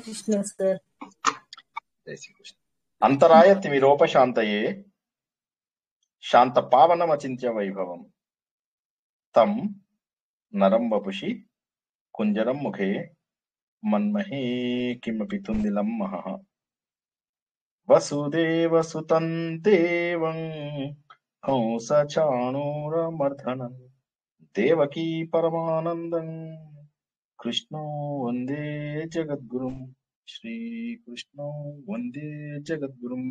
Krishna sir. జై శ్రీకృష్ణ. అంతరాయ తిమిరోపశాంతయే శాంత పావనమచింత్య వైభవం తం నరం వపుషి కుంజరం ముఖే మన్మహే కిమపి తుందిలం మహః వసుదేవసుతం దేవం హంసచాణూరమర్ధనం దేవకీ పరమానందం కృష్ణో వందే జగద్గురుం శ్రీకృష్ణో వందే జగద్గురుం.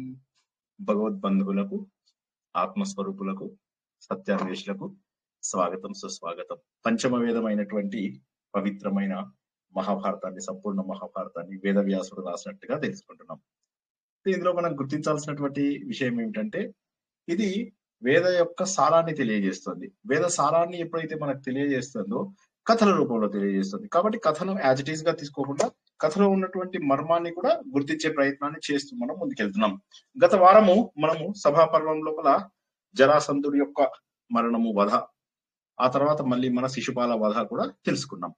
భగవద్బంధువులకు, ఆత్మస్వరూపులకు, సత్యాన్వేషులకు స్వాగతం, సుస్వాగతం. పంచమ వేదమైనటువంటి పవిత్రమైన మహాభారతాన్ని, సంపూర్ణ మహాభారతాన్ని వేదవ్యాసుడు రాసినట్టుగా తెలుసుకుంటున్నాం. ఇందులో మనం గుర్తించాల్సినటువంటి విషయం ఏమిటంటే, ఇది వేద యొక్క సారాన్ని తెలియజేస్తుంది. వేద సారాన్ని ఎప్పుడైతే మనకు తెలియజేస్తుందో కథల రూపంలో తెలియజేస్తుంది. కాబట్టి కథను యాజ్ ఇట్ ఈస్ గా తీసుకోకుండా కథలో ఉన్నటువంటి మర్మాన్ని కూడా గుర్తించే ప్రయత్నాన్ని చేస్తూ మనం ముందుకెళ్తున్నాం. గత వారము మనము సభాపర్వం లోపల జరాసంధుడి యొక్క మరణము, వధ, ఆ తర్వాత మళ్ళీ మన శిశుపాల వధ కూడా తెలుసుకున్నాం.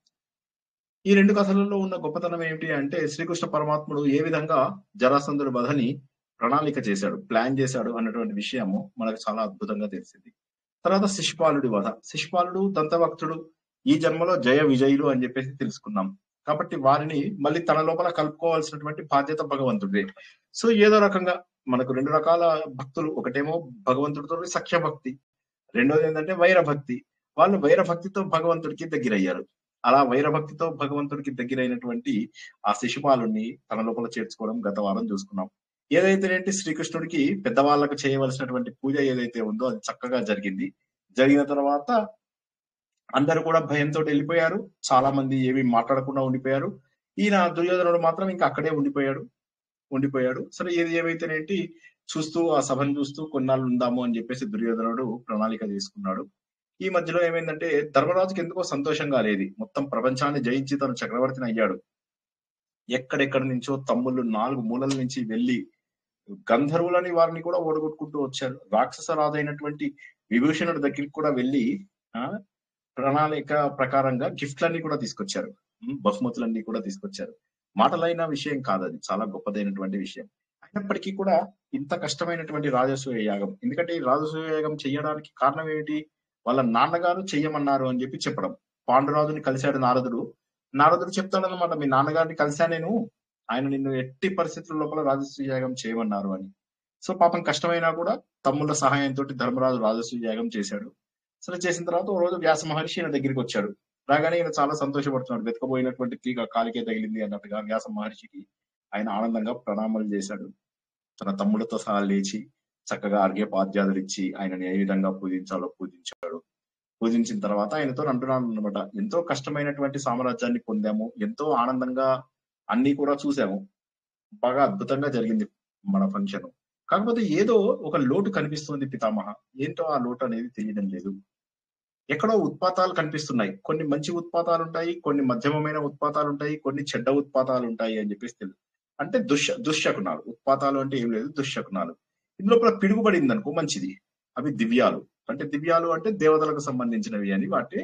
ఈ రెండు కథలలో ఉన్న గొప్పతనం ఏమిటి అంటే, శ్రీకృష్ణ పరమాత్ముడు ఏ విధంగా జరాసంధుడి వధని ప్రణాళిక చేశాడు, ప్లాన్ చేశాడు అన్నటువంటి విషయము మనకు చాలా అద్భుతంగా తెలిసింది. తర్వాత శిశుపాలుడి వధ, శిశుపాలుడు దంతభక్తుడు, ఈ జన్మలో జయ విజయులు అని చెప్పేసి తెలుసుకున్నాం. కాబట్టి వారిని మళ్ళీ తన లోపల కలుపుకోవాల్సినటువంటి బాధ్యత భగవంతుడే. సో ఏదో రకంగా మనకు రెండు రకాల భక్తులు, ఒకటేమో భగవంతుడితో సఖ్య భక్తి, రెండోది ఏంటంటే వైరభక్తి. వాళ్ళు వైరభక్తితో భగవంతుడికి దగ్గరయ్యారు. అలా వైరభక్తితో భగవంతుడికి దగ్గరైనటువంటి ఆ శిశుపాలుని తన లోపల చేర్చుకోవడం గత వారం చూసుకున్నాం. ఏదైతే శ్రీకృష్ణుడికి పెద్దవాళ్ళకు చేయవలసినటువంటి పూజ ఏదైతే ఉందో అది చక్కగా జరిగింది. జరిగిన తర్వాత అందరూ కూడా భయంతో వెళ్ళిపోయారు. చాలా మంది ఏమీ మాట్లాడకుండా ఉండిపోయారు. ఈయన దుర్యోధనుడు మాత్రం ఇంకా అక్కడే ఉండిపోయాడు. సరే, ఏది ఏమైతేనేంటి, చూస్తూ ఆ సభను చూస్తూ కొన్నాళ్ళు ఉందాము అని చెప్పేసి దుర్యోధనుడు ప్రణాళిక తీసుకున్నాడు. ఈ మధ్యలో ఏమైందంటే, ధర్మరాజుకి ఎందుకో సంతోషంగా లేదు. మొత్తం ప్రపంచాన్ని జయించి తను చక్రవర్తిని అయ్యాడు. ఎక్కడెక్కడి నుంచో తమ్ముళ్ళు 4 మూలల నుంచి వెళ్లి గంధర్వులని వారిని కూడా ఓడగొట్టుకుంటూ వచ్చారు. రాక్షస రాజైనటువంటి విభూషణుడి దగ్గరికి కూడా వెళ్లి ప్రణాళిక ప్రకారంగా గిఫ్ట్లన్నీ కూడా తీసుకొచ్చారు, బహుమతులన్నీ కూడా తీసుకొచ్చారు. మాటలైన విషయం కాదు, అది చాలా గొప్పదైనటువంటి విషయం. అయినప్పటికీ కూడా ఇంత కష్టమైనటువంటి రాజసూయ యాగం, ఎందుకంటే ఈ రాజసూయ యాగం చేయడానికి కారణం ఏమిటి, వాళ్ళ నాన్నగారు చెయ్యమన్నారు అని చెప్పి చెప్పడం. పాండురాజుని కలిశాడు నారదుడు చెప్తాడనమాట, మీ నాన్నగారిని కలిశా నేను, ఆయన నిన్ను ఎట్టి పరిస్థితుల లోపల రాజసూయ యాగం చేయమన్నారు అని. సో పాపం కష్టమైనా కూడా తమ్ముళ్ళ సహాయంతో ధర్మరాజు రాజసూయ యాగం చేశాడు. సరే, చేసిన తర్వాత ఓ రోజు వ్యాస మహర్షి ఈయన దగ్గరికి వచ్చాడు. రాగానే ఈయన చాలా సంతోషపడుతున్నాడు. వెతకబోయినటువంటి తీగ కాలికే తగిలింది అన్నట్టుగా వ్యాస మహర్షికి ఆయన ఆనందంగా ప్రణామాలు చేశాడు. తన తమ్ముడితో సహా లేచి చక్కగా అర్ఘ్యపాద్యాదులు ఇచ్చి ఆయనని ఏ విధంగా పూజించాలో పూజించాడు. పూజించిన తర్వాత ఆయనతో అంటున్నాను అనమాట, ఎంతో కష్టమైనటువంటి సామ్రాజ్యాన్ని పొందాము, ఎంతో ఆనందంగా అన్ని కూడా చూసాము, బాగా అద్భుతంగా జరిగింది మన ఫంక్షన్. కాకపోతే ఏదో ఒక లోటు కనిపిస్తుంది పితామహ. ఏంటో ఆ లోటు అనేది తెలియడం లేదు. ఎక్కడో ఉత్పాతాలు కనిపిస్తున్నాయి. కొన్ని మంచి ఉత్పాతాలు ఉంటాయి, కొన్ని మధ్యమమైన ఉత్పాతాలు ఉంటాయి, కొన్ని చెడ్డ ఉత్పాతాలు ఉంటాయి అని చెప్పేసి తెలుసు. అంటే దుశ్శకునాలు. ఉత్పాతాలు అంటే ఏం లేదు, దుశ్శకునాలు. ఇందులో పిడుగుపడింది అనుకో మంచిది, అవి దివ్యాలు. అంటే దివ్యాలు అంటే దేవతలకు సంబంధించినవి అని వాటి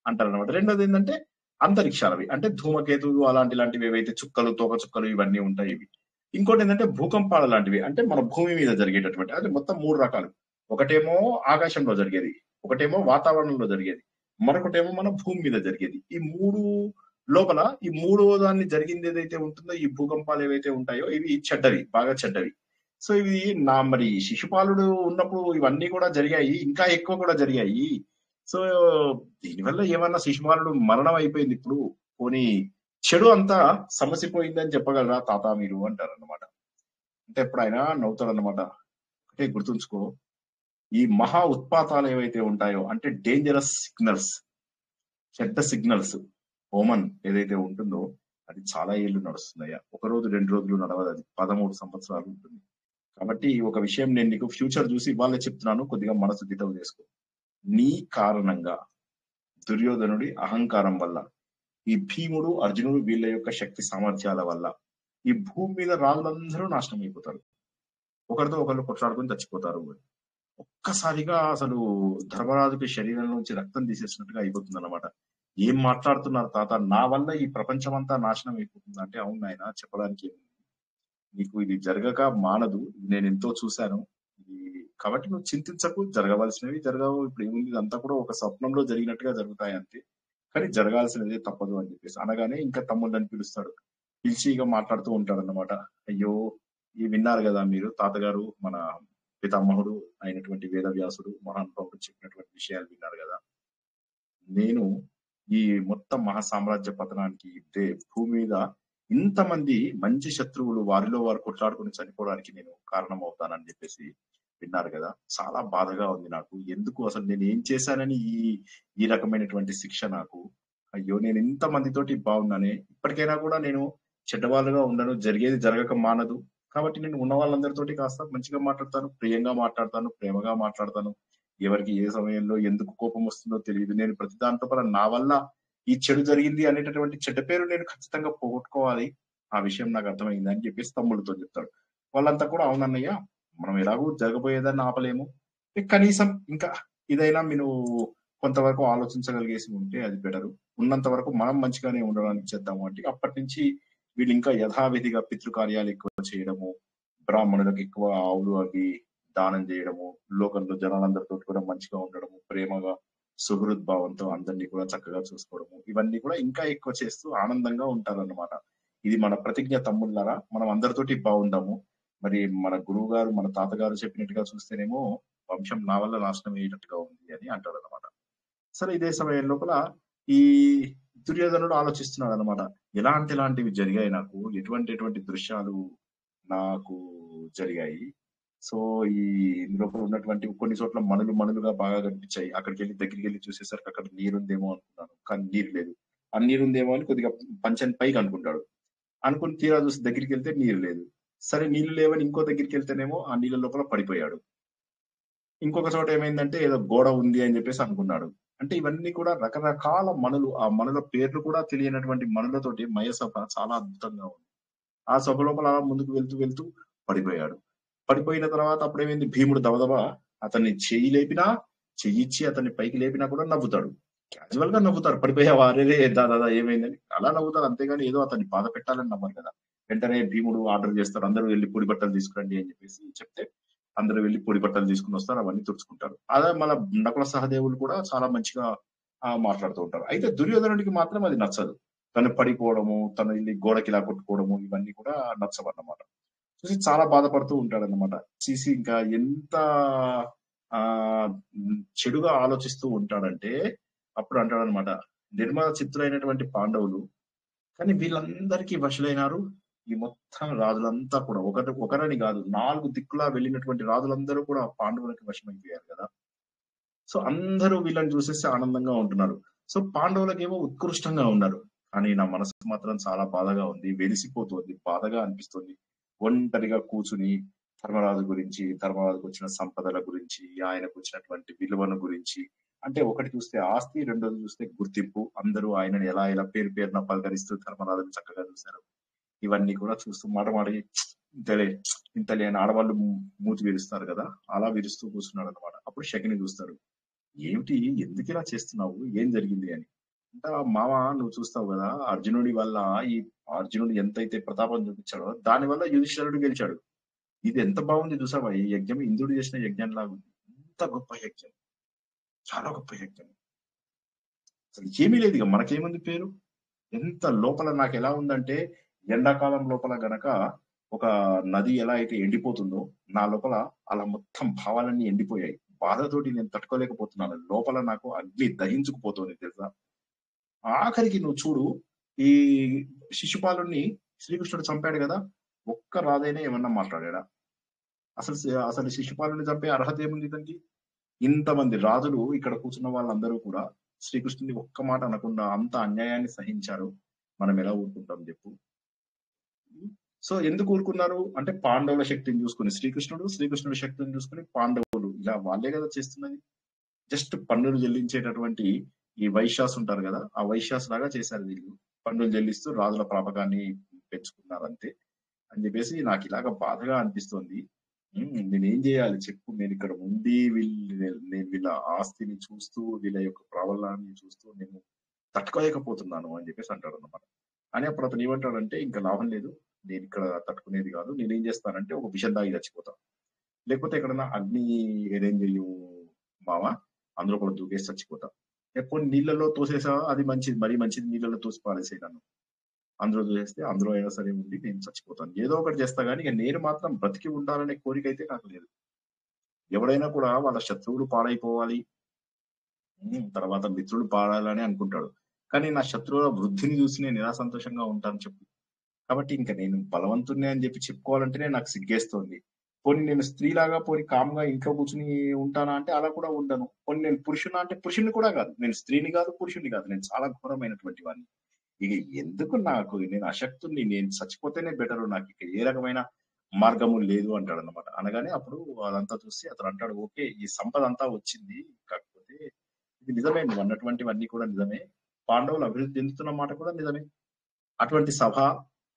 అంటారు అనమాట. రెండోది ఏంటంటే అంతరిక్షాలవి, అంటే ధూమకేతువు ఇలాంటివి ఏవైతే చుక్కలు, తోక చుక్కలు ఇవన్నీ ఉంటాయి ఇవి. ఇంకోటి ఏంటంటే భూకంపాలు లాంటివి, అంటే మన భూమి మీద జరిగేటటువంటి, అంటే మొత్తం 3 రకాలు. ఒకటేమో ఆకాశంలో జరిగేది, ఒకటేమో వాతావరణంలో జరిగేది, మరొకటేమో మన భూమి మీద జరిగేది. ఈ 3 లోపల ఈ 3వ దాన్ని జరిగింది ఏదైతే ఉంటుందో, ఈ భూకంపాలు ఏవైతే ఉంటాయో ఇవి చెడ్డవి, బాగా చెడ్డవి. సో ఇవి మరి శిశుపాలుడు ఉన్నప్పుడు ఇవన్నీ కూడా జరిగాయి, ఇంకా ఎక్కువ కూడా జరిగాయి. సో దీనివల్ల ఏమన్నా శిశుపాలుడు మరణం అయిపోయింది, ఇప్పుడు పోనీ చెడు అంతా సమసిపోయిందని చెప్పగలరా తాత మీరు అంటారు అన్నమాట. అంటే ఎప్పుడు ఆయన నవ్వుతాడు అన్నమాట. అంటే గుర్తుంచుకో, ఈ మహా ఉత్పాతాలు ఏవైతే ఉంటాయో, అంటే డేంజరస్ సిగ్నల్స్, చెడ్డ సిగ్నల్స్, ఓమన్ ఏదైతే ఉంటుందో అది చాలా ఏళ్ళు నడుస్తుందయ్యా. 1 రోజు 2 రోజులు నడవదు, అది 13 సంవత్సరాలు ఉంటుంది. కాబట్టి ఒక విషయం నేను నీకు ఫ్యూచర్ చూసి ఇవాళే చెప్తున్నాను, కొద్దిగా మనసు దిటవు చేసుకో. నీ కారణంగా, దుర్యోధనుడి అహంకారం వల్ల, ఈ భీముడు, అర్జునుడు వీళ్ళ యొక్క శక్తి సామర్థ్యాల వల్ల ఈ భూమి మీద రాళ్ళందరూ నాశనం అయిపోతారు, ఒకరితో ఒకరు కొట్లాడుకొని చచ్చిపోతారు. ఒక్కసారిగా అసలు ధర్మరాజుకి శరీరం నుంచి రక్తం తీసేసినట్టుగా అయిపోతుంది అనమాట. ఏం మాట్లాడుతున్నారు తాత, నా వల్ల ఈ ప్రపంచం అంతా నాశనం అయిపోతుంది అంటే, అవును నాయన చెప్పడానికి ఏముంది? నీకు ఇది జరగక మానదు. ఇది నేను ఎంతో చూశాను. ఇది కాబట్టి నువ్వు చింతించకు. జరగవలసినవి జరగవు. ఇప్పుడు ఏముంది, ఇదంతా కూడా ఒక స్వప్నంలో జరిగినట్టుగా జరుగుతాయి అంతే. కానీ జరగాల్సినదే తప్పదు అని చెప్పేసి అనగానే ఇంకా తమ్ముళ్ళని పిలుస్తాడు. పిలిచి ఇక మాట్లాడుతూ ఉంటాడన్నమాట. అయ్యో! ఈ విన్నారు గదా మీరు, తాతగారు మన పితామహుడు అయినటువంటి వేదవ్యాసుడు మహానుభావుడు చెప్పినటువంటి విషయాలు విన్నారు గదా! నేను ఈ మొత్తం మహాసామ్రాజ్య పతనానికి భూమి మీద ఇంతమంది మంచి శత్రువులు వారిలో వారు కొట్లాడుకుని చనిపోవడానికి నేను కారణం అవుతానని చెప్పేసి విన్నారు కదా. చాలా బాధగా ఉంది నాకు. ఎందుకు అసలు నేను ఏం చేశానని ఈ ఈ రకమైనటువంటి శిక్ష నాకు. అయ్యో! నేను ఇంత మందితోటి బాగున్నానే. ఇప్పటికైనా కూడా నేను చెడ్డవాళ్ళుగా ఉండను. జరిగేది జరగక మానదు. కాబట్టి నేను ఉన్న వాళ్ళందరితోటి కాస్త మంచిగా మాట్లాడతాను, ప్రియంగా మాట్లాడతాను, ప్రేమగా మాట్లాడతాను. ఎవరికి ఏ సమయంలో ఎందుకు కోపం వస్తుందో తెలియదు. నేను ప్రతి దాంట్లో కూడా నా వల్ల ఈ చెడు జరిగింది అనేటటువంటి చెడ్డ పేరు నేను ఖచ్చితంగా పోగొట్టుకోవాలి. ఆ విషయం నాకు అర్థమైంది అని చెప్పేసి తమ్ముడితో చెప్తాడు. వాళ్ళంతా కూడా అవునన్నయ్య, మనం ఎలాగో జరగబోయేదాన్ని ఆపలేము. కనీసం ఇంకా ఇదైనా మీరు కొంతవరకు ఆలోచించగలిగేసి ఉంటే అది బెటరు. ఉన్నంత వరకు మనం మంచిగానే ఉండడానికి చేద్దాము అంటే, అప్పటి నుంచి వీళ్ళు ఇంకా యథావిధిగా పితృకార్యాలు ఎక్కువ చేయడము, బ్రాహ్మణులకు ఎక్కువ ఆవులు అవి దానం చేయడము, లోకంలో జనాలందరితో కూడా మంచిగా ఉండడము, ప్రేమగా సుహృద్భావంతో అందరినీ కూడా చక్కగా చూసుకోవడము, ఇవన్నీ కూడా ఇంకా ఎక్కువ చేస్తూ ఆనందంగా ఉంటారన్నమాట. ఇది మన ప్రతిజ్ఞ తమ్ముళ్ళారా, మనం అందరితోటి బాగుందాము. మరి మన గురువు గారు, మన తాతగారు చెప్పినట్టుగా చూస్తేనేమో వంశం నా వల్ల నాశనం అయ్యేటట్టుగా ఉంది అని అంటాడన్నమాట. సరే, ఇదే సమయం లోపల ఈ దుర్యోధనుడు ఆలోచిస్తున్నాడు అనమాట. ఎలాంటివి జరిగాయి నాకు, ఎటువంటి దృశ్యాలు నాకు జరిగాయి. సో ఈ లోపల ఉన్నటువంటి కొన్ని చోట్ల మణులుగా బాగా కనిపించాయి. దగ్గరికి వెళ్ళి చూసేసరికి అక్కడ నీరుందేమో అనుకున్నాను, కానీ నీరు లేదు. ఆ నీరుందేమో అని కొద్దిగా పంచని పైకి అనుకుంటాడు. అనుకుని తీరా చూసి దగ్గరికి వెళ్తే నీరు లేదు. సరే, నీళ్లు లేవని ఇంకో దగ్గరికి వెళ్తేనేమో ఆ నీళ్ళ లోపల పడిపోయాడు. ఇంకొక చోట ఏమైందంటే ఏదో గోడ ఉంది అని చెప్పేసి అనుకున్నాడు. అంటే ఇవన్నీ కూడా రకరకాల మణులు, ఆ మణుల పేర్లు కూడా తెలియనటువంటి మణులతోటి మయసభ చాలా అద్భుతంగా ఉంది. ఆ సభ లోపల అలా ముందుకు వెళ్తూ పడిపోయాడు. పడిపోయిన తర్వాత అప్పుడేమైంది, భీముడు దబదబా అతన్ని చెయ్యిచ్చి అతన్ని పైకి లేపినా కూడా నవ్వుతాడు. క్యాజువల్ గా నవ్వుతారు. పడిపోయావా, అరేరే దాదా ఏమైందని అలా నవ్వుతారు, అంతేగాని ఏదో అతన్ని బాధ పెట్టాలని నమ్మరు కదా. వెంటనే భీముడు ఆర్డర్ చేస్తారు, అందరూ వెళ్ళి పొడి బట్టలు తీసుకురండి అని చెప్పేసి చెప్తే అందరూ వెళ్ళి పొడి బట్టలు తీసుకుని వస్తారు, అవన్నీ తుడుచుకుంటారు. అదే మన నకుల సహదేవులు కూడా చాలా మంచిగా మాట్లాడుతూ ఉంటారు. అయితే దుర్యోధనుడికి మాత్రం అది నచ్చదు. తను పడిపోవడము, తను వెళ్ళి గోడకి ఇలా కొట్టుకోవడము, ఇవన్నీ కూడా నచ్చవన్నమాట. చూసి చాలా బాధపడుతూ ఉంటాడన్నమాట. చూసి ఇంకా ఎంత ఆ చెడుగా ఆలోచిస్తూ ఉంటాడంటే, అప్పుడు అంటాడనమాట, నిర్మల చిత్తులైనటువంటి పాండవులు కానీ వీళ్ళందరికీ వశులైనారు ఈ మొత్తం రాజులంతా కూడా. ఒకరని కాదు, 4 దిక్కులా వెళ్ళినటువంటి రాజులందరూ కూడా పాండవులకి వశమైపోయారు కదా. సో అందరూ వీళ్ళని చూసేసి ఆనందంగా ఉంటున్నారు. సో పాండవులకేమో ఉత్కృష్టంగా ఉన్నారు. కానీ నా మనసు మాత్రం చాలా బాధగా ఉంది, వెలిసిపోతుంది, బాధగా అనిపిస్తుంది. ఒంటరిగా కూర్చుని ధర్మరాజుకు వచ్చిన సంపదల గురించి, ఆయనకు వచ్చినటువంటి విలువను గురించి, అంటే ఒకటి చూస్తే ఆస్తి, రెండోది చూస్తే గుర్తింపు. అందరూ ఆయనని ఎలా ఎలా పేరు పేరున పలకరిస్తూ ధర్మరాజుని చక్కగా చూశారు. ఇవన్నీ కూడా చూస్తూ మాట మాటకి ఇంతలే ఇంతలే అని ఆడవాళ్ళు మూతి విరుస్తారు కదా, అలా విరుస్తూ కూర్చున్నాడు అనమాట. అప్పుడు శకిని చూస్తాడు. ఏమిటి, ఎందుకు ఇలా చేస్తున్నావు, ఏం జరిగింది అని. అంటే మామ, నువ్వు చూస్తావు కదా, అర్జునుడి వల్ల ఈ అర్జునుడు ఎంతైతే ప్రతాపం చూపించాడో దాని వల్ల యుధిష్ఠిరుడు గెలిచాడు. ఇది ఎంత బాగుంది చూసావా, ఈ యజ్ఞం ఇంద్రుడు చేసిన యజ్ఞం లాగా ఉంది. ఎంత గొప్ప యజ్ఞం, చాలా గొప్ప యజ్ఞం. అసలు ఏమీ లేదు, ఇక మనకేముంది పేరు. ఎంత లోపల నాకు ఎలా ఉందంటే, ఎండాకాలం లోపల గనక ఒక నది ఎలా అయితే ఎండిపోతుందో, నా లోపల అలా మొత్తం భావాలన్నీ ఎండిపోయాయి. బాధతోటి నేను తట్టుకోలేకపోతున్నాను. లోపల నాకు అగ్ని దహించుకుపోతుంది తెలుసా. ఆఖరికి నువ్వు చూడు, ఈ శిశుపాలుని శ్రీకృష్ణుడు చంపాడు కదా, ఒక్క రాజైనా ఏమన్నా మాట్లాడా? అసలు శిశుపాలుని చంపే అర్హత ఏముంది ఇతనికి? ఇంతమంది రాజులు ఇక్కడ కూర్చున్న వాళ్ళందరూ కూడా శ్రీకృష్ణుని ఒక్క మాట అనకుండా అంత అన్యాయాన్ని సహించారు. మనం ఎలా ఊరుకుంటాం చెప్పు. సో ఎందుకు ఊరుకున్నారు అంటే, పాండవుల శక్తిని చూసుకుని శ్రీకృష్ణుడి శక్తిని చూసుకుని పాండవులు, ఇలా వాళ్ళే కదా చేస్తున్నది. జస్ట్ పన్నులు చెల్లించేటటువంటి ఈ వైశ్యాస్ ఉంటారు కదా, ఆ వైశ్యాస్ లాగా చేశారు వీళ్ళు. పన్నులు చెల్లిస్తూ రాజుల ప్రాపకాన్ని పెంచుకున్నారు అంతే అని చెప్పేసి నాకు ఇలాగ బాధగా అనిపిస్తుంది. నేనేం చేయాలి చెప్పు, నేను ఇక్కడ ఉండి నేను వీళ్ళ ఆస్తిని చూస్తూ, వీళ్ళ యొక్క ప్రాబల్యాన్ని చూస్తూ నేను తట్టుకోలేకపోతున్నాను అని చెప్పేసి అంటాడు అనమాట. అని అప్పుడు అతను ఏమంటాడంటే ఇంకా లాభం లేదు, నేను ఇక్కడ తట్టుకునేది కాదు, నేనేం చేస్తానంటే ఒక విషం తాగి చచ్చిపోతాను, లేకపోతే ఎక్కడన్నా అగ్ని అరేంజ్ చెయ్యు మామ, అందులో కూడా దూకేసి చచ్చిపోతా, ఎప్పుడు నీళ్ళలో తోసేసా అది మంచిది, మరీ మంచిది, నీళ్ళలో తోసి పారేసే నన్ను, అందులో చూసేస్తే అందులో అయినా సరే ఉండి నేను చచ్చిపోతాను, ఏదో ఒకటి చేస్తా కానీ ఇక నేను మాత్రం బ్రతికి ఉండాలనే కోరిక అయితే నాకు లేదు. ఎవడైనా కూడా వాళ్ళ శత్రువులు పాడైపోవాలి, తర్వాత మిత్రులు పాడాలని అనుకుంటాడు, కానీ నా శత్రువుల వృద్ధిని చూసి నేను ఎలా సంతోషంగా ఉంటాను చెప్పు. కాబట్టి ఇంకా నేను బలవంతుణ్ణి అని చెప్పి చెప్పుకోవాలంటేనే నాకు సిగ్గేస్తోంది. పోనీ నేను స్త్రీలాగా పోనీ కామ్గా ఇంట్లో కూర్చుని ఉంటానా అంటే అలా కూడా ఉండను. పోనీ నేను పురుషున్నా అంటే పురుషుని కూడా కాదు, నేను స్త్రీని కాదు పురుషుని కాదు, నేను చాలా ఘోరమైనటువంటి వాడిని. ఇక ఎందుకు నాకు, నేను అశక్తుణ్ణి, నేను చచ్చిపోతేనే బెటర్, నాకు ఇక ఏ రకమైన మార్గము లేదు అంటాడు అనమాట. అనగానే అప్పుడు అదంతా చూసి అతను అంటాడు, ఓకే ఈ సంపద అంతా వచ్చింది, కాకపోతే ఇది నిజమే, నువ్వు అన్నటువంటివన్నీ కూడా నిజమే, పాండవులు అభివృద్ధి చెందుతున్న మాట కూడా నిజమే, అటువంటి సభ,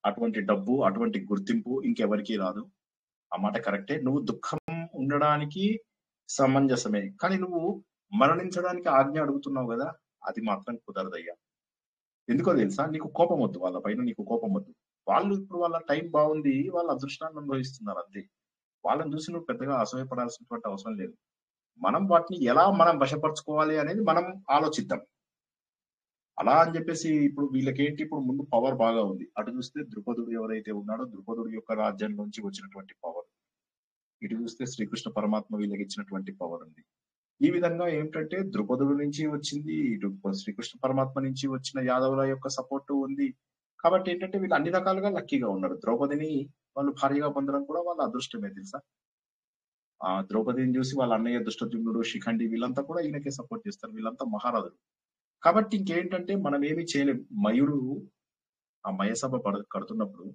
అటువంటి డబ్బు, అటువంటి గుర్తింపు ఇంకెవరికీ రాదు, ఆ మాట కరెక్టే, నువ్వు దుఃఖం ఉండడానికి సమంజసమే, కానీ నువ్వు మరణించడానికి ఆజ్ఞ అడుగుతున్నావు కదా, అది మాత్రం కుదరదయ్యా. ఎందుకో తెలుసా, నీకు కోపం వద్దు, వాళ్ళ పైన నీకు కోపం వద్దు, వాళ్ళు ఇప్పుడు వాళ్ళ టైం బాగుంది, వాళ్ళ అదృష్టాన్ని అనుభవిస్తున్నారు అంతే, వాళ్ళని చూసి నువ్వు పెద్దగా అసూయపడాల్సినటువంటి అవసరం లేదు, మనం వాటిని ఎలా మనం వశపరచుకోవాలి అనేది మనం ఆలోచిద్దాం. అలా అని చెప్పేసి ఇప్పుడు వీళ్ళకేంటి, ఇప్పుడు ముందు పవర్ బాగా ఉంది, అటు చూస్తే ద్రుపదుడు ఎవరైతే ఉన్నాడో ద్రుపదుడు యొక్క రాజ్యం నుంచి వచ్చినటువంటి పవర్, ఇటు చూస్తే శ్రీకృష్ణ పరమాత్మ వీళ్ళకి ఇచ్చినటువంటి పవర్ ఉంది. ఈ విధంగా ఏమిటంటే ద్రుపదుడు నుంచి వచ్చింది, ఇటు శ్రీకృష్ణ పరమాత్మ నుంచి వచ్చిన యాదవుల యొక్క సపోర్ట్ ఉంది, కాబట్టి ఏంటంటే వీళ్ళు అన్ని రకాలుగా లక్కీగా ఉన్నారు. ద్రౌపదిని వాళ్ళు భార్యగా పొందడం కూడా వాళ్ళ అదృష్టమే తెలుసా. ఆ ద్రౌపదిని చూసి వాళ్ళ అన్నయ్య దుష్టద్యుమ్నుడు, శిఖండి వీళ్ళంతా కూడా ఈయనకే సపోర్ట్ చేస్తారు, వీళ్ళంతా మహారాజులు. కాబట్టి ఇంకేంటంటే మనం ఏమి చేయలేం. మయుడు ఆ మయసభ కడుతున్నప్పుడు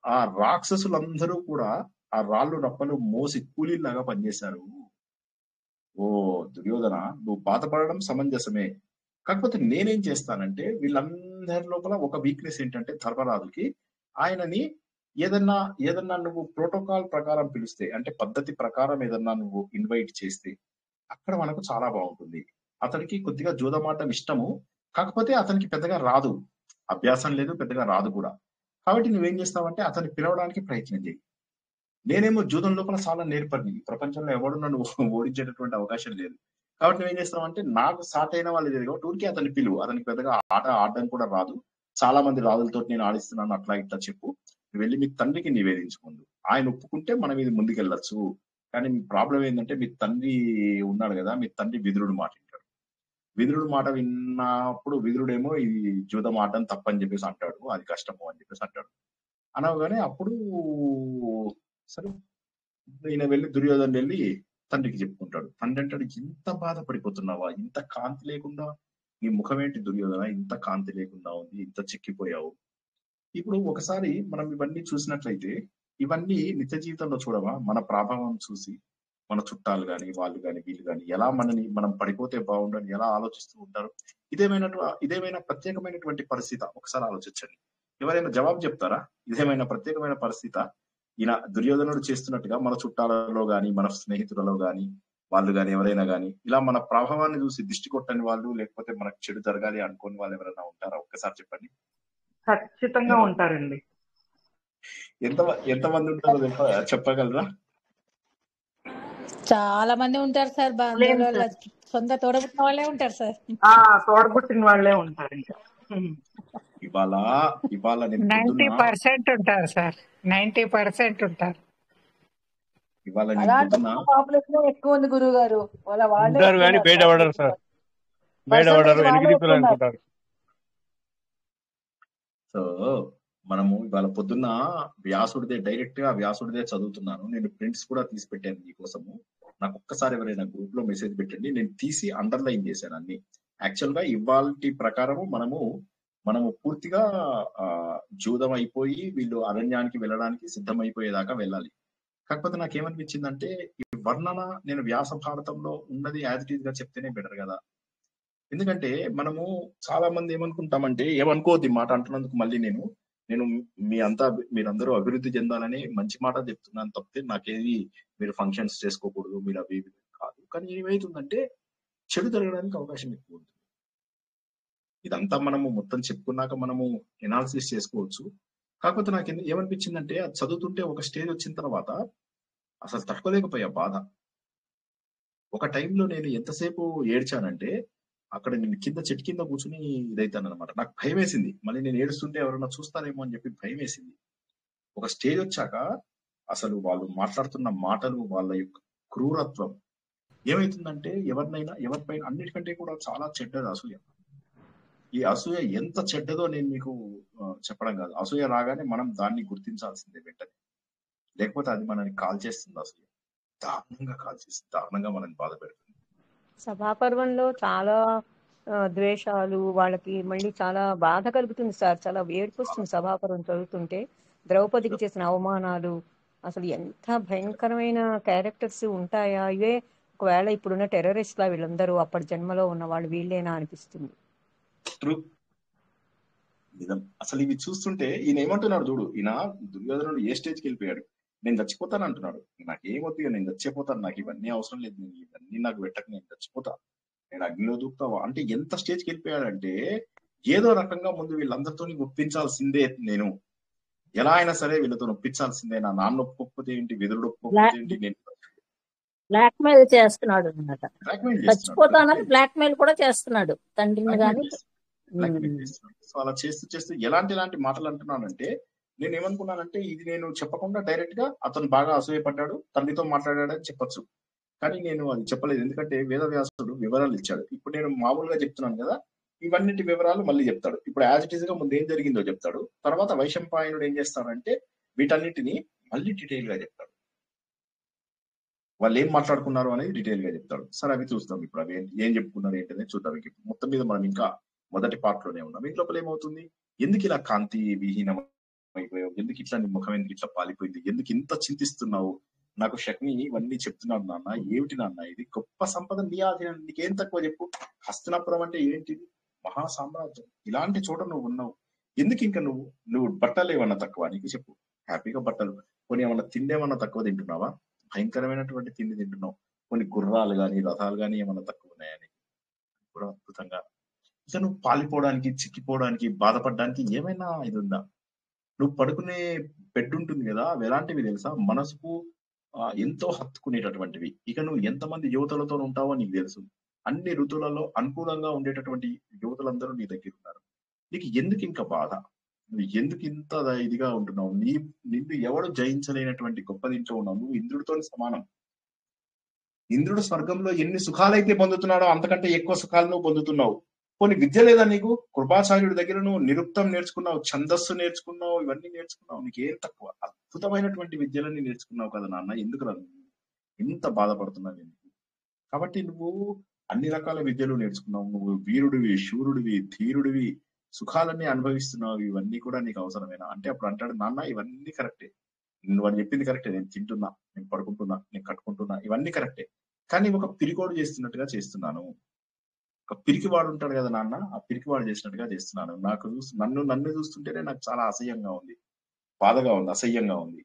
ఆ రాక్షసులందరూ కూడా ఆ రాళ్ళు రప్పలు మోసి కూలీలాగా పనిచేశారు. ఓ దుర్యోధన, నువ్వు బాధపడడం సమంజసమే, కాకపోతే నేనేం చేస్తానంటే వీళ్ళందరి లోపల ఒక వీక్నెస్ ఏంటంటే ధర్మరాజుకి, ఆయనని ఏదన్నా ఏదన్నా నువ్వు ప్రోటోకాల్ ప్రకారం పిలిస్తే, అంటే పద్ధతి ప్రకారం ఏదన్నా నువ్వు ఇన్వైట్ చేస్తే అక్కడ మనకు చాలా బాగుంటుంది. అతనికి కొద్దిగా జూదమాటం ఇష్టము, కాకపోతే అతనికి పెద్దగా రాదు, అభ్యాసం లేదు, పెద్దగా రాదు కూడా. కాబట్టి నువ్వేం చేస్తావంటే అతన్ని పిలవడానికి ప్రయత్నం చేయి. నేనేమో జూదం లోపల చాలా నేర్పరిని, ఈ ప్రపంచంలో ఎవడు నన్ను ఓడించేటటువంటి అవకాశం లేదు. కాబట్టి నువ్వేం చేస్తావంటే నాకు సాటైన వాళ్ళు లేదు కాబట్టి ఊరికే అతన్ని పిలువు, అతనికి పెద్దగా ఆట ఆడడం కూడా రాదు, చాలా మంది రాజులతో నేను ఆడిస్తున్నాను అట్లా ఇట్లా చెప్పు, నువ్వు వెళ్ళి మీ తండ్రికి నివేదించుకుందు, ఆయన ఒప్పుకుంటే మనం ఇది ముందుకెళ్ళొచ్చు. కానీ మీ ప్రాబ్లం ఏంటంటే మీ తండ్రి ఉన్నాడు కదా, మీ తండ్రి విదురుడు మాట వింటాడు, విదురుడు మాట విన్నప్పుడు విదురుడేమో ఇది జూదం ఆడడం తప్పని చెప్పేసి అంటాడు, అది కష్టము అని చెప్పేసి అంటాడు. అనగానే అప్పుడు సరే ఈయన వెళ్ళి దుర్యోధన వెళ్ళి తండ్రికి చెప్పుకుంటాడు. తండ్రి అంటాడు, ఇంత బాధపడిపోతున్నావా, ఇంత కాంతి లేకుండా నీ ముఖం ఏంటి దుర్యోధన, ఇంత కాంతి లేకుండా ఉంది, ఇంత చిక్కిపోయావు. ఇప్పుడు ఒకసారి మనం ఇవన్నీ చూసినట్లయితే ఇవన్నీ నిత్య జీవితంలో చూడవా, మన ప్రభావం చూసి మన చుట్టాలు గాని వాళ్ళు గాని వీళ్ళు గాని ఎలా మనని మనం పడిపోతే బాగుండని ఎలా ఆలోచిస్తూ ఉంటారు. ఇదేమైనా ప్రత్యేకమైనటువంటి పరిస్థితి, ఒకసారి ఆలోచించండి. ఎవరైనా జవాబు చెప్తారా? ఇదేమైనా ప్రత్యేకమైన పరిస్థితి? ఇలా దుర్యోధనుడు చేస్తున్నట్టుగా మన చుట్టాలలో గాని మన స్నేహితులలో గాని వాళ్ళు గాని ఎవరైనా గాని ఇలా మన ప్రభావాన్ని చూసి దిష్టి కొట్టని వాళ్ళు, లేకపోతే మనకు చెడు జరగాలి అనుకోని వాళ్ళు ఎవరైనా ఉంటారా? ఒక్కసారి చెప్పండి. ఖచ్చితంగా ఉంటారండి. ఎంత ఎంతమంది ఉంటారో చెప్పగలరా? చాలా మంది ఉంటారు సార్, బంధువుల సొంత తోడబుట్టిన వాళ్ళే ఉంటారు సార్. తోడబుట్టిన వాళ్ళే ఉంటారు. ఇంకా ఇవాళ 90% ఉంటారు సార్, 90% ఉంటారు. ఇవాళ పాపులేషన్ ఎక్కువ ఉంది గురువు గారు, ఉంటారు కానీ బయట పడరు సార్, బయట పడరు, వెనుక అనుకుంటారు. సో మనము ఇవాళ పొద్దున్న డైరెక్ట్ గా వ్యాసుడిదే చదువుతున్నాను, నేను ప్రింట్స్ కూడా తీసి పెట్టాను మీకోసము. నాకు ఒక్కసారి ఎవరైనా గ్రూప్ లో మెసేజ్ పెట్టండి, నేను తీసి అండర్లైన్ చేశాను అన్ని. యాక్చువల్ గా ఇవాల్టి ప్రకారము మనము పూర్తిగా జూదం అయిపోయి వీళ్ళు అరణ్యానికి వెళ్ళడానికి సిద్ధమైపోయేదాకా వెళ్ళాలి. కాకపోతే నాకేమనిపించిందంటే ఈ వర్ణన నేను వ్యాస భారతంలో ఉన్నది యాజ్ ఇట్ ఈజ్ గా చెప్తేనే బెటర్ కదా. ఎందుకంటే మనము చాలా మంది ఏమనుకుంటామంటే, ఏమనుకోవద్దు మాట అంటున్నందుకు మళ్ళీ నేను మీరందరూ అభివృద్ధి చెందాలని మంచి మాట చెప్తున్నాను తప్పితే నాకేది మీరు ఫంక్షన్స్ చేసుకోకూడదు మీరు అవి కాదు. కానీ ఏమైతుందంటే చెడు జరగడానికి అవకాశం ఎక్కువ ఉంటుంది. ఇదంతా మనము మొత్తం చెప్పుకున్నాక మనము ఎనాలిసిస్ చేసుకోవచ్చు. కాకపోతే నాకు ఏమనిపించిందంటే అది చదువుతుంటే ఒక స్టేజ్ వచ్చిన తర్వాత అసలు తట్టుకోలేకపోయా బాధ. ఒక టైంలో నేను ఎంతసేపు ఏడ్చానంటే అక్కడ నేను కింద చెట్టు కింద కూర్చుని ఇదైతానన్నమాట. నాకు భయం వేసింది. మళ్ళీ నేను ఏడుస్తుంటే ఎవరైనా చూస్తారేమో అని చెప్పి భయం వేసింది. ఒక స్టేజ్ వచ్చాక అసలు వాళ్ళు మాట్లాడుతున్న మాటలు, వాళ్ళ యొక్క క్రూరత్వం ఏమైతుందంటే ఎవరిపైన అన్నిటికంటే కూడా చాలా చెడ్డది అసూయ. ఈ అసూయ ఎంత చెడ్డదో నేను మీకు చెప్పడం కాదు. అసూయ రాగానే మనం దాన్ని గుర్తించాల్సిందే వెంటనే, లేకపోతే అది మనల్ని కాల్ చేస్తుంది. అసూయ దారుణంగా కాల్ చేస్తుంది, దారుణంగా మనల్ని బాధ పెడుతుంది. సభాపర్వంలో చాలా ద్వేషాలు, వాళ్ళకి మళ్ళీ చాలా బాధ కలుగుతుంది సార్. చాలా ఏడుపు వస్తుంది సభాపర్వం చదువుతుంటే. ద్రౌపదికి చేసిన అవమానాలు, అసలు ఎంత భయంకరమైన క్యారెక్టర్స్ ఉంటాయా ఇవే. ఒకవేళ ఇప్పుడున్న టెర్రరిస్ట్లా వీళ్ళందరూ అప్పటి జన్మలో ఉన్న వాళ్ళు వీళ్ళేనా అనిపిస్తుంది. నిజం. అసలు ఇవి చూస్తుంటే ఈయన ఏమంటున్నాడు చూడు, ఈయన దుర్యోధనుడు ఏ స్టేజ్కి వెళ్ళిపోయాడు. నేను చచ్చిపోతాను అంటున్నాడు. నాకేమొద్దు, నేను చచ్చిపోతాను, నాకు ఇవన్నీ అవసరం లేదు, నేను ఇవన్నీ నాకు పెట్టక నేను చచ్చిపోతా, నేను అగ్నిలో దూకుతావా అంటే ఎంత స్టేజ్కి వెళ్ళిపోయాడంటే ఏదో రకంగా ముందు వీళ్ళందరితో ఒప్పించాల్సిందే, నేను ఎలా అయినా సరే వీళ్ళతో ఒప్పించాల్సిందే. నా నాన్న ఒప్పుకోకపోతే ఏంటి, వెదురుడు ఒప్పుకోకపోతే ఏంటి, నేను బ్లాక్ మెయిల్ చేస్తున్నాడు అనమాట. చచ్చిపోతానని బ్లాక్ మెయిల్ కూడా చేస్తున్నాడు తండ్రిని గాని. సో అలా చేస్తూ ఎలాంటి మాటలు అంటున్నానంటే నేను ఏమనుకున్నానంటే ఇది నేను చెప్పకుండా డైరెక్ట్ గా అతను బాగా అసూయపడ్డాడు, తండ్రితో మాట్లాడాడని చెప్పొచ్చు. కానీ నేను అది చెప్పలేదు, ఎందుకంటే వేదవ్యాసుడు వివరాలు ఇచ్చాడు. ఇప్పుడు నేను మామూలుగా చెప్తున్నాను కదా, ఇవన్నిటి వివరాలు మళ్ళీ చెప్తాడు. ఇప్పుడు యాజ్ ఇట్ ఈస్ గా ముందు ఏం జరిగిందో చెప్తాడు, తర్వాత వైశంపాయనుడు ఏం చేస్తాడంటే వీటన్నిటిని మళ్ళీ డీటెయిల్ గా చెప్తాడు. వాళ్ళు ఏం మాట్లాడుకున్నారు అనేది డీటెయిల్ గా చెప్తాడు. సరే అవి చూస్తాం. ఇప్పుడు అవి ఏం చెప్పుకున్నారు ఏంటనేది చూద్దాం. మొత్తం మీద మనం ఇంకా మొదటి పార్ట్ లోనే ఉన్నాం. ఈ లోపల ఏమవుతుంది, ఎందుకు ఇలా కాంతి విహీనం అయిపోయావు, ఎందుకు ఇట్లా నీ ముఖం ఎందుకు ఇట్లా పాలిపోయింది, ఎందుకు ఇంత చింతిస్తున్నావు, నాకు శక్ని ఇవన్నీ చెప్తున్నాడు నాన్న, ఏమిటి నాన్న ఇది గొప్ప సంపద నీ ఆధీనం, నీకేం తక్కువ చెప్పు, హస్తినాపురం అంటే ఏంటిది, మహా సామ్రాజ్యం, ఇలాంటి చోట నువ్వు ఉన్నావు, ఎందుకు ఇంకా నువ్వు బట్టలు ఏమన్నా తక్కువ నీకు చెప్పు, హ్యాపీగా బట్టలు, కొన్ని ఏమన్నా తిండి ఏమన్నా తక్కువ తింటున్నావా, భయంకరమైనటువంటి తిండి తింటున్నావు, కొన్ని గుర్రాలు గాని రథాలు గాని ఏమన్నా తక్కువ ఉన్నాయని కూడా అద్భుతంగా. ఇక నువ్వు పాలిపోవడానికి, చిక్కిపోవడానికి, బాధపడడానికి ఏమైనా ఇది ఉందా, నువ్వు పడుకునే బెడ్ ఉంటుంది కదా, అవి ఎలాంటివి తెలుసా, మనసుకు ఎంతో హత్తుకునేటటువంటివి. ఇక నువ్వు ఎంతమంది యువతులతో ఉంటావో నీకు తెలుసు, అన్ని ఋతువులలో అనుకూలంగా ఉండేటటువంటి యువతులందరూ నీ దగ్గర ఉన్నారు. నీకు ఎందుకు ఇంకా బాధ, నువ్వు ఎందుకు ఇంత ఇదిగా ఉంటున్నావు, నిన్ను ఎవడు జయించలేనటువంటి గొప్ప దీంట్లో ఉన్నావు, నువ్వు ఇంద్రుడితో సమానం. ఇంద్రుడు స్వర్గంలో ఎన్ని సుఖాలైతే పొందుతున్నాడో అంతకంటే ఎక్కువ సుఖాలు నువ్వు పొందుతున్నావు. కొన్ని విద్య లేదా నీకు, కృపాచార్యుడి దగ్గర నువ్వు నిరుక్తం నేర్చుకున్నావు, ఛందస్సు నేర్చుకున్నావు, ఇవన్నీ నేర్చుకున్నావు, నీకేం తక్కువ, అద్భుతమైనటువంటి విద్యలన్నీ నేర్చుకున్నావు కదా నాన్న, ఎందుకు రా ఇంత బాధపడుతున్నావు ఎందుకు. కాబట్టి నువ్వు అన్ని రకాల విద్యలు నేర్చుకున్నావు, నువ్వు వీరుడివి, శూరుడివి, ధీరుడివి, సుఖాలన్నీ అనుభవిస్తున్నావు, ఇవన్నీ కూడా నీకు అవసరమేనా అంటే అప్పుడు అంటాడు, నాన్న ఇవన్నీ కరెక్టే, నువ్వు అని చెప్పింది కరెక్టే, నేను తింటున్నా, నేను పడుకుంటున్నా, నేను కట్టుకుంటున్నా, ఇవన్నీ కరెక్టే, కానీ ఒక పిరికోడు చేస్తున్నట్టుగా చేస్తున్నాను, ఒక పిరికివాడు ఉంటాడు కదా నాన్న, ఆ పిరికివాడు చేసినట్టుగా చేస్తున్నాను. నాకు నన్ను చూస్తుంటేనే నాకు చాలా అసహ్యంగా ఉంది, బాధగా ఉంది, అసహ్యంగా ఉంది.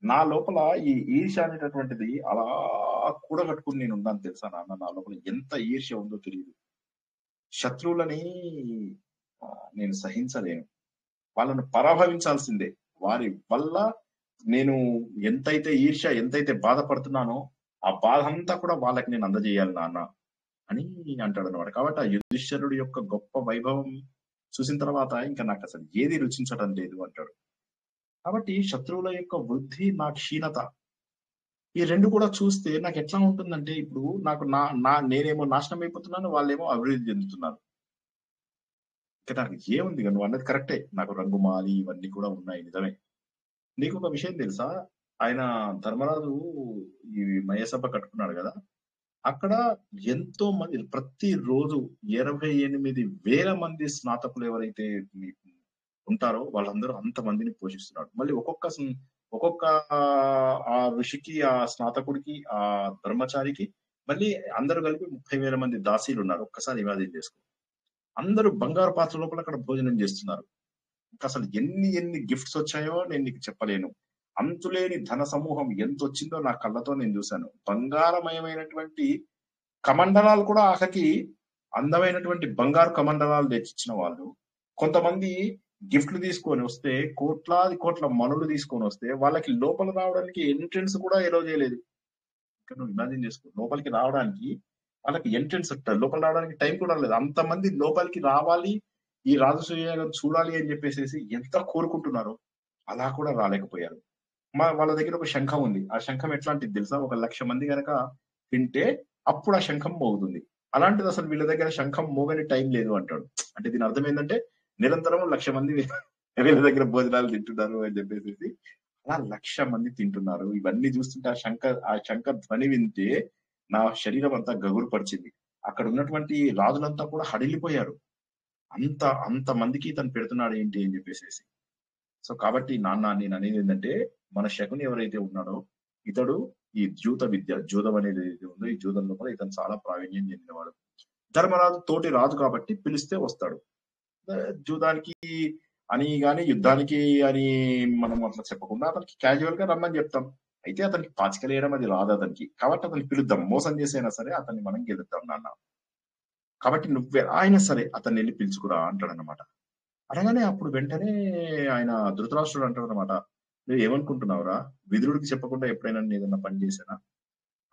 నా లోపల ఈ ఈర్ష్య అనేటటువంటిది అలా కూడగట్టుకుని నేను ఉన్నాను తెలుసా నాన్న, నా లోపల ఎంత ఈర్ష్య ఉందో తెలియదు. శత్రువులని నేను సహించలేను, వాళ్ళను పరాభవించాల్సిందే. వారి వల్ల నేను ఎంతైతే ఈర్ష్య, ఎంతైతే బాధపడుతున్నానో ఆ బాధ అంతా కూడా వాళ్ళకి నేను అందజేయాలి నాన్న అని అంటాడు అనమాట. కాబట్టి ఆ యుధిష్ఠిరుడి యొక్క గొప్ప వైభవం చూసిన తర్వాత ఇంకా నాకు అసలు ఏది రుచించడం లేదు అంటాడు. కాబట్టి శత్రువుల యొక్క వృద్ధి, నా క్షీణత, ఈ రెండు కూడా చూస్తే నాకు ఎట్లా ఉంటుందంటే, ఇప్పుడు నాకు నేనేమో నాశనం అయిపోతున్నాను, వాళ్ళేమో అభివృద్ధి చెందుతున్నారు. ఇంకా నాకు ఏముంది, నువ్వు అన్నది కరెక్టే, నాకు రంగుమాలి ఇవన్నీ కూడా ఉన్నాయి, నిజమే. నీకు ఒక విషయం తెలుసా, ఆయన ధర్మరాజు ఈ మయసభ కట్టుకున్నాడు కదా, అక్కడ ఎంతో మంది, ప్రతిరోజు 28,000 మంది స్నాతకులు ఎవరైతే ఉంటారో వాళ్ళందరూ అంతమందిని పోషిస్తున్నాడు. మళ్ళీ ఒక్కొక్క ఆ ఋషికి, ఆ స్నాతకుడికి, ఆ బ్రహ్మచారికి మళ్ళీ అందరూ కలిపి 30,000 మంది దాసీలు ఉన్నారు. ఒక్కసారి ఇవాదం చేసుకో, అందరూ బంగారు పాత్ర లోపల అక్కడ భోజనం చేస్తున్నారు. ఇంకా అసలు ఎన్ని గిఫ్ట్స్ వచ్చాయో నేను నీకు చెప్పలేను. అంతులేని ధన సమూహం ఎంత వచ్చిందో నా కళ్ళతో నేను చూశాను. బంగారమయమైనటువంటి కమండలాలు కూడా ఆఖరికి అందమైనటువంటి బంగారు కమండలాలు తెచ్చిచ్చిన వాళ్ళు, కొంతమంది గిఫ్ట్లు తీసుకొని వస్తే, కోట్ల మనులు తీసుకొని వస్తే వాళ్ళకి లోపల రావడానికి ఎంట్రెన్స్ కూడా ఎలో చేయలేదు. ఇక్కడ నువ్వు ఇమాజిన్ చేసుకో, లోపలికి రావడానికి వాళ్ళకి ఎంట్రెన్స్ లోపల రావడానికి టైం కూడా లేదు. అంతమంది లోపలికి రావాలి, ఈ రాజసూయ చూడాలి అని చెప్పేసి ఎంత కోరుకుంటున్నారో అలా కూడా రాలేకపోయారు. వాళ్ళ దగ్గర ఒక శంఖం ఉంది. ఆ శంఖం ఎట్లాంటిది తెలుసా? 1,00,000 మంది గనక తింటే అప్పుడు ఆ శంఖం మోగుతుంది. అలాంటిది అసలు వీళ్ళ దగ్గర శంఖం మోగని టైం లేదు అంటాడు. అంటే దీని అర్థం ఏంటంటే నిరంతరం 1,00,000 మంది వీళ్ళ దగ్గర భోజనాలు తింటున్నారు అని చెప్పేసి అలా 1,00,000 మంది తింటున్నారు. ఇవన్నీ చూస్తుంటే ఆ శంఖ ధ్వని వింటే నా శరీరం అంతా గగురు పరిచింది. అక్కడ ఉన్నటువంటి రాజులంతా కూడా హడిలిపోయారు. అంత మందికి తను పెడుతున్నాడు ఏంటి అని చెప్పేసి. సో కాబట్టి నాన్న నేను అనేది ఏంటంటే, మన శకుని ఎవరైతే ఉన్నాడో ఇతడు ఈ జూదం అనేది ఏదైతే ఉందో ఈ జూదంలో కూడా ఇతను చాలా ప్రావీణ్యం చెందినవాడు. ధర్మరాజు తోటి రాజు కాబట్టి పిలిస్తే వస్తాడు. జూదానికి అని గాని యుద్ధానికి అని మనం అట్లా చెప్పకుండా అతనికి క్యాజువల్ గా రమ్మని చెప్తాం. అయితే అతనికి పాచికలేయడం అది రాదు అతనికి, కాబట్టి అతనికి పిలుద్దాం. మోసం చేసైనా సరే అతన్ని మనం గెలుద్దాం నాన్న. కాబట్టి నువ్వే ఆయన సరే అతన్ని వెళ్ళి పిలుచుకురా అంటాడు అనమాట. అనగానే అప్పుడు వెంటనే ఆయన ధృతరాష్ట్రుడు అంటాడు అనమాట, నువ్వు ఏమనుకుంటున్నావురా, విదురుడికి చెప్పకుండా ఎప్పుడైనా నేను ఏదన్నా పని చేశానా?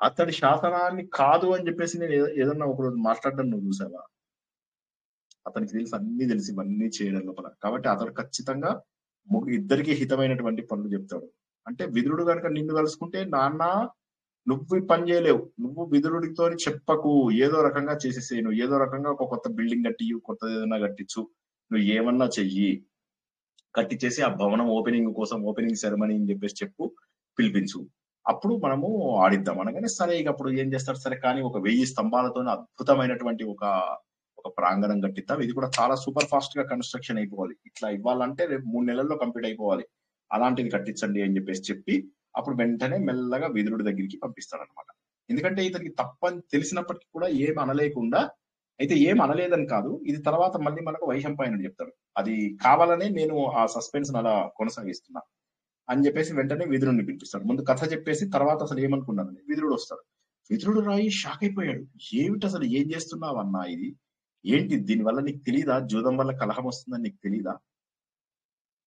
అతడి శాసనాన్ని కాదు అని చెప్పేసి నేను ఏదన్నా ఒకరోజు మాట్లాడడం నువ్వు చూసావా? అతనికి తెలిసి అన్ని తెలిసి ఇవన్నీ చేయడం లోపల. కాబట్టి అతడు ఖచ్చితంగా ఇద్దరికి హితమైనటువంటి పనులు చెప్తాడు. అంటే విదురుడు కనుక నిన్ను కలుసుకుంటే, నాన్న నువ్వు పని చేయలేవు, నువ్వు విదురుడితో చెప్పకు, ఏదో రకంగా చేసేసే, నువ్వు ఏదో రకంగా ఒక కొత్త బిల్డింగ్ కట్టియు, కొత్తది ఏదైనా కట్టించు, నువ్వు ఏమన్నా చెయ్యి, కట్టించేసి ఆ భవనం ఓపెనింగ్ సెరమనీ అని చెప్పేసి చెప్పు, పిలిపించు, అప్పుడు మనము ఆడిద్దాం అనగానే సరే. ఇక అప్పుడు ఏం చేస్తారు, సరే కానీ ఒక 1000 స్తంభాలతో అద్భుతమైనటువంటి ఒక ప్రాంగణం కట్టిద్దాం, ఇది కూడా చాలా సూపర్ ఫాస్ట్ గా కన్స్ట్రక్షన్ అయిపోవాలి, ఇట్లా ఇవ్వాలంటే రేపు 3 నెలల్లో కంప్లీట్ అయిపోవాలి, అలాంటిది కట్టించండి అని చెప్పి అప్పుడు వెంటనే మెల్లగా విదురుడి దగ్గరికి పంపిస్తాడనమాట. ఎందుకంటే ఇతనికి తప్పని తెలిసినప్పటికీ కూడా ఏం అనలేకుండా, అయితే ఏం అనలేదని కాదు, ఇది తర్వాత మళ్ళీ మనకు వైశంపాయనుడు చెప్తాడు, అది కావాలనే నేను ఆ సస్పెన్స్ అలా కొనసాగిస్తున్నా అని చెప్పేసి వెంటనే విదురుడిని పిలిపిస్తాడు. ముందు కథ చెప్పేసి తర్వాత అసలు ఏమనుకున్నాను విదురుడు వస్తాడు. విదురుడు రాయి షాక్ అయిపోయాడు, ఏమిటి అసలు ఏం చేస్తున్నావు అన్నా, ఇది ఏంటి, దీనివల్ల నీకు తెలీదా, జూదం వల్ల కలహం వస్తుందని నీకు తెలీదా,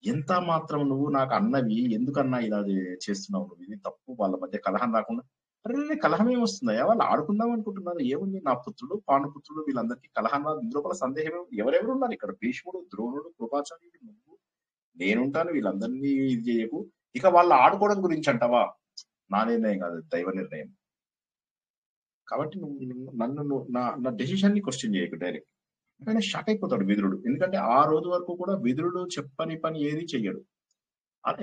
ఎంత మాత్రం నువ్వు నాకు అన్నవి ఎందుకన్నా ఇలా చేస్తున్నావు, నువ్వు ఇది తప్పు, వాళ్ళ మధ్య కలహం రాకుండా. అరే కలహం ఏమొస్తుందా, వాళ్ళు ఆడుకుందాం అనుకుంటున్నారు, ఏముంది, నా పుత్రుడు పాండుపుత్రుడు వీళ్ళందరికీ కలహం రాదు, ఇందులో సందేహం ఎవరెవరు ఉన్నారు ఇక్కడ, భీష్ముడు, ద్రోణుడు, కృపాచార్యుడు, నువ్వు, నేనుంటాను, వీళ్ళందరినీ ఇది చేయకు, ఇక వాళ్ళు ఆడుకోవడం గురించి అంటావా, నా నిర్ణయం కాదు, దైవ నిర్ణయం, కాబట్టి నువ్వు నా డెసిషన్ ని క్వశ్చన్ చేయకు డైరెక్ట్. ఆయన షాక్ అయిపోతాడు విదురుడు, ఎందుకంటే ఆ రోజు వరకు కూడా విదురుడు చెప్పని పని ఏది చెయ్యడు,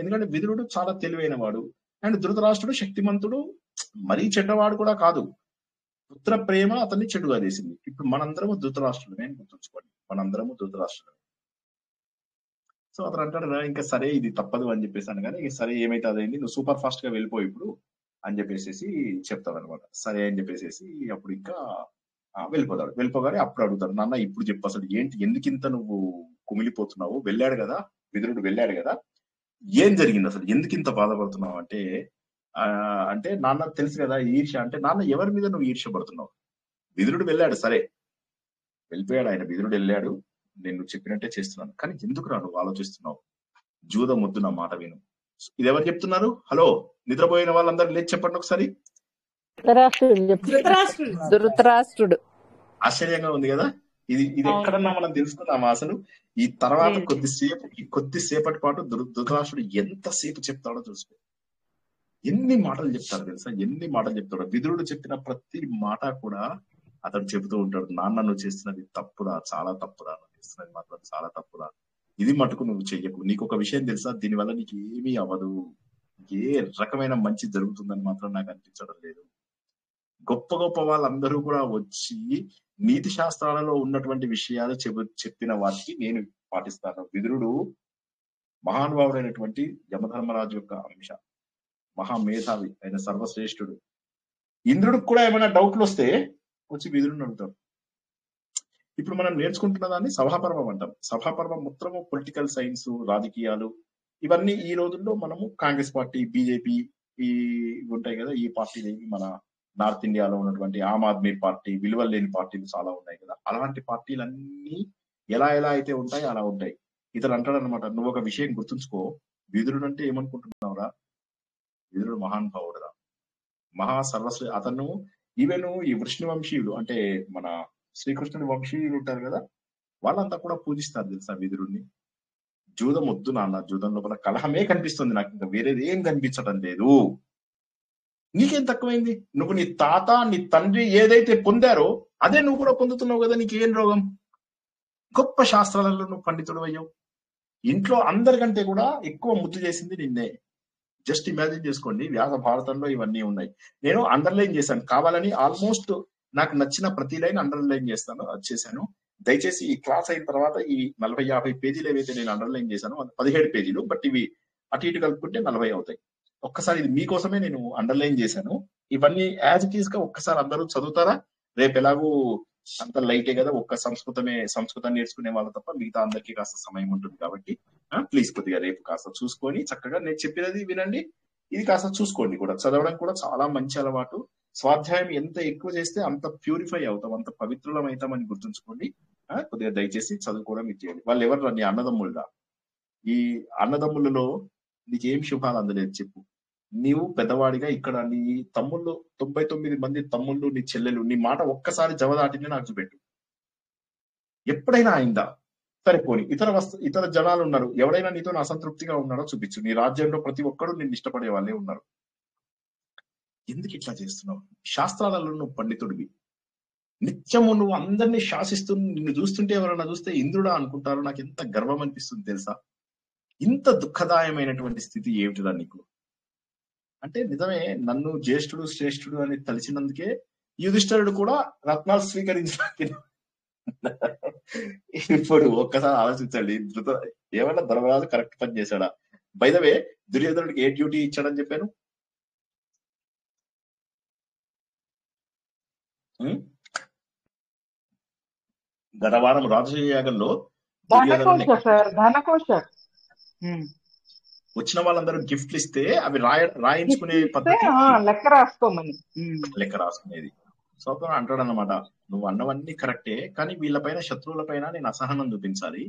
ఎందుకంటే విదురుడు చాలా తెలివైన వాడు, అండ్ ధృతరాష్ట్రుడు శక్తిమంతుడు, మరీ చెడ్డవాడు కూడా కాదు, పుత్ర ప్రేమ అతన్ని చెడుగా చేసింది. ఇప్పుడు మనందరము ధృతరాష్ట్రులమే అని గుర్తుంచుకోండి, మనందరము ధృతరాష్ట్రులమే. సో అతను అంటాడు ఇంకా సరే ఇది తప్పదు అని చెప్పేసి అనగానే, సరే ఏమైతే అదైంది, నువ్వు సూపర్ ఫాస్ట్ గా వెళ్ళిపో ఇప్పుడు అని చెప్పేసి చెప్తాడు అనమాట. సరే అని చెప్పేసి అప్పుడు ఇంకా వెళ్ళిపోగానే అప్పుడు అడుగుతాడు, నాన్న ఇప్పుడు చెప్పు అసలు ఏంటి, ఎందుకింత నువ్వు కుమిలిపోతున్నావు, వెళ్ళాడు కదా విదురుడు, వెళ్ళాడు కదా, ఏం జరిగింది అసలు, ఎందుకింత బాధపడుతున్నావు అంటే నాన్న తెలుసు కదా ఈర్ష్య అంటే, నాన్న ఎవరి మీద నువ్వు ఈర్ష్య పడుతున్నావు, విదురుడు వెళ్ళాడు సరే వెళ్ళిపోయాడు, ఆయన విదురుడు వెళ్ళాడు, నేను చెప్పినట్టే చేస్తున్నాను, కానీ ఎందుకు నువ్వు ఆలోచిస్తున్నావు, జూదం వద్దు, నా మాట విను. ఇది ఎవరు చెప్తున్నారు, హలో నిద్రపోయిన వాళ్ళందరూ లేచి చెప్పండి ఒకసారి. ధృతరాష్ట్రుడు. ఆశ్చర్యంగా ఉంది కదా, ఇది ఎక్కడన్నా మనం తెలుసుకున్నామా అసలు, ఈ తర్వాత కొద్దిసేపటి పాటు ధృతరాష్ట్రుడు ఎంతసేపు చెప్తాడో చూసుకో, ఎన్ని మాటలు చెప్తాడు తెలుసా, ఎన్ని మాటలు చెప్తాడు. విదురుడు చెప్పిన ప్రతి మాట కూడా అతడు చెబుతూ ఉంటాడు, నాన్న నువ్వు చేస్తున్నది తప్పురా, చాలా తప్పురా, నువ్వు చేస్తున్నది మాత్రం చాలా తప్పురా, ఇది మటుకు నువ్వు చెయ్యకు, నీకు ఒక విషయం తెలుసా, దీనివల్ల నీకు ఏమీ అవ్వదు, ఏ రకమైన మంచి జరుగుతుందని మాత్రం నాకు అనిపించడం లేదు. గొప్ప వాళ్ళందరూ కూడా వచ్చి నీతి శాస్త్రాలలో ఉన్నటువంటి విషయాలు చెప్పిన వాటికి నేను పాటిస్తాను. విదురుడు మహానుభావుడైనటువంటి యమధర్మరాజు యొక్క అంశ, మహామేధావి, ఆయన సర్వశ్రేష్ఠుడు. ఇంద్రుడికి కూడా ఏమైనా డౌట్లు వస్తే వచ్చి విదురుడిని అడుగుతాడు. ఇప్పుడు మనం నేర్చుకుంటున్న దాన్ని సభాపర్వం అంటాం. సభాపర్వం మొత్తము పొలిటికల్ సైన్స్, రాజకీయాలు, ఇవన్నీ ఈ రోజుల్లో మనము కాంగ్రెస్ పార్టీ, బీజేపీ ఈ ఉంటాయి కదా, ఈ పార్టీలు మన నార్త్ ఇండియాలో ఉన్నటువంటి ఆమ్ ఆద్మీ పార్టీ, విలువలు లేని పార్టీలు చాలా ఉన్నాయి కదా, అలాంటి పార్టీలన్నీ ఎలా ఎలా అయితే ఉంటాయి అలా ఉంటాయి. ఇతను అంటాడు అనమాట, నువ్వు ఒక విషయం గుర్తుంచుకో, విదురుడు అంటే ఏమనుకుంటున్నావురా, విదురుడు మహానుభావుడురా, మహా సర్వశ్రీ. అతను ఈవెన్ ఈ వృష్ణి వంశీయులు అంటే మన శ్రీకృష్ణుడి వంశీయులు ఉంటారు కదా, వాళ్ళంతా కూడా పూజిస్తారు తెలుసా విదురుడిని. జూదం వద్దు నాన్న, జూదం లోపల కలహమే కనిపిస్తుంది నాకు, ఇంకా వేరేది ఏం కనిపించడం లేదు. నీకేం తక్కువైంది? నువ్వు నీ తాత నీ తండ్రి ఏదైతే పొందారో అదే నువ్వు కూడా పొందుతున్నావు కదా, నీకేం రోగం? గొప్ప శాస్త్రాలలో నువ్వు పండితుడు అయ్యావు. ఇంట్లో అందరికంటే కూడా ఎక్కువ ముద్దు చేసింది నిన్నే. జస్ట్ ఇమాజిన్ చేసుకోండి, వ్యాస భారతంలో ఇవన్నీ ఉన్నాయి. నేను అండర్లైన్ చేశాను కావాలని, ఆల్మోస్ట్ నాకు నచ్చిన ప్రతి లైన్ అండర్లైన్ చేశాను. దయచేసి ఈ క్లాస్ అయిన తర్వాత ఈ 40-50 పేజీలు ఏవైతే నేను అండర్లైన్ చేశానో 17 పేజీలు, బట్ ఇవి అటు ఇటు కలుపుకుంటే 40 అవుతాయి. ఒక్కసారి ఇది మీకోసమే నేను అండర్లైన్ చేశాను. ఇవన్నీ యాజ్ ఇట్ ఈస్ గా ఒక్కసారి అందరూ చదువుతారా? రేపు ఎలాగూ అంత లైటే కదా, ఒక్క సంస్కృతం నేర్చుకునే వాళ్ళు తప్ప మిగతా అందరికీ కాస్త సమయం ఉంటుంది కాబట్టి ప్లీజ్ కొద్దిగా రేపు కాస్త చూసుకొని చక్కగా నేను చెప్పినది వినండి. ఇది కాస్త చూసుకోండి కూడా. చదవడం కూడా చాలా మంచి అలవాటు. స్వాధ్యాయం ఎంత ఎక్కువ చేస్తే అంత ప్యూరిఫై అవుతాం, అంత పవిత్రులం అవుతామని గుర్తుంచుకోండి. కొద్దిగా దయచేసి చదువుకోవడం ఇది చేయండి. వాళ్ళు ఎవరు? నీ అన్నదమ్ముళ్ళ. ఈ అన్నదమ్ములలో నీకేం శుభాలు అందలేదు చెప్పు. నీవు పెద్దవాడిగా ఇక్కడ నీ తమ్ముళ్ళు 99 మంది తమ్ముళ్ళు, నీ చెల్లెలు, నీ మాట ఒక్కసారి జవదాటిని నాకు చూపెట్టు. ఎప్పుడైనా అయిందా? సరే పోనీ ఇతర జనాలు ఉన్నారు, ఎవడైనా నీతో అసంతృప్తిగా ఉన్నాడో చూపించు. నీ రాజ్యంలో ప్రతి ఒక్కరు నిన్ను ఇష్టపడే వాళ్ళే ఉన్నారు. ఎందుకు ఇట్లా చేస్తున్నావు? శాస్త్రాలలో నువ్వు పండితుడివి, నిత్యము నువ్వు అందరినీ శాసిస్తూ, నిన్ను చూస్తుంటే ఎవరైనా చూస్తే ఇంద్రుడా అనుకుంటారు. నాకు ఎంత గర్వం అనిపిస్తుంది తెలుసా? ఇంత దుఃఖదాయమైనటువంటి స్థితి ఏమిటిరా నీకు? అంటే నిజమే, నన్ను జ్యేష్ఠుడు శ్రేష్ఠుడు అని తలిచినందుకే యుధిష్ఠిరుడు కూడా రత్నాలు స్వీకరించడానికి. ఇప్పుడు ఒక్కసారి ఆలోచించండి, ఏమన్నా ధర్మరాజు కరెక్ట్ పని చేశాడా? బై ద వే, దుర్యోధనుడికి ఏ డ్యూటీ ఇచ్చాడని చెప్పాను? గత వారం రాజసూయ యాగంలో ధనకోశ వచ్చిన వాళ్ళందరూ గిఫ్ట్లు ఇస్తే అవి రాయించుకునే పద్ధతి, లెక్క రాసుకునేది. సో అంటాడు అన్నమాట, నువ్వు అన్నవన్నీ కరెక్టే, కానీ వీళ్ళపైన శత్రువులపైన నేను అసహనం చూపించాలి.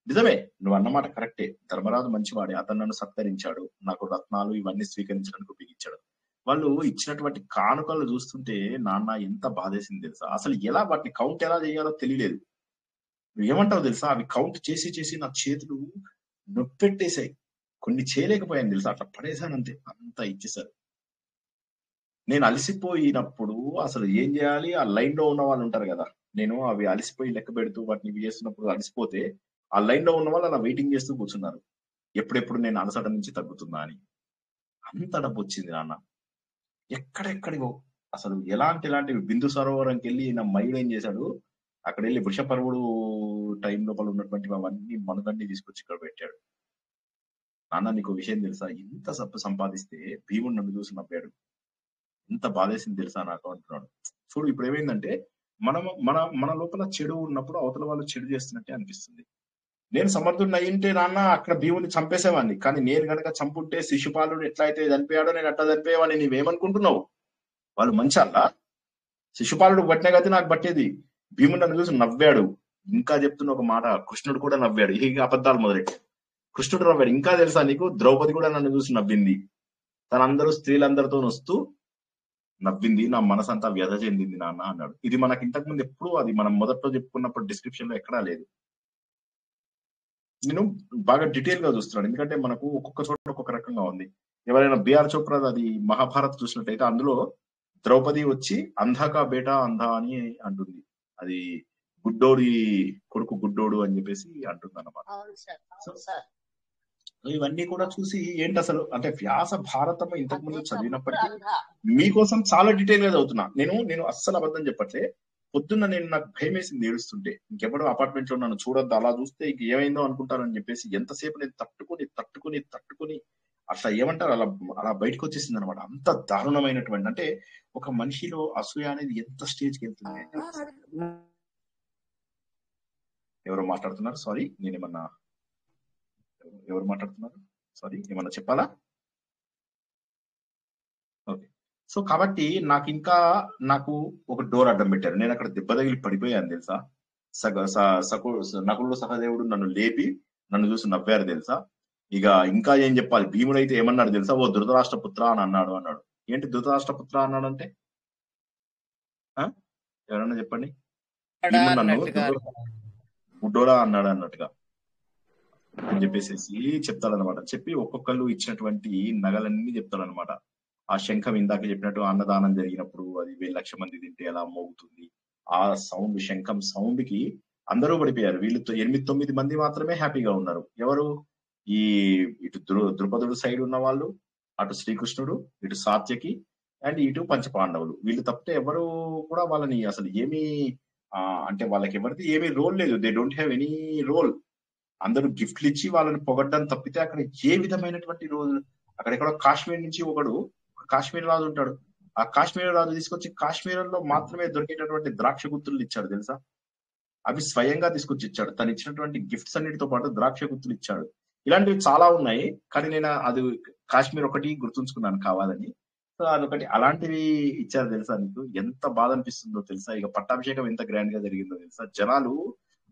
నిజమే, నువ్వు అన్నమాట కరెక్టే. ధర్మరాజు మంచివాడే, అతను నన్ను సత్కరించాడు, నాకు రత్నాలు ఇవన్నీ స్వీకరించడానికి ఉపయోగించాడు. వాళ్ళు ఇచ్చినటువంటి కానుకలు చూస్తుంటే నాన్న ఎంత బాధేసింది తెలుసా? అసలు ఎలా వాటిని కౌంట్ ఎలా చేయాలో తెలియలేదు. నువ్వు ఏమంటావు తెలుసా? అవి కౌంట్ చేసి చేసి నా చేతులు నొప్పెట్టేశాయి, కొన్ని చేయలేకపోయాను తెలుసా, అట్లా పడేశాను అంతే, అంతా ఇచ్చేసారు. నేను అలసిపోయినప్పుడు అసలు ఏం చేయాలి? ఆ లైన్ లో ఉన్న వాళ్ళు ఉంటారు కదా, నేను అవి అలసిపోయి లెక్క పెడుతూ వాటిని ఇవి చేస్తున్నప్పుడు అలసిపోతే ఆ లైన్ లో ఉన్న వాళ్ళు అలా వెయిటింగ్ చేస్తూ కూర్చున్నారు, ఎప్పుడెప్పుడు నేను అలసట నుంచి తగ్గుతుందా అని. అంత డబ్బు వచ్చింది నాన్న, ఎక్కడెక్కడికో. అసలు ఎలాంటి బిందు సరోవరంకి వెళ్ళి నా మైడు ఏం చేశాడు, అక్కడ వెళ్ళి వృషపర్వుడు టైం లోపల ఉన్నటువంటి అవన్నీ మనుగన్ని తీసుకొచ్చి ఇక్కడ పెట్టాడు. నాన్న నీకు విషయం తెలుసా, ఇంత సంపాదిస్తే భీముడు నన్ను చూసి నవ్వాడు, ఎంత బాధేసింది తెలుసా నాకు అంటున్నాడు. చూడు ఇప్పుడు ఏమైందంటే, మన లోపల చెడు ఉన్నప్పుడు అవతల వాళ్ళు చెడు చేస్తున్నట్టే అనిపిస్తుంది. నేను సమర్థుడిని అయ్యింటే నాన్న అక్కడ భీముని చంపేసేవాడిని, కానీ నేను గనక చంపుంటే శిశుపాలుడు ఎట్లా అయితే చనిపోయాడో నేను అట్లా చనిపోయేవాడిని. నీవేమనుకుంటున్నావు? వాళ్ళు మంచాలా? శిశుపాలుడు పట్టిన గతి నాకు పట్టేది. భీముడు నన్ను చూసి నవ్వాడు. ఇంకా చెప్తున్న ఒక మాట, కృష్ణుడు కూడా నవ్వాడు. ఇక అబద్ధాలు మొదలెట్టి కృష్ణుడు నవ్వాడు. ఇంకా తెలుసా నీకు, ద్రౌపది కూడా నన్ను చూసి నవ్వింది. తనందరూ స్త్రీలందరితో వస్తూ నవ్వింది, నా మనసంతా వ్యధ చెందింది నాన్న అన్నాడు. ఇది మనకి ఇంతకు ముందు ఎప్పుడు, అది మనం మొదట్లో చెప్పుకున్నప్పుడు డిస్క్రిప్షన్ లో ఎక్కడా లేదు. నేను బాగా డీటెయిల్ గా చూస్తున్నాను, ఎందుకంటే మనకు ఒక్కొక్క చోట ఒక్కొక్క రకంగా ఉంది. ఎవరైనా బిఆర్ చోప్రా అది మహాభారత్ చూసినట్టయితే అందులో ద్రౌపది వచ్చి అంధాకా బేటా అంధా అని అంటుంది. అది గుడ్డోడి కొడుకు గుడ్డోడు అని చెప్పేసి అంటుంది అన్నమాట. ఇవన్నీ కూడా చూసి ఏంటి అసలు అంటే వ్యాస భారతం ఇంతకు ముందు చదివినప్పటికీ మీకోసం చాలా డీటెయిల్ గా చదువుతున్నా. నేను అస్సలు అబద్ధం చెప్పట్లే. పొద్దున్న నాకు భయం వేసింది ఏడుస్తుంటే, ఇంకెప్పుడు అపార్ట్మెంట్ లో నన్ను చూడొద్దు, అలా చూస్తే ఇంక ఏమైందో అనుకుంటారని చెప్పేసి ఎంతసేపు నేను తట్టుకుని అట్లా ఏమంటారు అలా బయటకు వచ్చేసింది అనమాట. అంత దారుణమైనటువంటి, అంటే ఒక మనిషిలో అసూయ అనేది ఎంత స్టేజ్కి వెళ్తుంది. ఎవరో మాట్లాడుతున్నారు, సారీ, నేనేమన్నా ఎవరు మాట్లాడుతున్నారు? సారీ, ఏమన్నా చెప్పాలా? ఓకే, సో కాబట్టి నాకు ఒక డోర్ అడ్డం పెట్టారు. నేను అక్కడ దెబ్బ తగిలి పడిపోయాను తెలుసా. నకులుడు సహదేవుడు నన్ను లేపి నన్ను చూసి నవ్వారు తెలుసా. ఇక ఇంకా ఏం చెప్పాలి, భీముడు అయితే ఏమన్నాడు తెలుసా, ఓ ధృతరాష్ట్ర పుత్ర అని అన్నాడు. ఏంటి ధృతరాష్ట్ర పుత్ర అన్నాడంటే ఎవరన్నా చెప్పండి. భీముడు నన్ను గుడ్డోడా అన్నాడు అన్నట్టుగా అని చెప్పేసి చెప్తాడనమాట. చెప్పి ఒక్కొక్కళ్ళు ఇచ్చినటువంటి నగలన్నీ చెప్తాడనమాట. ఆ శంఖం ఇందాక చెప్పినట్టు అన్నదానం జరిగినప్పుడు అది 1,00,000 మంది తింటే ఎలా మోగుతుంది, ఆ సౌండ్, శంఖం సౌండ్ కి అందరూ పడిపోయారు. వీళ్ళతో 8-9 మంది మాత్రమే హ్యాపీగా ఉన్నారు. ఎవరు? ఈ ఇటు ద్రుపదుడు సైడ్ ఉన్న వాళ్ళు, అటు శ్రీకృష్ణుడు, ఇటు సాత్యకి అండ్ ఇటు పంచపాండవులు. వీళ్ళు తప్పితే ఎవరు కూడా వాళ్ళని అసలు ఏమీ అంటే వాళ్ళకి ఎవరిది ఏమీ రోల్ లేదు. They don't have any role. అందరూ గిఫ్ట్లు ఇచ్చి వాళ్ళని పొగడ్డం తప్పితే అక్కడ ఏ విధమైనటువంటి రోల్. అక్కడెక్కడో కాశ్మీర్ నుంచి ఒకడు కాశ్మీర్ రాజు ఉంటాడు. ఆ కాశ్మీర్ రాజు తీసుకొచ్చి కాశ్మీరంలో మాత్రమే దొరికేటటువంటి ద్రాక్ష గుత్తులు ఇచ్చాడు తెలుసా. అవి స్వయంగా తీసుకొచ్చి ఇచ్చాడు. తను ఇచ్చినటువంటి గిఫ్ట్స్ అన్నిటితో పాటు ద్రాక్ష గుత్తులు ఇచ్చాడు. ఇలాంటివి చాలా ఉన్నాయి, కానీ నేను అది కాశ్మీర్ ఒకటి గుర్తుంచుకున్నాను కావాలని. సో అదొకటి అలాంటివి ఇచ్చారు తెలుసా. నీకు ఎంత బాధ అనిపిస్తుందో తెలుసా. ఇక పట్టాభిషేకం ఎంత గ్రాండ్ గా జరిగిందో తెలుసా. జనాలు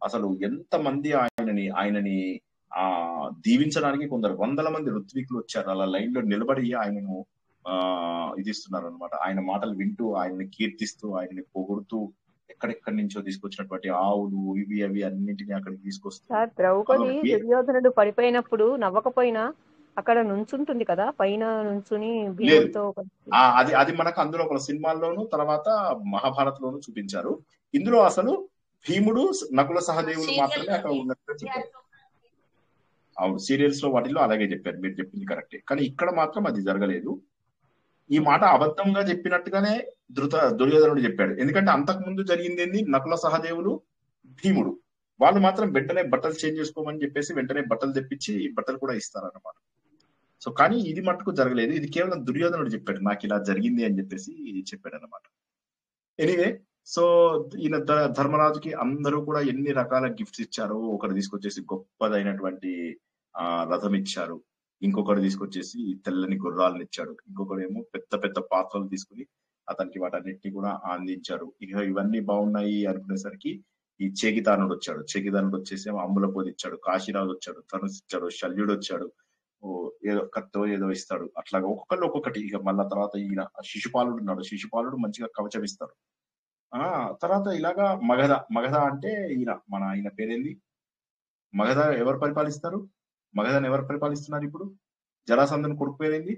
అసలు ఎంత మంది ఆయనని దీవించడానికి కొందరు 100 మంది ఋత్వికులు వచ్చారు. అలా లైన్ లో నిలబడి ఆయనను ఇది ఇస్తున్నారు అనమాట. ఆయన మాటలు వింటూ, ఆయన్ని కీర్తిస్తూ, ఆయన్ని పొగుడుతూ, ఎక్కడెక్కడి నుంచో తీసుకొచ్చినటువంటి ఆవులు ఇవి అవి అన్నింటినీ అక్కడికి తీసుకొస్తారు. ద్రౌపది దుర్యోధనుడు పడిపోయినప్పుడు నవ్వకపోయినా అక్కడ నుంచుంటుంది కదా, పైన నుంచుని భీముడితో. అది మనకు అందులో ఒక సినిమాల్లోను తర్వాత మహాభారత్ లోను చూపించారు. ఇందులో అసలు భీముడు నకుల సహదేవుడు మాత్రమే అక్కడ ఉన్నట్టు చెప్పారు. అవును, సీరియల్స్ లో వాటిల్లో అలాగే చెప్పారు. మీరు చెప్పింది కరెక్టే, కానీ ఇక్కడ మాత్రం అది జరగలేదు. ఈ మాట అబద్ధంగా చెప్పినట్టుగానే దుర్యోధనుడు చెప్పాడు. ఎందుకంటే అంతకు ముందు జరిగింది ఏంది, నకుల సహదేవులు భీముడు వాళ్ళు మాత్రం వెంటనే బట్టలు చేంజ్ చేసుకోమని చెప్పేసి వెంటనే బట్టలు తెప్పించి బట్టలు కూడా ఇస్తారన్నమాట. సో కానీ ఇది మట్టుకు జరగలేదు. ఇది కేవలం దుర్యోధనుడు చెప్పాడు, నాకు ఇలా జరిగింది అని చెప్పేసి చెప్పాడు అనమాట. ఎనీవే, సో ఈయన ధర్మరాజుకి అందరూ కూడా ఎన్ని రకాల గిఫ్ట్స్ ఇచ్చారు. ఒకరు తీసుకొచ్చేసి గొప్పదైనటువంటి రథం ఇచ్చారు, ఇంకొకరు తీసుకొచ్చేసి తెల్లని గుర్రాలను ఇచ్చాడు, ఇంకొకరు ఏమో పెద్ద పెద్ద పాత్రలు తీసుకుని అతనికి వాటన్నిటిని కూడా అందించారు. ఇక ఇవన్నీ బాగున్నాయి అనుకునేసరికి ఈ చేకితానుడు వచ్చాడు. చేకితానుడు వచ్చేసి అంబుల పోది ఇచ్చాడు, కాశీరాజు వచ్చాడు, ధనుసు ఇచ్చాడు, శల్యుడు వచ్చాడు, ఏదో కత్తో ఏదో ఇస్తాడు. అట్లాగా ఒక్కొక్కళ్ళు ఒక్కొక్కటి. ఇక మళ్ళా తర్వాత ఈయన శిశుపాలుడు ఉన్నాడు. శిశుపాలుడు మంచిగా కవచం ఇస్తాడు. తర్వాత ఇలాగా మగధ అంటే ఆయన పేరేంది, మగధ ఎవరు పరిపాలిస్తారు? మగధను ఎవరు పరిపాలిస్తున్నారు ఇప్పుడు? జరాసంధుని కొడుకు పేరేంది?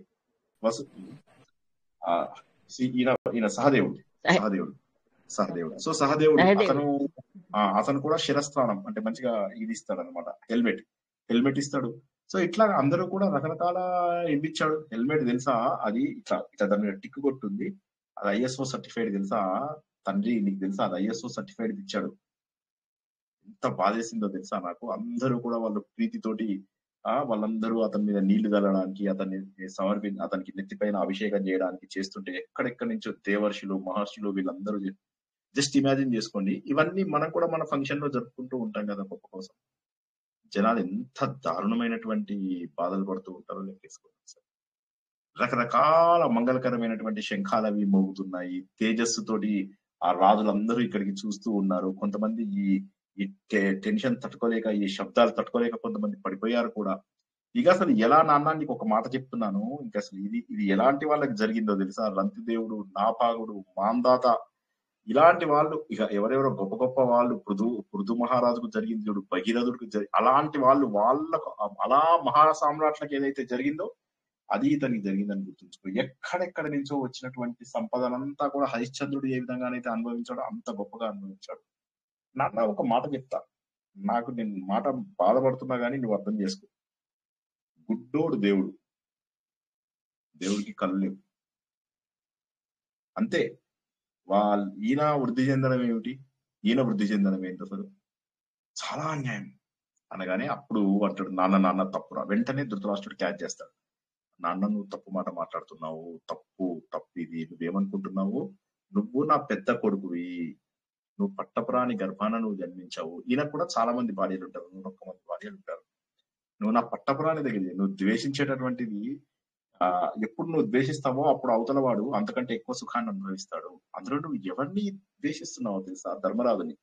ఈయన సహదేవుడు. సో సహదేవుడు అతను కూడా శిరస్త్రాణం అంటే మంచిగా ఇది ఇస్తాడు అనమాట, హెల్మెట్ ఇస్తాడు. సో ఇట్లా అందరూ కూడా రకరకాల ఇవ్విచ్చాడు. హెల్మెట్ తెలుసా, అది ఇట్లా దాని మీద టిక్ కొట్టుంది, అది ISO సర్టిఫైడ్ తెలుసా. తండ్రి నీకు తెలుసా, అది ISO సర్టిఫైడ్ ఇచ్చాడు. ఎంత బాధేసిందో తెలుసా నాకు. అందరూ కూడా వాళ్ళు ప్రీతితోటి వాళ్ళందరూ అతని మీద నీళ్లు చల్లడానికి, అతనికి నెత్తిపైన అభిషేకం చేయడానికి చేస్తుంటే ఎక్కడెక్కడి నుంచో దేవర్షులు, మహర్షులు వీళ్ళందరూ. జస్ట్ ఇమాజిన్ చేసుకోండి, ఇవన్నీ మనం కూడా మన ఫంక్షన్ లో జరుపుకుంటూ ఉంటాం కదా గొప్ప కోసం. జనాలు ఎంత దారుణమైనటువంటి బాధలు పడుతూ ఉంటారో లెక్కేసుకోండి సార్. రకరకాల మంగళకరమైనటువంటి శంఖాలవి మోగుతున్నాయి. తేజస్సుతోటి ఆ రాజులందరూ ఇక్కడికి చూస్తూ ఉన్నారు. కొంతమంది ఈ టెన్షన్ తట్టుకోలేక, ఈ శబ్దాలు తట్టుకోలేక కొంతమంది పడిపోయారు కూడా. ఇక అసలు ఎలా నాన్న నీకు ఒక మాట చెప్తున్నాను, ఇంకా అసలు ఇది ఎలాంటి వాళ్ళకి జరిగిందో తెలుసా. రంతిదేవుడు, నాపాగుడు, మాందాత ఇలాంటి వాళ్ళు, ఇక ఎవరెవరో గొప్ప గొప్ప వాళ్ళు, పృథు మహారాజుకు జరిగింది చూడు, భగీరథుడికి అలాంటి వాళ్ళకు అలా మహాసామ్రాట్లకు ఏదైతే జరిగిందో అది ఇతనికి జరిగిందని గుర్తుంచుకో. ఎక్కడెక్కడ నుంచో వచ్చినటువంటి సంపదనంతా కూడా హరిశ్చంద్రుడు ఏ విధంగానైతే అనుభవించాడో అంత గొప్పగా అనుభవించాడు. నాన్న ఒక మాట చెప్తా, నేను మాట బాధపడుతున్నా గానీ నువ్వు అర్థం చేసుకో. గుడ్డోడు దేవుడికి కళ్ళు లేవు అంతే. ఈయన వృద్ధి చెందడం ఏమిటి, ఈయన వృద్ధి చెందడం ఏంటి, అసలు చాలా అన్యాయం. అనగానే అప్పుడు అంటాడు, నాన్న తప్పురా. వెంటనే ధృతరాష్ట్రుడు క్యాచ్ చేస్తాడు. నాన్న నువ్వు తప్పు మాట మాట్లాడుతున్నావు, తప్పు ఇది. నువ్వేమనుకుంటున్నావు, నువ్వు నా పెద్ద కొడుకువి, నువ్వు పట్టపురాని గర్భాన నువ్వు జన్మించావు. ఈయన కూడా చాలా మంది భార్యలు ఉంటారు, 101 మంది భార్యలు ఉంటారు. నువ్వు నా పట్టపురాని దగ్గర నువ్వు ద్వేషించేటటువంటిది ఎప్పుడు నువ్వు ద్వేషిస్తావో అప్పుడు అవతల వాడు అంతకంటే ఎక్కువ సుఖాన్ని అనుభవిస్తాడు. అందులో నువ్వు ఎవరిని ద్వేషిస్తున్నావో తెలుసా? ధర్మరాజుని.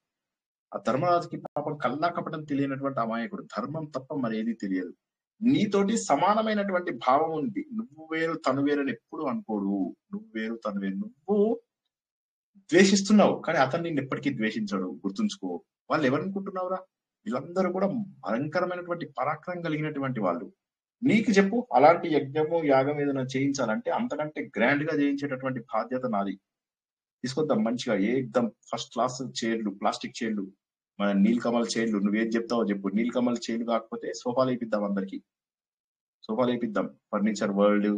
ఆ ధర్మరాజుకి పాపం కల్లా కపటం తెలియనటువంటి అమాయకుడు, ధర్మం తప్ప మరేది తెలియదు. నీతోటి సమానమైనటువంటి భావం ఉంది. నువ్వు వేరు తను వేరని ఎప్పుడు అనుకోడు. నువ్వు వేరు తను వేరు. నువ్వు ద్వేషిస్తున్నావు కానీ అతను నిన్ను ఎప్పటికీ ద్వేషించడు. గుర్తుంచుకో. వాళ్ళు ఎవరనుకుంటున్నావురా? వీళ్ళందరూ కూడా భయంకరమైనటువంటి పరాక్రమం కలిగినటువంటి వాళ్ళు. నీకు చెప్పు, అలాంటి యజ్ఞము యాగం ఏదైనా చేయించాలంటే అంతకంటే గ్రాండ్ గా చేయించేటటువంటి బాధ్యత నాది. తీసుకొద్దాం మంచిగా ఏకదం ఫస్ట్ క్లాస్ చైర్లు, ప్లాస్టిక్ చైర్లు, మన నీలకమల్ చైర్లు. నువ్వేం చెప్తావో చెప్పు. నీలకమల్ చైర్లు కాకపోతే సోఫాలు వేయిద్దాం, అందరికి సోఫాలు వేయిద్దాం. ఫర్నిచర్ వరల్డ్,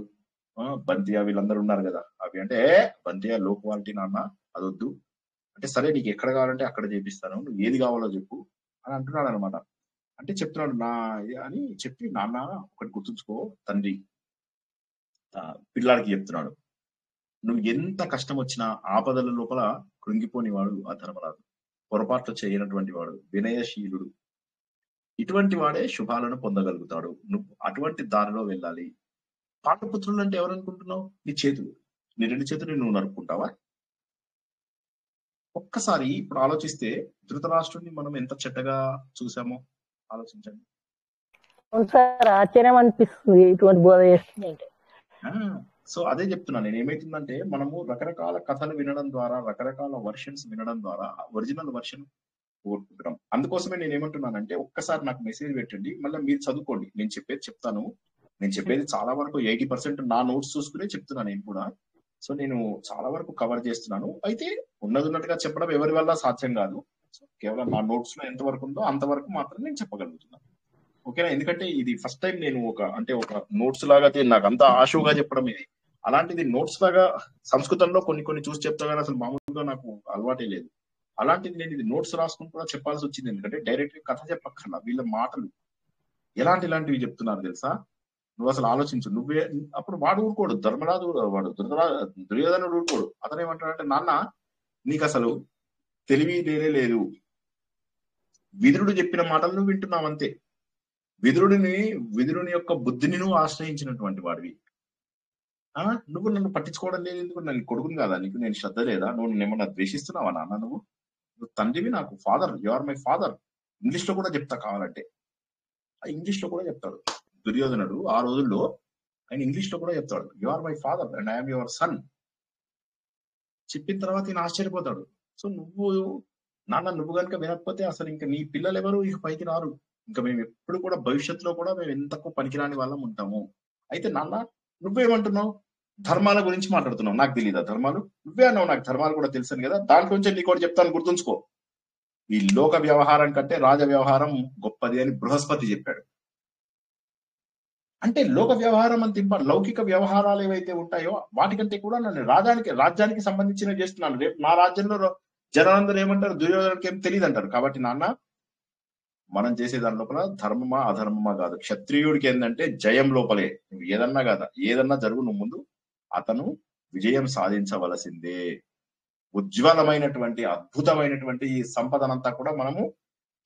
బంతియా వీళ్ళందరూ ఉన్నారు కదా. అవి అంటే బంతియా లో క్వాలిటీ నాన్న, అదొద్దు అంటే సరే నీకు ఎక్కడ కావాలంటే అక్కడ చేపిస్తాను, నువ్వు ఏది కావాలో చెప్పు అని అంటున్నాడు అనమాట. అంటే చెప్తున్నాడు నా అని చెప్పి, నాన్న ఒకటి గుర్తుంచుకో తండ్రి పిల్లాడికి చెప్తున్నాడు, నువ్వు ఎంత కష్టం వచ్చినా ఆపదల లోపల కృంగిపోని వాడు ఆ ధర్మరాజు. పొరపాట్లు చేయనటువంటి వాడు, వినయశీలుడు. ఇటువంటి వాడే శుభాలను పొందగలుగుతాడు. నువ్వు అటువంటి దారిలో వెళ్ళాలి. పాండుపుత్రులు అంటే ఎవరనుకుంటున్నావు? నీ చేతులు, నీ 2 చేతులు నువ్వు నరుక్కుంటావా? ఒక్కసారి ఇప్పుడు ఆలోచిస్తే ధృతరాష్ట్రుడిని మనం ఎంత చెడ్డగా చూసామో ఆలోచించండి. సార్ ఆశ్చర్యం అనిపిస్తుంది ఇటువంటి బోధ చేస్తుందంటే. సో అదే చెప్తున్నా నేను. ఏమైతుందంటే మనము రకరకాల కథలు వినడం ద్వారా, రకరకాల వర్షన్స్ వినడం ద్వారా ఒరిజినల్ వర్షన్ కోరుకుంటున్నాం. అందుకోసమే నేను ఏమంటున్నానంటే ఒక్కసారి నాకు మెసేజ్ పెట్టండి, మళ్ళీ మీరు చదువుకోండి. నేను చెప్పేది చెప్తాను. నేను చెప్పేది చాలా వరకు 80% నా నోట్స్ చూసుకునే చెప్తున్నాను నేను కూడా. సో నేను చాలా వరకు కవర్ చేస్తున్నాను. అయితే ఉన్నట్టుగా చెప్పడం ఎవరి వల్ల సాధ్యం కాదు. సో కేవలం నా నోట్స్ లో ఎంత వరకు ఉందో అంతవరకు మాత్రం నేను చెప్పగలుగుతున్నాను. ఓకేనా? ఎందుకంటే ఇది ఫస్ట్ టైం నేను ఒక నోట్స్ లాగా నాకు అంత ఆశువుగా చెప్పడం ఇది. అలాంటిది నోట్స్ లాగా సంస్కృతంలో కొన్ని చూసి చెప్తా కానీ అసలు మామూలుగా నాకు అలవాటే లేదు. అలాంటిది నేను ఇది నోట్స్ రాసుకుని కూడా చెప్పాల్సి వచ్చింది. ఎందుకంటే డైరెక్ట్ కథ చెప్పక్కర్లా, వీళ్ళ మాటలు ఇలాంటివి చెప్తున్నారు తెలుసా. నువ్వు అసలు ఆలోచించు. నువ్వే అప్పుడు వాడు ఊరుకోడు, ధర్మరాజు వాడు దుర్యోధనుడు ఊరుకోడు. అతను ఏమంటాడంటే, నాన్న నీకు అసలు తెలివి లేదు, విదురుడు చెప్పిన మాటలు నువ్వు వింటున్నావు అంతే. విదురుని యొక్క బుద్ధిని నువ్వు ఆశ్రయించినటువంటి వాడివి. నువ్వు నన్ను పట్టించుకోవడం లేదు ఎందుకు? నన్ను కొడుకుని కాదా నీకు? నేను శ్రద్ధ లేదా? నువ్వు ఏమన్నా ద్వేషిస్తున్నావా నాన్న? నువ్వు తండ్రివి నాకు, father, you are my father. English లో కూడా చెప్తా కావాలంటే, ఇంగ్లీష్ లో కూడా చెప్తాడు దుర్యోధనుడు. ఆ రోజుల్లో ఆయన ఇంగ్లీష్ లో కూడా చెప్తాడు, you are my father and I'm your son. చెప్పిన తర్వాత ఈయన ఆశ్చర్యపోతాడు. సో నాన్న నువ్వు కనుక వినకపోతే అసలు ఇంకా నీ పిల్లలు ఎవరు ఇక పైకి రారు. ఇంకా మేము ఎప్పుడు కూడా భవిష్యత్తులో కూడా మేము ఎంతకు పనికిరాని వాళ్ళం ఉంటాము. అయితే నాన్న నువ్వేమంటున్నావు? ధర్మాల గురించి మాట్లాడుతున్నావు. నాకు తెలియదా ధర్మాలు? నువ్వే అన్నావు నాకు ధర్మాలు కూడా తెలుసని కదా. దాంట్లోంచి నీకు కూడా చెప్తాను, గుర్తుంచుకో. ఈ లోక వ్యవహారం కంటే రాజ వ్యవహారం గొప్పది అని బృహస్పతి చెప్పాడు. అంటే లోక వ్యవహారం అంత లౌకిక వ్యవహారాలు ఏవైతే ఉంటాయో వాటికంటే కూడా నన్ను రాజ్యానికి సంబంధించినవి చేస్తున్నాను. రేపు నా రాజ్యంలో జనాలందరూ ఏమంటారు? దుర్యోధనకి ఏం తెలియదు అంటారు. కాబట్టి నాన్న మనం చేసే దాని లోపల ధర్మమా అధర్మమా కాదు, క్షత్రియుడికి ఏంటంటే జయం లోపలే. నువ్వు ఏదన్నా జరుగు, నువ్వు ముందు అతను విజయం సాధించవలసిందే. ఉజ్వలమైనటువంటి అద్భుతమైనటువంటి ఈ సంపదనంతా కూడా మనము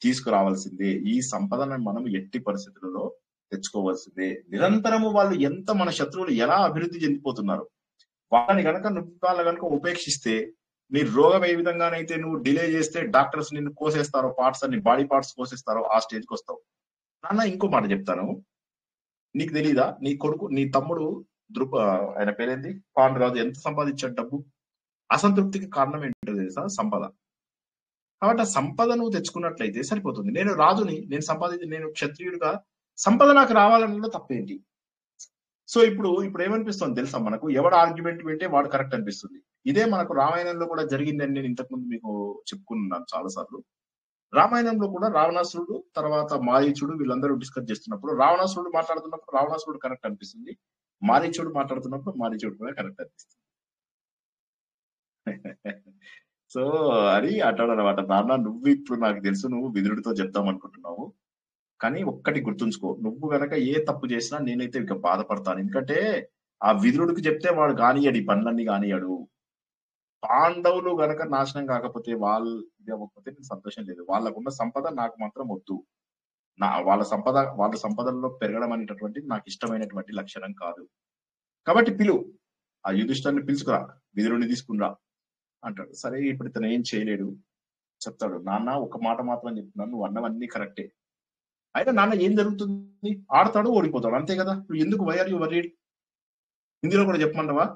తీసుకురావాల్సిందే. ఈ సంపదను మనం ఎట్టి పరిస్థితులలో తెచ్చుకోవాల్సిందే. నిరంతరము వాళ్ళు మన శత్రువులు ఎలా అభివృద్ధి చెందిపోతున్నారు, వాళ్ళని గనక ఉపేక్షిస్తే, నీ రోగం ఏ విధంగానైతే నువ్వు డిలే చేస్తే డాక్టర్స్ నిన్ను కోసేస్తారో, పార్ట్స్ అన్ని బాడీ పార్ట్స్ కోసేస్తారో ఆ స్టేజ్కి వస్తావు. నాన్న ఇంకో మాట చెప్తాను, నీకు తెలీదా? నీ కొడుకు, నీ తమ్ముడు ఆయన పేరేంటి, పాండురాజు ఎంత సంపాదించాడు డబ్బు? అసంతృప్తికి కారణం ఏంటో తెలుసా? సంపద. కాబట్టి ఆ సంపద నువ్వు తెచ్చుకున్నట్లయితే సరిపోతుంది. నేను రాజుని, నేను క్షత్రియుడిగా సంపద నాకు రావాలన్నలో తప్పేంటి? సో ఇప్పుడు ఏమనిపిస్తుంది తెలుసా మనకు? ఎవడు ఆర్గ్యుమెంట్ వింటే వాడు కరెక్ట్ అనిపిస్తుంది. ఇదే మనకు రామాయణంలో కూడా జరిగిందని నేను ఇంతకుముందు మీకు చెప్పుకున్నాను చాలా సార్లు. రామాయణంలో కూడా రావణాసురుడు తర్వాత మారీచుడు వీళ్ళందరూ డిస్కస్ చేస్తున్నప్పుడు రావణాసురుడు మాట్లాడుతున్నప్పుడు రావణాసురుడు కరెక్ట్ అనిపిస్తుంది, మారీచుడు మాట్లాడుతున్నప్పుడు మారీచుడు కూడా కరెక్ట్ అనిపిస్తుంది. సో అది అంటాడు అనమాట, నాన్న నువ్వు ఇప్పుడు నాకు తెలుసు నువ్వు విదురుడితో చెప్తాం అనుకుంటున్నావు, కానీ ఒక్కటి గుర్తుంచుకో, నువ్వు గనక ఏ తప్పు చేసినా నేనైతే ఇక బాధపడతాను. ఎందుకంటే ఆ విదురుడికి చెప్తే వాడు కానియాడు, ఈ పనులన్నీ కానియాడు. పాండవులు గనక నాశనం కాకపోతే, వాళ్ళు ఇది అవ్వకపోతే నేను సంతోషం లేదు. వాళ్ళకున్న సంపద నాకు మాత్రం వద్దు. వాళ్ళ సంపదల్లో పెరగడం అనేటటువంటిది నాకు ఇష్టమైనటువంటి లక్షణం కాదు. కాబట్టి పిలువు, ఆ యుధిష్ఠిరుని పిలుచుకురా, విదురుని తీసుకురా అంటాడు. సరే ఇప్పుడు ఇతను ఏం చేయలేడు, చెప్తాడు, నాన్న ఒక మాట మాత్రం చెప్తున్నాను, నువ్వు అన్నవన్నీ కరెక్టే, అయితే నాన్న ఏం జరుగుతుంది, ఆడతాడు ఓడిపోతాడు అంతే కదా, నువ్వు ఎందుకు వై ఆర్ యు వరీడ్, హిందీలో కూడా చెప్పమంటావా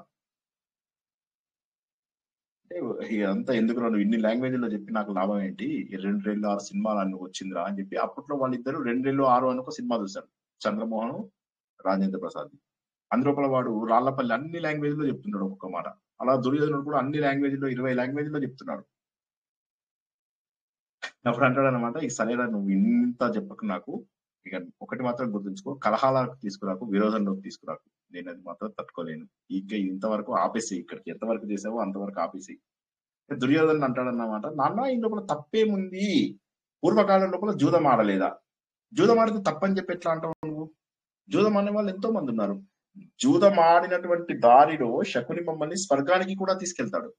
అంటే ఇదంతా ఎందుకు నువ్వు ఇన్ని లాంగ్వేజ్ లో చెప్పి నాకు లాభం ఏంటి, 2 6 సినిమాలు అన్ని వచ్చిందిరా అని చెప్పి అప్పట్లో వాళ్ళిద్దరు 2 6 అని ఒక సినిమా చూశారు, చంద్రమోహన్ రాజేంద్ర ప్రసాద్. అందులోపల వాడు రాళ్లపల్లి అన్ని లాంగ్వేజ్ లో చెప్తున్నాడు ఒక్కొక్క మాట, అలా దుర్యోధనుడు కూడా అన్ని లాంగ్వేజ్ లో 20 లాంగ్వేజ్ లో చెప్తున్నాడు. అప్పుడు అంటాడు అనమాట, ఈ సరేరా నువ్వు ఇంత చెప్పకు నాకు, ఇక ఒకటి మాత్రం గుర్తుంచుకో, కలహాలకు తీసుకురాకు, విరోధంలోకి తీసుకురాకు, నేను అది మాత్రం తట్టుకోలేను, ఇక ఇంతవరకు ఆపేసి, ఇక్కడికి ఎంతవరకు చేసావో అంతవరకు ఆపేసి. దుర్యోధను అంటాడన్నమాట, నాన్న ఈ లోపల తప్పేముంది, పూర్వకాలం లోపల జూదం ఆడలేదా, జూదం ఆడితే తప్పని చెప్పి ఎట్లా అంటావు నువ్వు, జూదం అనే వాళ్ళు ఎంతో మంది ఉన్నారు, జూదం ఆడినటువంటి దారిలో శకుని మమ్మల్ని స్వర్గానికి కూడా తీసుకెళ్తాడు,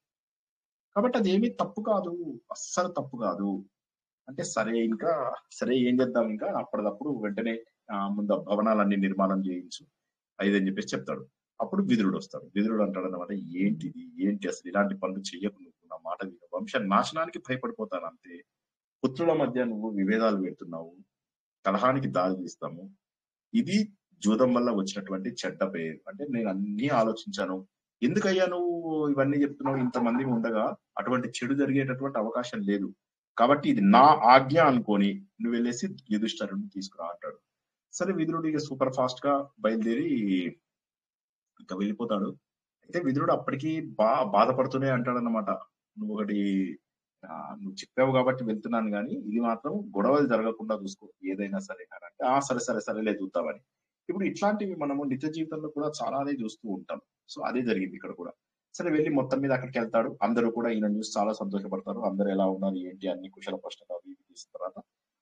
కాబట్టి అది ఏమీ తప్పు కాదు, అస్సలు తప్పు కాదు అంటే, సరే ఏం చేద్దాం, ఇంకా అప్పటికప్పుడు వెంటనే ముందు భవనాలన్నీ నిర్మాణం చేయించు అదని చెప్పేసి చెప్తాడు. అప్పుడు విదురుడు వస్తాడు. విదురుడు అంటాడు అనమాట, ఏంటి అసలు ఇలాంటి పనులు చెయ్యకు, నువ్వు నా మాట విను, వంశ నాశనానికి భయపడిపోతాను అంతే, పుత్రుల మధ్య నువ్వు విభేదాలు పెడుతున్నావు, కలహానికి దారి తీస్తాము, ఇది జూదం వల్ల వచ్చినటువంటి చెడ్డ పేరు అంటే నేను అన్ని ఆలోచించాను, ఎందుకయ్యా నువ్వు ఇవన్నీ చెప్తున్నావు, ఇంతమంది ఉండగా అటువంటి చెడు జరిగేటటువంటి అవకాశం లేదు, కాబట్టి ఇది నా ఆజ్ఞ అనుకొని నువ్వు వెళ్ళేసి యుధిష్ఠిరుని తీసుకురా అంటాడు. సరే విదురుడు ఇక సూపర్ ఫాస్ట్ గా బయలుదేరి ఇంకా వెళ్ళిపోతాడు. అయితే విదురుడు అప్పటికి బాధపడుతూనే అంటాడు అన్నమాట, నువ్వు చెప్పావు కాబట్టి వెళ్తున్నాను, కానీ ఇది మాత్రం గొడవలు జరగకుండా చూసుకో ఏదైనా సరే అంటే, సరేలే చూద్దామని. ఇప్పుడు ఇట్లాంటివి మనము నిత్య జీవితంలో కూడా చాలానే చూస్తూ ఉంటాం. సో అదే జరిగింది ఇక్కడ కూడా. సరే వెళ్ళి మొత్తం మీద అక్కడికి వెళ్తాడు, అందరూ కూడా ఈయన చూసి చాలా సంతోషపడతారు, అందరూ ఎలా ఉన్నారు ఏంటి అన్ని కుశల ప్రశ్నలు అవి తీసిన తర్వాత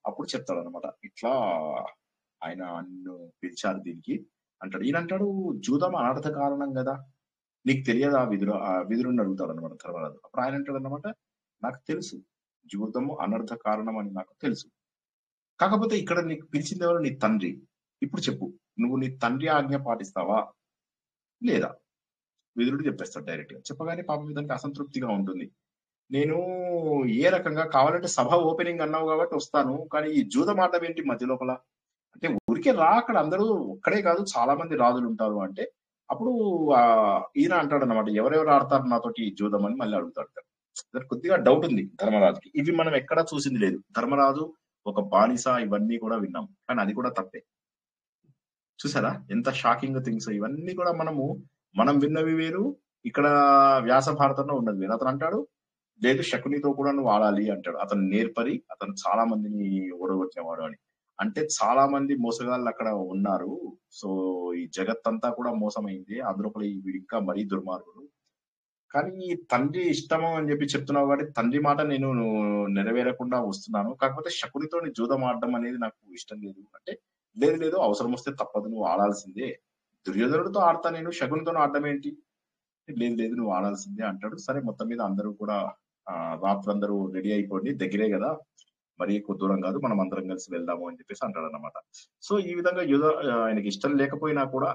అప్పుడు చెప్తాడు అనమాట, ఇట్లా ఆయన నన్ను పిలిచారు దీనికి అంటాడు. ఈయన అంటాడు, జూదం అనర్థ కారణం కదా, నీకు తెలియదు, విదురుని అడుగుతాడు అనమాట ధర్మరాజు. అప్పుడు ఆయన అంటాడు అనమాట, నాకు తెలుసు జూదము అనర్థ కారణం అని నాకు తెలుసు, కాకపోతే ఇక్కడ నీకు పిలిచింది ఎవరు, నీ తండ్రి, ఇప్పుడు చెప్పు, నువ్వు నీ తండ్రి ఆజ్ఞ పాటిస్తావా లేదా. విదురుడు చెప్పేస్తాడు డైరెక్ట్ గా. చెప్పగానే పాపం ఇతనికి అసంతృప్తిగా ఉంటుంది, నేను ఏ రకంగా కావాలంటే సభ ఓపెనింగ్ అన్నావు కాబట్టి వస్తాను, కానీ ఈ జూదం ఆడడం ఏంటి మధ్య లోపల అంటే, ఊరికే రా, అక్కడ అందరూ ఒక్కడే కాదు చాలా మంది రాజులు ఉంటారు అంటే. అప్పుడు ఈయన అంటాడు అనమాట, ఎవరెవరు ఆడతారు నాతోటి ఈ జూదం అని మళ్ళీ అడుగుతాడు. కొద్దిగా డౌట్ ఉంది ధర్మరాజుకి, ఇవి మనం ఎక్కడా చూసింది లేదు, ధర్మరాజు ఒక బానిస ఇవన్నీ కూడా విన్నాం, కానీ అది కూడా తప్పే. చూసారా ఎంత షాకింగ్ థింగ్స్, ఇవన్నీ కూడా మనం విన్నవి వేరు, ఇక్కడ వ్యాస భారతంలో ఉన్నది వేరు. అతను అంటాడు, లేదు శకునితో కూడా నువ్వు ఆడాలి అంటాడు. అతను నేర్పరి, అతను చాలా మందిని ఓడగొట్టినవాడు అని. అంటే చాలా మంది మోసగాళ్ళు అక్కడ ఉన్నారు, సో ఈ జగత్తంతా కూడా మోసమైంది, అందులోపల వీడు ఇంకా మరీ దుర్మార్గుడు, కానీ తండ్రి ఇష్టము అని చెప్పి చెప్తున్నావు కాబట్టి తండ్రి మాట నేను నెరవేరకుండా వస్తున్నాను, కాకపోతే శకునితో జూదం ఆడడం అనేది నాకు ఇష్టం లేదు అంటే, లేదు అవసరం వస్తే తప్పదు, నువ్వు ఆడాల్సిందే, దుర్యోధనుడితో ఆడతా నేను, శకునితో ఆడడం ఏంటి, లేదు నువ్వు ఆడాల్సిందే అంటాడు. సరే మొత్తం మీద అందరూ కూడా రాత్రందరూ రెడీ అయిపోండి, దగ్గరే కదా, మరీ ఎక్కువ దూరం కాదు, మనం అందరం కలిసి వెళ్దాము అని చెప్పేసి అంటాడు అనమాట. సో ఈ విధంగా ఆయనకి ఇష్టం లేకపోయినా కూడా,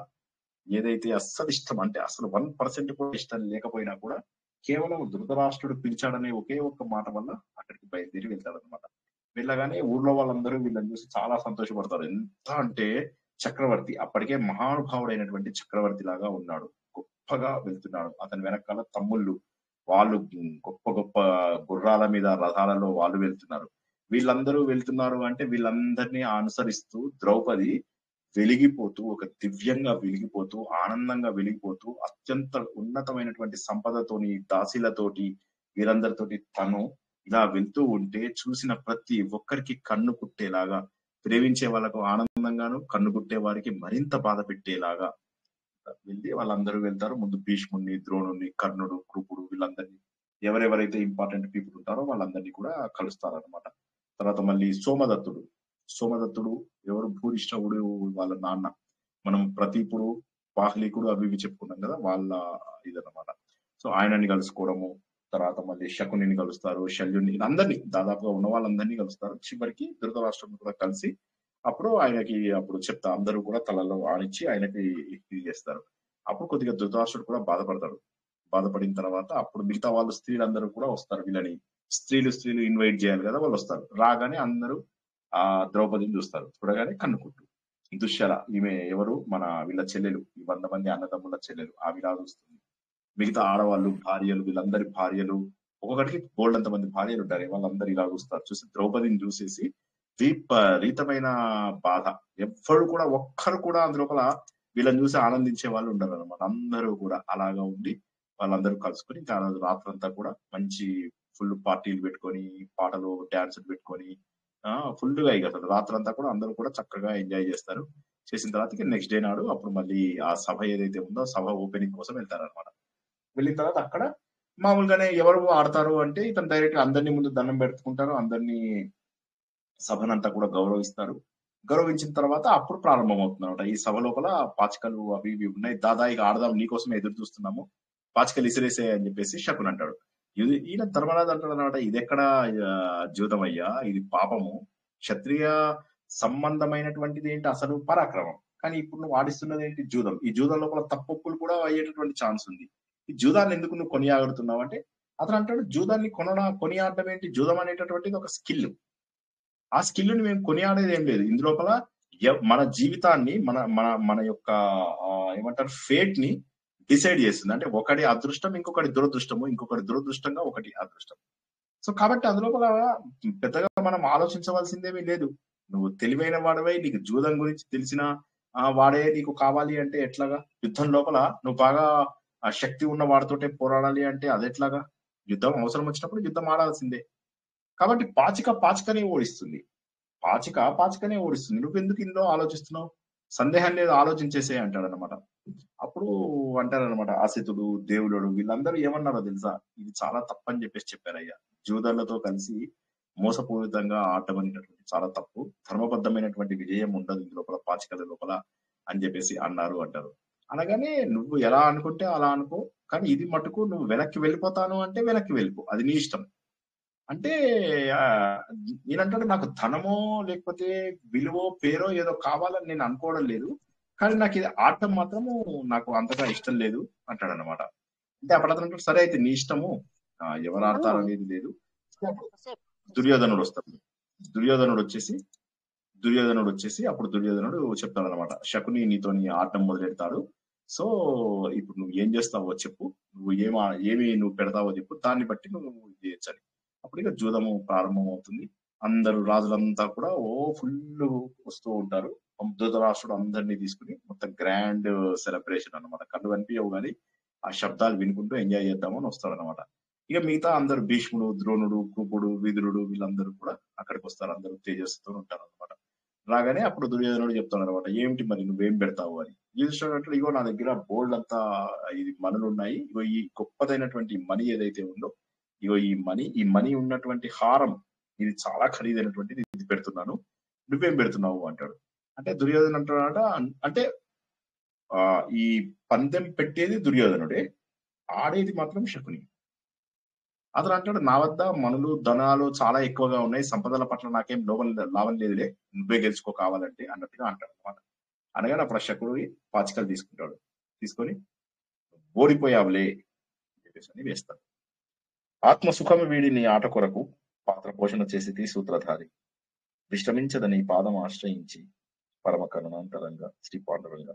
ఏదైతే అస్సలు ఇష్టం అంటే అసలు 1% కూడా ఇష్టం లేకపోయినా కూడా, కేవలం ధృతరాష్ట్రుడు పిలిచాడనే ఒకే ఒక్క మాట వల్ల అక్కడికి బయలుదేరి వెళ్తాడనమాట. వెళ్ళగానే ఊర్లో వాళ్ళందరూ వీళ్ళని చూసి చాలా సంతోషపడతారు. ఎంత అంటే చక్రవర్తి, అప్పటికే మహానుభావుడైనటువంటి చక్రవర్తి లాగా ఉన్నాడు, గొప్పగా వెళ్తున్నాడు, అతని వెనకాల తమ్ముళ్ళు వాళ్ళు గొప్ప గొప్ప గుర్రాల మీద రథాలలో వాళ్ళు వెళ్తున్నారు. వీళ్ళందరూ వెళ్తున్నారు అంటే వీళ్ళందరినీ అనుసరిస్తూ ద్రౌపది వెలిగిపోతూ, ఒక దివ్యంగా వెలిగిపోతూ, ఆనందంగా వెలిగిపోతూ, అత్యంత ఉన్నతమైనటువంటి సంపదతోని, దాసీలతోటి, వీరందరితోటి తను ఇలా వెళ్తూ ఉంటే చూసిన ప్రతి ఒక్కరికి కన్ను కుట్టేలాగా, ప్రేమించే వాళ్ళకు ఆనందంగాను, కన్ను కుట్టే వారికి మరింత బాధ పెట్టేలాగా వెళ్ళి వాళ్ళందరూ వెళ్తారు. ముందు భీష్ముడిని, ద్రోణుని, కర్ణుడు, కృపుడు, వీళ్ళందరినీ ఎవరెవరైతే ఇంపార్టెంట్ పీపుల్ ఉంటారో వాళ్ళందరినీ కూడా కలుస్తారు అనమాట. తర్వాత మళ్ళీ సోమదత్తుడు ఎవరు, భూరిష్ఠవుడు వాళ్ళ నాన్న, మనం ప్రతీపుడు, బాహ్లీకుడు అవి ఇవి చెప్పుకున్నాం కదా, వాళ్ళ ఇదన్నమాట. సో ఆయనని కలుసుకోవడము, తర్వాత మళ్ళీ శకునిని కలుస్తారు, శల్యుని, అందరినీ దాదాపుగా ఉన్న వాళ్ళందరినీ కలుస్తారు. చివరికి ధృతరాష్ట్రం కూడా కలిసి అప్పుడు ఆయనకి చెప్తా అందరూ కూడా తలలో ఆనిచ్చి ఆయనకి ఇది చేస్తారు. అప్పుడు కొద్దిగా ధృతరాష్ట్రుడు కూడా బాధపడతాడు. బాధపడిన తర్వాత అప్పుడు మిగతా వాళ్ళు స్త్రీలందరూ కూడా వస్తారు. వీళ్ళని స్త్రీలు ఇన్వైట్ చేయాలి కదా, వాళ్ళు వస్తారు. రాగానే అందరూ ఆ ద్రౌపదిని చూస్తారు. చూడగానే కన్నుకుట్టు దుశ్శల, ఈమె ఎవరు, మన వీళ్ళ చెల్లెలు, ఈ 100 మంది అన్నదమ్ముల చెల్లెలు, ఆమె ఇలా చూస్తుంది. మిగతా ఆడవాళ్ళు, భార్యలు, వీళ్ళందరి భార్యలు, ఒక్కొక్కటికి బోల్డంత మంది భార్యలు ఉంటారు, వాళ్ళందరూ ఇలా చూస్తారు. చూసి ద్రౌపదిని చూసేసి విపరీతమైన బాధ. ఎవ్వరు కూడా ఒక్కరు కూడా అందులోపల వీళ్ళని చూసి ఆనందించే వాళ్ళు ఉండరు అనమాట. అందరూ కూడా అలాగా ఉండి వాళ్ళందరూ కలుసుకొని ఇంకా ఆ రోజు రాత్రంతా కూడా మంచి ఫుల్ పార్టీలు పెట్టుకొని, పాటలు డాన్సులు పెట్టుకొని ఫుల్ గా ఇక అసలు రాత్రంతా కూడా అందరూ కూడా చక్కగా ఎంజాయ్ చేస్తారు. చేసిన తర్వాత నెక్స్ట్ డే నాడు అప్పుడు మళ్ళీ ఆ సభ ఏదైతే ఉందో సభ ఓపెనింగ్ కోసం వెళ్తారనమాట. వెళ్ళిన తర్వాత అక్కడ మామూలుగానే ఎవరు ఆడతారు అంటే ఇతను డైరెక్ట్ గా అందరినీ ముందు దండం పెట్టుకుంటారు, అందరినీ సభనంతా కూడా గౌరవిస్తారు. గౌరవించిన తర్వాత అప్పుడు ప్రారంభం అవుతుంది అనమాట. ఈ సభ లోపల పాచికలు అవి ఇవి ఉన్నాయి, దాదాయిగా ఆడదాం నీకోసం ఎదురు చూస్తున్నాము, పాచికలు ఇసిరేసే అని చెప్పేసి శకుని అంటాడు. ఈయన ధర్మరాజు అంటాడు అనమాట, ఇది ఎక్కడ జూదమయ్యా, ఇది పాపము, క్షత్రియ సంబంధమైనటువంటిది ఏంటి అసలు పరాక్రమం, కానీ ఇప్పుడు నువ్వు ఆడిస్తున్నది ఏంటి జూదం. ఈ జూదం లోపల తప్పులు కూడా అయ్యేటటువంటి ఛాన్స్ ఉంది. ఈ జూదాన్ని ఎందుకు నువ్వు కొనియాడుతున్నావు అంటే అతను అంటాడు, జూదాన్ని కొనియాడడం ఏంటి, జూదం అనేటటువంటిది ఒక స్కిల్. ఆ స్కిల్ని మేము కొనియాడేది ఏం లేదు. ఇందులోపల మన జీవితాన్ని మన మన మన యొక్క ఏమంటారు ఫేట్ ని డిసైడ్ చేస్తుంది. అంటే ఒకటి అదృష్టం, ఇంకొకటి దురదృష్టము, ఇంకొకటి దురదృష్టంగా ఒకటి అదృష్టం. సో కాబట్టి అందులోపల పెద్దగా మనం ఆలోచించవలసిందేమీ లేదు. నువ్వు తెలివైన వాడవై నీకు జూదం గురించి తెలిసిన వాడే నీకు కావాలి అంటే ఎట్లాగా? యుద్ధం లోపల నువ్వు బాగా శక్తి ఉన్న వాడితోటే పోరాడాలి అంటే అది ఎట్లాగా? యుద్ధం అవసరం వచ్చినప్పుడు యుద్ధం ఆడాల్సిందే. కాబట్టి పాచికనే ఓడిస్తుంది, పాచికనే ఓడిస్తుంది. నువ్వెందుకు ఇందులో ఆలోచిస్తున్నావు? సందేహం లేదు, ఆలోచించేసే అంటాడు అనమాట. అప్పుడు అంటారనమాట అసితుడు, దేవుడు వీళ్ళందరూ ఏమన్నారో తెలుసా, ఇది చాలా తప్పని చెప్పేసి చెప్పారయ్యా. జూదర్లతో కలిసి మోసపూరితంగా ఆడటం అనేటటువంటి చాలా తప్పు, ధర్మబద్ధమైనటువంటి విజయం ఉండదు ఇందు లోపల, పాచికల లోపల అని చెప్పేసి అన్నారు అంటారు. అనగానే నువ్వు ఎలా అనుకుంటే అలా అనుకో, కానీ ఇది మటుకు నువ్వు వెనక్కి వెళ్ళిపోతాను అంటే వెనక్కి వెళ్ళిపో, అది నీ ఇష్టం అంటే. నేనంటాడు, నాకు ధనమో లేకపోతే విలువో పేరో ఏదో కావాలని నేను అనుకోవడం లేదు, కానీ నాకు ఇది ఆడటం మాత్రము నాకు అంతగా ఇష్టం లేదు అంటాడు అనమాట. అంటే అప్పుడు అతను అంటాడు, సరే అయితే నీ ఇష్టము, ఎవరు ఆడతారు అనేది లేదు. దుర్యోధనుడు వస్తాడు. దుర్యోధనుడు వచ్చేసి అప్పుడు దుర్యోధనుడు చెప్తాడు అనమాట, శకుని నీతోని ఆడటం మొదలెడతాడు. సో ఇప్పుడు నువ్వు ఏం చేస్తావో చెప్పు, నువ్వు ఏమి నువ్వు పెడతావో చెప్పు, దాన్ని బట్టి నువ్వు చేయొచ్చని. అప్పుడు ఇక జూదము ప్రారంభం అవుతుంది. అందరూ రాజులంతా కూడా ఫుల్ వస్తూ ఉంటారు. ధృతరాష్ట్రుడు అందరినీ తీసుకుని మొత్తం గ్రాండ్ సెలబ్రేషన్ అనమాట. కళ్ళు కనిపించవు కానీ ఆ శబ్దాలు వినుకుంటూ ఎంజాయ్ చేద్దామని వస్తాడు అనమాట. ఇక మిగతా అందరు భీష్ముడు, ద్రోణుడు, కృపుడు, విదురుడు వీళ్ళందరూ కూడా అక్కడికి వస్తారు. అందరూ తేజస్సుతో ఉంటారు అనమాట. రాగానే అప్పుడు దుర్యోధనుడు చెప్తాడు అనమాట, ఏమిటి మరి నువ్వేం పెడతావు అని. యుధిష్ఠిరుడు అంటే, ఇగో నా దగ్గర బోల్డ్ అంతా ఇది మనులు ఉన్నాయి, ఇగో ఈ గొప్పదైనటువంటి మనీ ఏదైతే ఉందో, ఇగో ఈ మనీ ఉన్నటువంటి హారం, ఇది చాలా ఖరీదైనటువంటిది, ఇది పెడుతున్నాను, నువ్వేం పెడుతున్నావు అంటాడు. అంటే దుర్యోధను అంటాడట, అంటే ఈ పందెం పెట్టేది దుర్యోధనుడే, ఆడేది మాత్రం శకుని. అతను అంటాడు, నా వద్ద మనులు ధనాలు చాలా ఎక్కువగా ఉన్నాయి, సంపదల పట్ల నాకేం లాభం లేదులే, నువ్వే గెలుచుకో కావాలంటే అన్నట్టుగా అంటాడు అనమాట. అనగానే అప్పుడు శకుని పాచికలు తీసుకొని ఓడిపోయావులే చెప్పేసి వేస్తాడు. ఆత్మసుఖము వీడిని ఆట కొరకు పాత్ర పోషణ చేసి సూత్రధారి, విశ్రమించదని పాదం ఆశ్రయించి పరమ కరుణాంతరంగా శ్రీ పాండురంగా.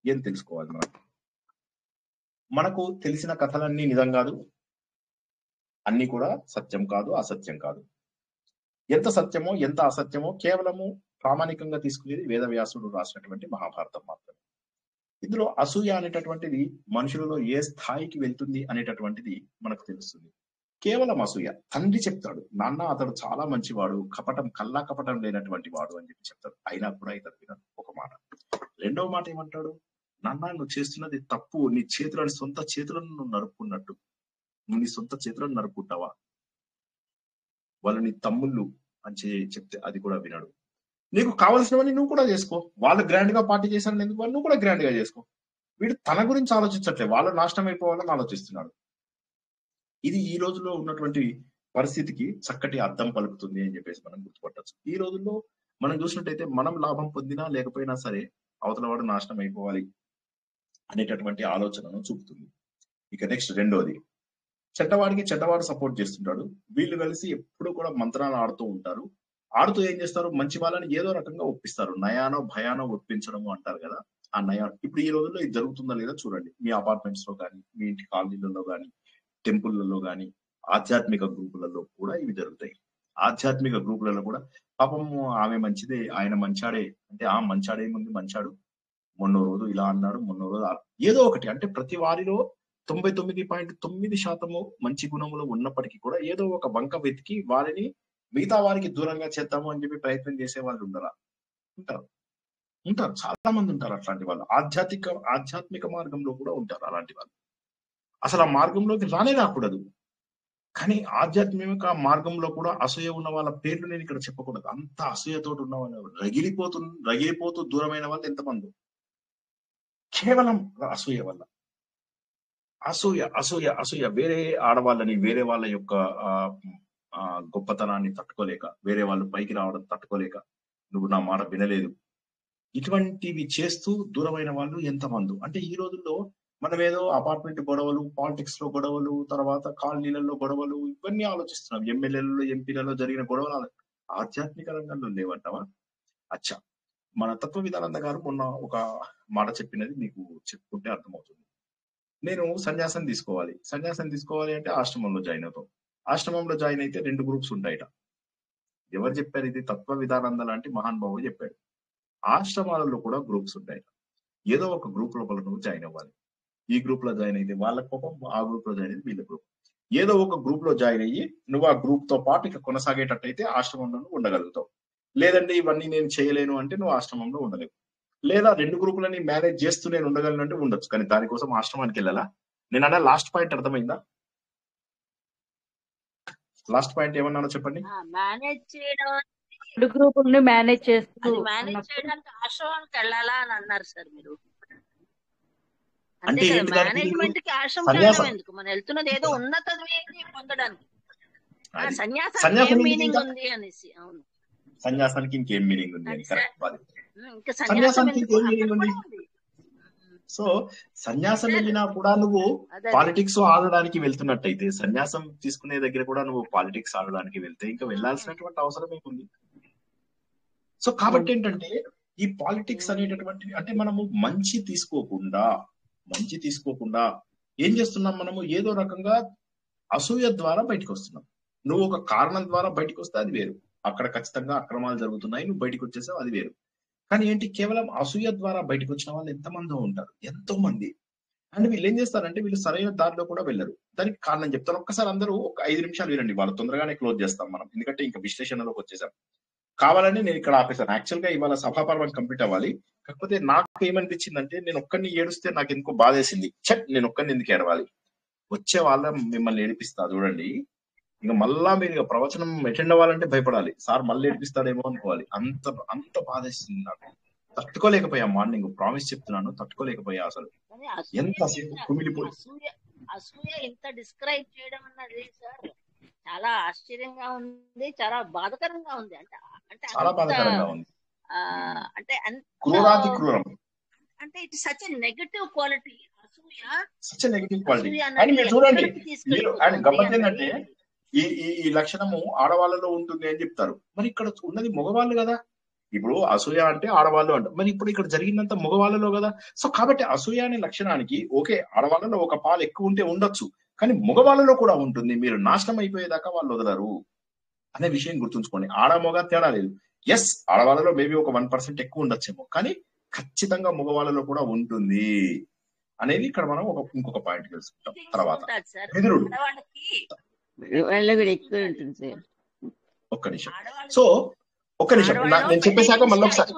ఏం తెలుసుకోవాలి మనకు తెలిసిన కథలన్నీ నిజం కాదు, అన్ని కూడా సత్యం కాదు, అసత్యం కాదు. ఎంత సత్యమో ఎంత అసత్యమో కేవలము ప్రామాణికంగా తీసుకునేది వేదవ్యాసుడు రాసినటువంటి మహాభారతం మాత్రమే. ఇందులో అసూయ అనేటటువంటిది మనుషులలో ఏ స్థాయికి వెళ్తుంది అనేటటువంటిది మనకు తెలుస్తుంది. కేవలం అసూయ. తండ్రి చెప్తాడు, నాన్న అతడు చాలా మంచివాడు, కల్లా కపటం లేనటువంటి వాడు అని చెప్పి చెప్తాడు. అయినా కూడా ఇతడు వినడు. ఒక మాట. రెండవ మాట ఏమంటాడు, నాన్న నువ్వు చేస్తున్నది తప్పు, నీ చేతులను సొంత చేతులను నువ్వు నరుక్కున్నట్టు, నువ్వు నీ సొంత చేతులను నరుక్కుంటావా, వాళ్ళు నీ తమ్ముళ్ళు అని చెప్తే అది కూడా వినడు. నీకు కావాల్సినవన్నీ నువ్వు కూడా చేసుకో, వాళ్ళు గ్రాండ్ గా పార్టీ చేశారని ఎందుకు, వాళ్ళు నువ్వు కూడా గ్రాండ్ గా చేసుకో. వీడు తన గురించి ఆలోచించట్లే, వాళ్ళు నాశనం అయిపోవాలని ఆలోచిస్తున్నాడు. ఇది ఈ రోజుల్లో ఉన్నటువంటి పరిస్థితికి చక్కటి అర్థం పలుకుతుంది అని చెప్పేసి మనం గుర్తుపట్టచ్చు. ఈ రోజుల్లో మనం చూసినట్టయితే మనం లాభం పొందినా లేకపోయినా సరే అవతల వాడు నాశనం అయిపోవాలి అనేటటువంటి ఆలోచనను చూపుతుంది. ఇక నెక్స్ట్ రెండోది, చెడ్డవాడికి చెడ్డవాడు సపోర్ట్ చేస్తుంటాడు. వీళ్ళు కలిసి ఎప్పుడు కూడా మంత్రాలు ఆడుతూ ఉంటారు. ఆడుతూ ఏం చేస్తారు, మంచి వాళ్ళని ఏదో రకంగా ఒప్పిస్తారు. నయానో భయానో ఒప్పించడము అంటారు కదా, ఆ నయా. ఇప్పుడు ఈ రోజుల్లో ఇది జరుగుతుందా లేదా చూడండి. మీ అపార్ట్మెంట్స్ లో కానీ, మీ ఇంటి కాలనీలలో కానీ, టెంపుల్లలో కానీ, ఆధ్యాత్మిక గ్రూపులలో కూడా ఇవి జరుగుతాయి. ఆధ్యాత్మిక గ్రూపులలో కూడా పాపము ఆమె మంచిదే, ఆయన మంచాడే అంటే ఆ మంచాడే ముందు మంచాడు, మొన్నో రోజు ఇలా అన్నాడు, మొన్నో రోజు ఏదో ఒకటి. అంటే ప్రతి వారిలో 99.9% మంచి గుణములు ఉన్నప్పటికీ కూడా ఏదో ఒక వంక వెతికి వారిని మిగతా వారికి దూరంగా చేద్దాము అని చెప్పి ప్రయత్నం చేసే వాళ్ళు ఉంటారు. చాలా మంది ఉంటారు అట్లాంటి వాళ్ళు. ఆధ్యాత్మిక మార్గంలో కూడా ఉంటారు అలాంటి వాళ్ళు. అసలు ఆ మార్గంలోకి రానే రాకూడదు. కానీ ఆధ్యాత్మిక మార్గంలో కూడా అసూయ ఉన్న వాళ్ళ పేర్లు నేను ఇక్కడ చెప్పకూడదు. అంత అసూయతో ఉన్న వాళ్ళు, రగిలిపోతూ దూరమైన వాళ్ళు ఎంతమంది, కేవలం అసూయ వల్ల. అసూయ వేరే ఆడవాళ్ళని, వేరే వాళ్ళ యొక్క గొప్పతనాన్ని తట్టుకోలేక, వేరే వాళ్ళు పైకి రావడం తట్టుకోలేక, నువ్వు నా మాట వినలేదు, ఇటువంటివి చేస్తూ దూరమైన వాళ్ళు ఎంతమంది. అంటే ఈ రోజుల్లో మనం ఏదో అపార్ట్మెంట్ గొడవలు, పాలిటిక్స్ లో గొడవలు, తర్వాత కాలనీలలో గొడవలు, ఇవన్నీ ఆలోచిస్తున్నాం. ఎమ్మెల్యేలలో, ఎంపీలలో జరిగిన గొడవలు ఆధ్యాత్మిక రంగంలో లేవంటావా? అచ్చా, మన తత్వ విధానంద గారు మొన్న ఒక మాట చెప్పినది మీకు చెప్పుకుంటే అర్థమవుతుంది. నేను సన్యాసం తీసుకోవాలి అంటే ఆశ్రమంలో జాయిన్ అవుతాం. ఆశ్రమంలో జాయిన్ అయితే 2 గ్రూప్స్ ఉంటాయట. ఎవరు చెప్పారు ఇది? తత్వ విధానంద లాంటి మహానుభావుడు చెప్పాడు. ఆశ్రమాలలో కూడా గ్రూప్స్ ఉంటాయట. ఏదో ఒక గ్రూప్ లోపల నువ్వు జాయిన్ అవ్వాలి. ఈ గ్రూప్ లో జాయిన్ అయితే వాళ్ళ కోపం, ఆ గ్రూప్ లో జాయిన్ అయితే వీళ్ళ గ్రూప్. ఏదో ఒక గ్రూప్ లో జాయిన్ అయ్యి నువ్వు ఆ గ్రూప్ తో పాటు ఇక కొనసాగేటట్టయితే ఆశ్రమంలో ఉండగలుగుతావు. లేదంటే ఇవన్నీ నేను చేయలేను అంటే నువ్వు ఆశ్రమంలో ఉండలేవు. లేదా 2 గ్రూపులని మేనేజ్ చేస్తూ నేను ఉండగలను అంటే ఉండొచ్చు. కానీ దానికోసం ఆశ్రమానికి వెళ్ళాలా? నేను అన్న లాస్ట్ పాయింట్ అర్థమైందా? లాస్ట్ పాయింట్ ఏమన్నానో చెప్పండి. మేనేజ్ చేయడం, 2 గ్రూపుల్ని మేనేజ్ చేస్తూ మేనేజ్ చేయడానికి ఆశ్రమానికి వెళ్ళాలా అని అన్నారు సార్ మీరు. అంటే ఏంటి దానికి? మేనేజ్మెంట్ కి ఆశ్రమం సన్యాసం. వెళ్ళడం ఎందుకు? మనం వెళ్తున్నది ఏదో ఉన్నతమైనది పొందడానికి. అది. సన్యాసానికి సన్యాసం ఏం మీనింగ్ ఉంది అనేసి. అవును, సన్యాసానికి ఇంకేం మీనింగ్ ఉంది అని కరెక్ట్ బాధ. ఇంకా సన్యాసం సన్యాసానికి ఎందుకు? ఇంకేం అక్కడ మీనింగ్ ఉంది? కూడా ఉంది. సో సన్యాసం వెళ్ళినా కూడా నువ్వు అదే పాలిటిక్స్ ఆడడానికి వెళ్తున్నట్టయితే, సన్యాసం తీసుకునే దగ్గర కూడా నువ్వు పాలిటిక్స్ ఆడడానికి వెళ్తే ఇంకా వెళ్ళాల్సినటువంటి అవసరం ఏముంది? సో కాబట్టి ఏంటంటే ఈ పాలిటిక్స్ అనేటటువంటి, అంటే మనము మంచి తీసుకోకుండా ఏం చేస్తున్నాం, మనము ఏదో రకంగా అసూయ ద్వారా బయటకు వస్తున్నాం. నువ్వు ఒక కారణం ద్వారా బయటకు వస్తే అది వేరు. అక్కడ ఖచ్చితంగా అక్రమాలు జరుగుతున్నాయి, నువ్వు బయటకు వచ్చేసావు, అది వేరు. కానీ ఏంటి, కేవలం అసూయ ద్వారా బయటకు వచ్చిన వాళ్ళు ఎంతమంది ఉంటారు, ఎంతో మంది. అండ్ వీళ్ళు ఏం చేస్తారంటే వీళ్ళు సరైన దారిలో కూడా వెళ్ళరు. దానికి కారణం చెప్తాను. ఒక్కసారి అందరూ ఒక 5 నిమిషాలు వినండి. వాళ్ళు తొందరగానే క్లోజ్ చేస్తాం మనం, ఎందుకంటే ఇంకా విశ్లేషణలోకి వచ్చేసాం. కావాలని నేను ఇక్కడ ఆపేశాను. యాక్చువల్ గా ఇవాళ సభాపర్వం కంప్లీట్ అవ్వాలి. కాకపోతే నాకు ఏమనిపించిందంటే, నేను ఒక్కరిని ఏడుస్తే నాకు ఎందుకో బాధేసింది. నేను ఒక్కరిని ఎందుకు ఏడవాలి, వచ్చే వాళ్ళ మిమ్మల్ని ఏడిపిస్తా చూడండి. ఇక మళ్ళా మీరు ఇక ప్రవచనం అటెండ్ అవ్వాలంటే భయపడాలి, సార్ మళ్ళీ ఏడిపిస్తాడేమో అనుకోవాలి. అంత బాధేస్తుంది నాకు. తట్టుకోలేకపోయా. మార్నింగ్ ప్రామిస్ చెప్తున్నాను, తట్టుకోలేకపోయా. అసలు ఎంతసేపు కుమిలిపోయి. అసూయ ఇంత డిస్క్రైబ్ చేయడం అన్నది సార్ చాలా ఆశ్చర్యంగా ఉంది, చాలా బాధకరంగా ఉంది. చాలా బాధకరంగా ఉంది. అంటే క్రూరాతి క్రూరం. అంటే it such a negative quality. అసూయ సచ్ ఎ నెగటివ్ క్వాలిటీ. అని మీరు చూడండి, మీరు అండ్ గమ్మత్ ఏంటంటే ఈ లక్షణము ఆడవాళ్ళలో ఉంటుంది అని చెప్తారు. మరి ఇక్కడ ఉన్నది మగవాళ్ళు కదా. ఇప్పుడు అసూయ అంటే ఆడవాళ్ళు అంటారు, మరి ఇప్పుడు ఇక్కడ జరిగినంత మగవాళ్ళలో కదా. సో కాబట్టి అసూయ అనే లక్షణానికి ఓకే, ఆడవాళ్ళలో ఒక పాలు ఎక్కువ ఉంటే ఉండొచ్చు, కానీ మగవాళ్ళలో కూడా ఉంటుంది. మీరు నాశనం అయిపోయేదాకా వాళ్ళు వదలరు అనే విషయం గుర్తుంచుకోండి. ఆడ మగ తేడా లేదు. ఎస్, ఆడవాళ్ళలో మేబీ ఒక 1% ఎక్కువ ఉండొచ్చేమో, కానీ ఖచ్చితంగా మగవాళ్ళలో కూడా ఉంటుంది అనేది ఇక్కడ మనం ఇంకొక పాయింట్ తెలుసుకుంటాం. తర్వాత విదురుడు. ఒక్క నిమిషం. సో ఒక్క నిమిషం, నేను చెప్పేశాక మళ్ళీ ఒకసారి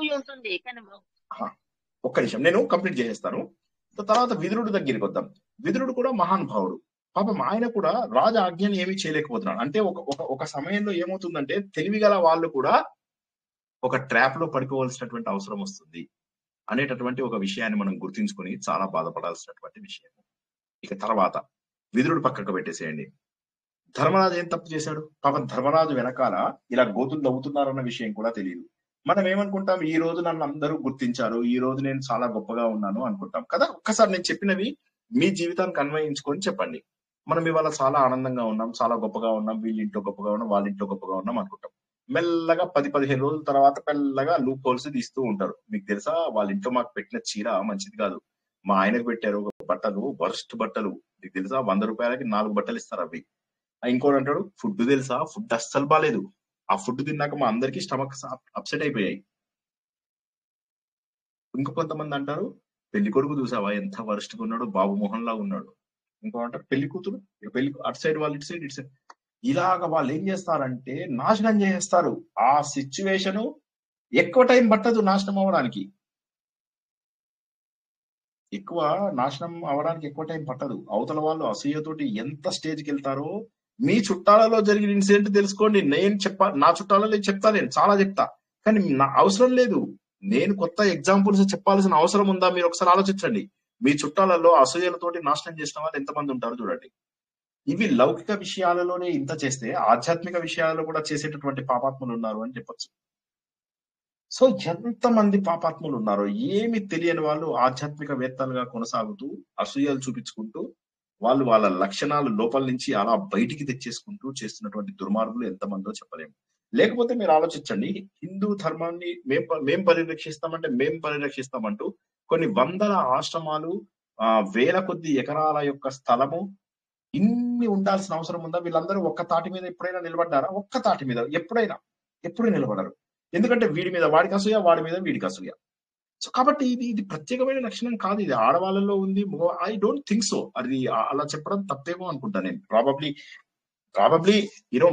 ఒక్క నిమిషం నేను కంప్లీట్ చేసేస్తాను. తర్వాత విదురుడు దగ్గరికి వద్దాం. విదురుడు కూడా మహానుభావుడు. పాపం ఆయన కూడా రాజ ఆజ్ఞని ఏమీ చేయలేకపోతున్నాడు. అంటే ఒక సమయంలో ఏమవుతుందంటే, తెలివిగల వాళ్ళు కూడా ఒక ట్రాప్ లో పడిపోవలసినటువంటి అవసరం వస్తుంది అనేటటువంటి ఒక విషయాన్ని మనం గుర్తించుకొని చాలా బాధపడాల్సినటువంటి విషయం. ఇక తర్వాత విదురుడు పక్కకు పెట్టేసేయండి. ధర్మరాజు ఏం తప్పు చేశాడు? పాపం ధర్మరాజు వెనకాల ఇలా గోతులు తవ్వుతున్నారన్న విషయం కూడా తెలియదు. మనం ఏమనుకుంటాం, ఈ రోజు నన్ను అందరూ గుర్తించారు, ఈ రోజు నేను చాలా గొప్పగా ఉన్నాను అనుకుంటాం కదా. ఒక్కసారి నేను చెప్పినవి మీ జీవితానికి అన్వయించుకొని చెప్పండి. మనం ఇవాళ చాలా ఆనందంగా ఉన్నాం, చాలా గొప్పగా ఉన్నాం, వీళ్ళ ఇంట్లో గొప్పగా ఉన్నాం, వాళ్ళ ఇంట్లో గొప్పగా ఉన్నాం అనుకుంటాం. మెల్లగా 10-15 రోజుల తర్వాత మెల్లగా లూప్ హోల్స్ తీస్తూ ఉంటారు. మీకు తెలుసా, వాళ్ళ ఇంట్లో మాకు పెట్టిన చీర మంచిది కాదు, మా ఆయనకు పెట్టారు బట్టలు వర్స్ట్ బట్టలు, మీకు తెలుసా 100 రూపాయలకి 4 బట్టలు ఇస్తారు అవి. ఇంకోటి అంటాడు, ఫుడ్ తెలుసా, ఫుడ్ అస్సలు బాలేదు, ఆ ఫుడ్ తిన్నాక మా అందరికి స్టమక్ అప్సెట్ అయిపోయాయి. ఇంకో కొంతమంది అంటారు, పెళ్లి కొడుకు చూసావా ఎంత వరస్ట్ గా ఉన్నాడు, బాబు మోహన్ లాగా ఉన్నాడు. ఇంకో అంటారు పెళ్లి కూతురు, పెళ్లి అటు సైడ్ వాళ్ళు ఇటు సైడ్ ఇటు సైడ్. ఇలాగ వాళ్ళు ఏం చేస్తారంటే నాశనం చేస్తారు. ఆ సిచ్యువేషన్ ఎక్కువ టైం పట్టదు నాశనం అవ్వడానికి, ఎక్కువ టైం పట్టదు. అవతల వాళ్ళు అసూయతోటి ఎంత స్టేజ్కి వెళ్తారో, మీ చుట్టాలలో జరిగిన ఇన్సిడెంట్ తెలుసుకోండి. నా చుట్టాలలో చెప్తా, నేను చాలా చెప్తా, కానీ నా అవసరం లేదు. నేను కొత్త ఎగ్జాంపుల్స్ చెప్పాల్సిన అవసరం ఉందా? మీరు ఒకసారి ఆలోచించండి. మీ చుట్టాలలో అసూయలతోటి నాశనం చేసిన వాళ్ళు ఎంతమంది ఉంటారు చూడండి. ఇవి లౌకిక విషయాలలోనే ఇంత చేస్తే ఆధ్యాత్మిక విషయాలలో కూడా చేసేటటువంటి పాపాత్ములు ఉన్నారు అని చెప్పొచ్చు. సో ఎంతమంది పాపాత్ములు ఉన్నారో, ఏమి తెలియని వాళ్ళు ఆధ్యాత్మిక వేత్తలుగా కొనసాగుతూ అసూయలు చూపించుకుంటూ వాళ్ళు వాళ్ళ లక్షణాలు లోపల నుంచి అలా బయటికి తెచ్చేసుకుంటూ చేస్తున్నటువంటి దుర్మార్గులు ఎంతమందో చెప్పలేము. లేకపోతే మీరు ఆలోచించండి, హిందూ ధర్మాన్ని మేం పరిరక్షిస్తామంటూ కొన్ని వందల ఆశ్రమాలు, వేల కొద్ది ఎకరాల యొక్క స్థలము, ఇన్ని ఉండాల్సిన అవసరం ఉందా? వీళ్ళందరూ ఒక్క తాటి మీద ఎప్పుడైనా నిలబడ్డారా? ఒక్క తాటి మీద ఎప్పుడు నిలబడరు. ఎందుకంటే వీడి మీద వాడికి అసూయ, వాడి మీద వీడికి అసూయ. సో కాబట్టి ఇది ప్రత్యేకమైన లక్షణం కాదు, ఇది ఆడవాళ్ళలో ఉంది. I don't think so. అది అలా చెప్పడం తప్పేమో అనుకుంటా నేను. ప్రాబబ్లీ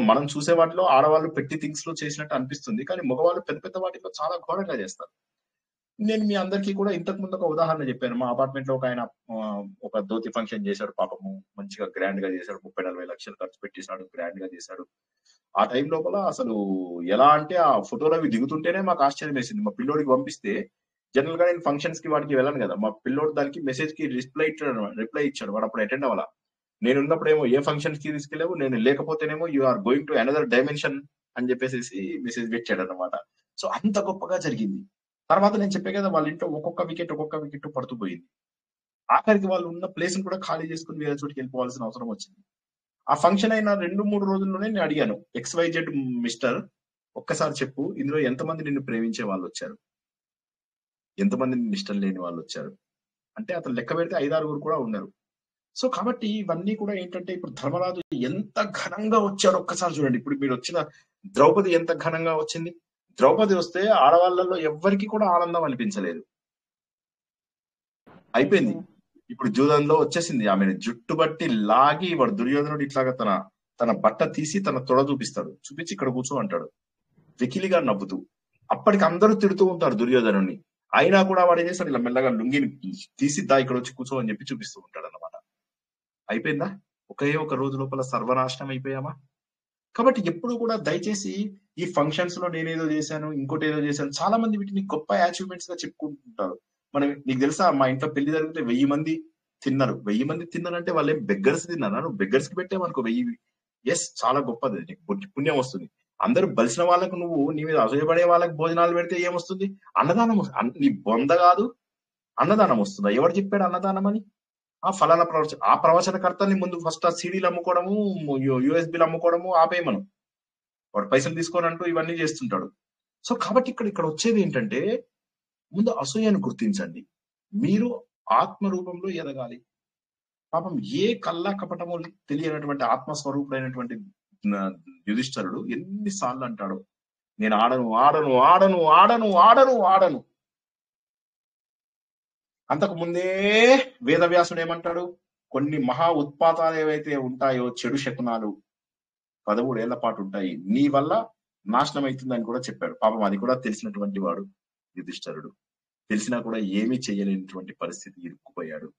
మనం చూసే వాటిలో ఆడవాళ్ళు పెట్టి థింగ్స్ లో చేసినట్టు అనిపిస్తుంది, కానీ మగవాళ్ళు పెద్ద పెద్ద వాటిలో చాలా ఘోరంగా చేస్తారు. నేను మీ అందరికీ కూడా ఇంతకు ముందు ఒక ఉదాహరణ చెప్పాను. మా అపార్ట్మెంట్ లో ఒక ఆయన ఒక ధోతి ఫంక్షన్ చేశాడు, పాపము మంచిగా గ్రాండ్ గా చేశాడు, 30-40 లక్షలు ఖర్చు పెట్టేశాడు, గ్రాండ్ గా చేశాడు. ఆ టైం లోపల అసలు ఎలా అంటే ఆ ఫోటోలు అవి దిగుతుంటేనే మాకు ఆశ్చర్యం వేసింది. మా పిల్లోడికి పంపిస్తే, జనరల్ గా నేను ఫంక్షన్స్ కి వాటికి వెళ్ళాను కదా, మా పిల్లోడు దానికి మెసేజ్ కి రిప్లై ఇచ్చాడు. వాడు అప్పుడు అటెండ్ అవ్వాలా. నేను ఉన్నప్పుడేమో ఏ ఫంక్షన్స్ కి తీసుకెళ్ళావు, నేను లేకపోతేనేమో you are going to another dimension అని చెప్పేసి మెసేజ్ పెట్టాడు అనమాట. సో అంత గొప్పగా జరిగింది. తర్వాత నేను చెప్పే కదా, వాళ్ళ ఇంట్లో ఒక్కొక్క వికెట్ పడుతూ పోయింది. ఆఖరికి వాళ్ళు ఉన్న ప్లేస్ ని కూడా ఖాళీ చేసుకుని వేరే చోటుకి వెళ్ళిపోవాల్సిన అవసరం వచ్చింది. ఆ ఫంక్షన్ అయిన 2-3 రోజుల్లోనే నేను అడిగాను, XYZ మిస్టర్, ఒక్కసారి చెప్పు, ఇందులో ఎంతమంది నిన్ను ప్రేమించే వాళ్ళు వచ్చారు, ఎంతమంది నిన్ను ఇష్టం లేని వాళ్ళు వచ్చారు అంటే అతను లెక్క పెడితే 5-6 కూడా ఉన్నారు. సో కాబట్టి ఇవన్నీ కూడా ఏంటంటే, ఇప్పుడు ధర్మరాజు ఎంత ఘనంగా వచ్చాడు ఒక్కసారి చూడండి. ఇప్పుడు మీరు వచ్చిన ద్రౌపది ఎంత ఘనంగా వచ్చింది. ద్రౌపది వస్తే ఆడవాళ్ళలో ఎవ్వరికి కూడా ఆనందం అనిపించలేదు. అయిపోయింది. ఇప్పుడు జూదంలో వచ్చేసింది, ఆమెను జుట్టు బట్టి లాగి వాడు దుర్యోధనుడు ఇట్లాగా తన బట్ట తీసి తన తొడ చూపించి ఇక్కడ కూర్చో అంటాడు, వెకిలిగా నవ్వుతూ. అప్పటికి అందరూ తిడుతూ ఉంటారు దుర్యోధనుడిని, అయినా కూడా వాడు ఏం చేస్తాడు, ఇలా మెల్లగా లుంగిని తీసి ఇక్కడ వచ్చి కూర్చో అని చెప్పి చూపిస్తూ ఉంటాడు అన్నమాట. అయిపోయిందా? ఒకే ఒక రోజు లోపల సర్వనాశనం అయిపోయామా? కాబట్టి ఎప్పుడు కూడా దయచేసి ఈ ఫంక్షన్స్ లో నేనేదో చేశాను, ఇంకోటి ఏదో చేశాను, చాలా మంది వీటిని గొప్ప అచీవ్మెంట్స్ గా చెప్పుకుంటుంటారు. నీకు తెలుసా, మా ఇంట్లో పెళ్లి జరిగితే 1000 మంది తిన్నారు. 1000 మంది తిన్నారంటే వాళ్ళు ఏం బెగ్గర్స్ తిన్నారా? నువ్వు బెగ్గర్స్ కి పెట్టామనుకో 1000, ఎస్ చాలా గొప్పది, నీకు పుణ్యం వస్తుంది. అందరూ బలిసిన వాళ్ళకు, నువ్వు నీ మీద అసూయపడే వాళ్ళకి భోజనాలు పెడితే ఏమొస్తుంది? అన్నదానం. నీ బొంద కాదు, అన్నదానం వస్తుందా? ఎవరు చెప్పాడు అన్నదానం అని? ఫలానా ప్రవచనకర్తని ముందు ఫస్ట్ ఆ సీడీలు అమ్ముకోవడము, యూఎస్బీలు అమ్ముకోవడము ఆపేయమను, వాడు పైసలు తీసుకొని అంటూ ఇవన్నీ చేస్తుంటాడు. సో కాబట్టి ఇక్కడ వచ్చేది ఏంటంటే, ముందు అసూయను గుర్తించండి. మీరు ఆత్మ రూపంలో ఎదగాలి. పాపం ఏ కల్లా కపటము తెలియనటువంటి ఆత్మస్వరూపుడైనటువంటి యుధిష్ఠరుడు ఎన్నిసార్లు అంటాడు, నేను ఆడను ఆడను ఆడను ఆడను ఆడను ఆడను. అంతకు ముందే వేదవ్యాసుడు ఏమంటాడు, కొన్ని మహా ఉత్పాతాలు ఏవైతే ఉంటాయో, చెడు శకునాలు 13 ఏళ్ల పాటు ఉంటాయి, నీ వల్ల నాశనం అవుతుందని కూడా చెప్పాడు. పాపం అది కూడా తెలిసినటువంటి వాడు యుధిష్ఠరుడు. తెలిసినా కూడా ఏమీ చేయలేనటువంటి పరిస్థితి ఇరుక్కుపోయాడు.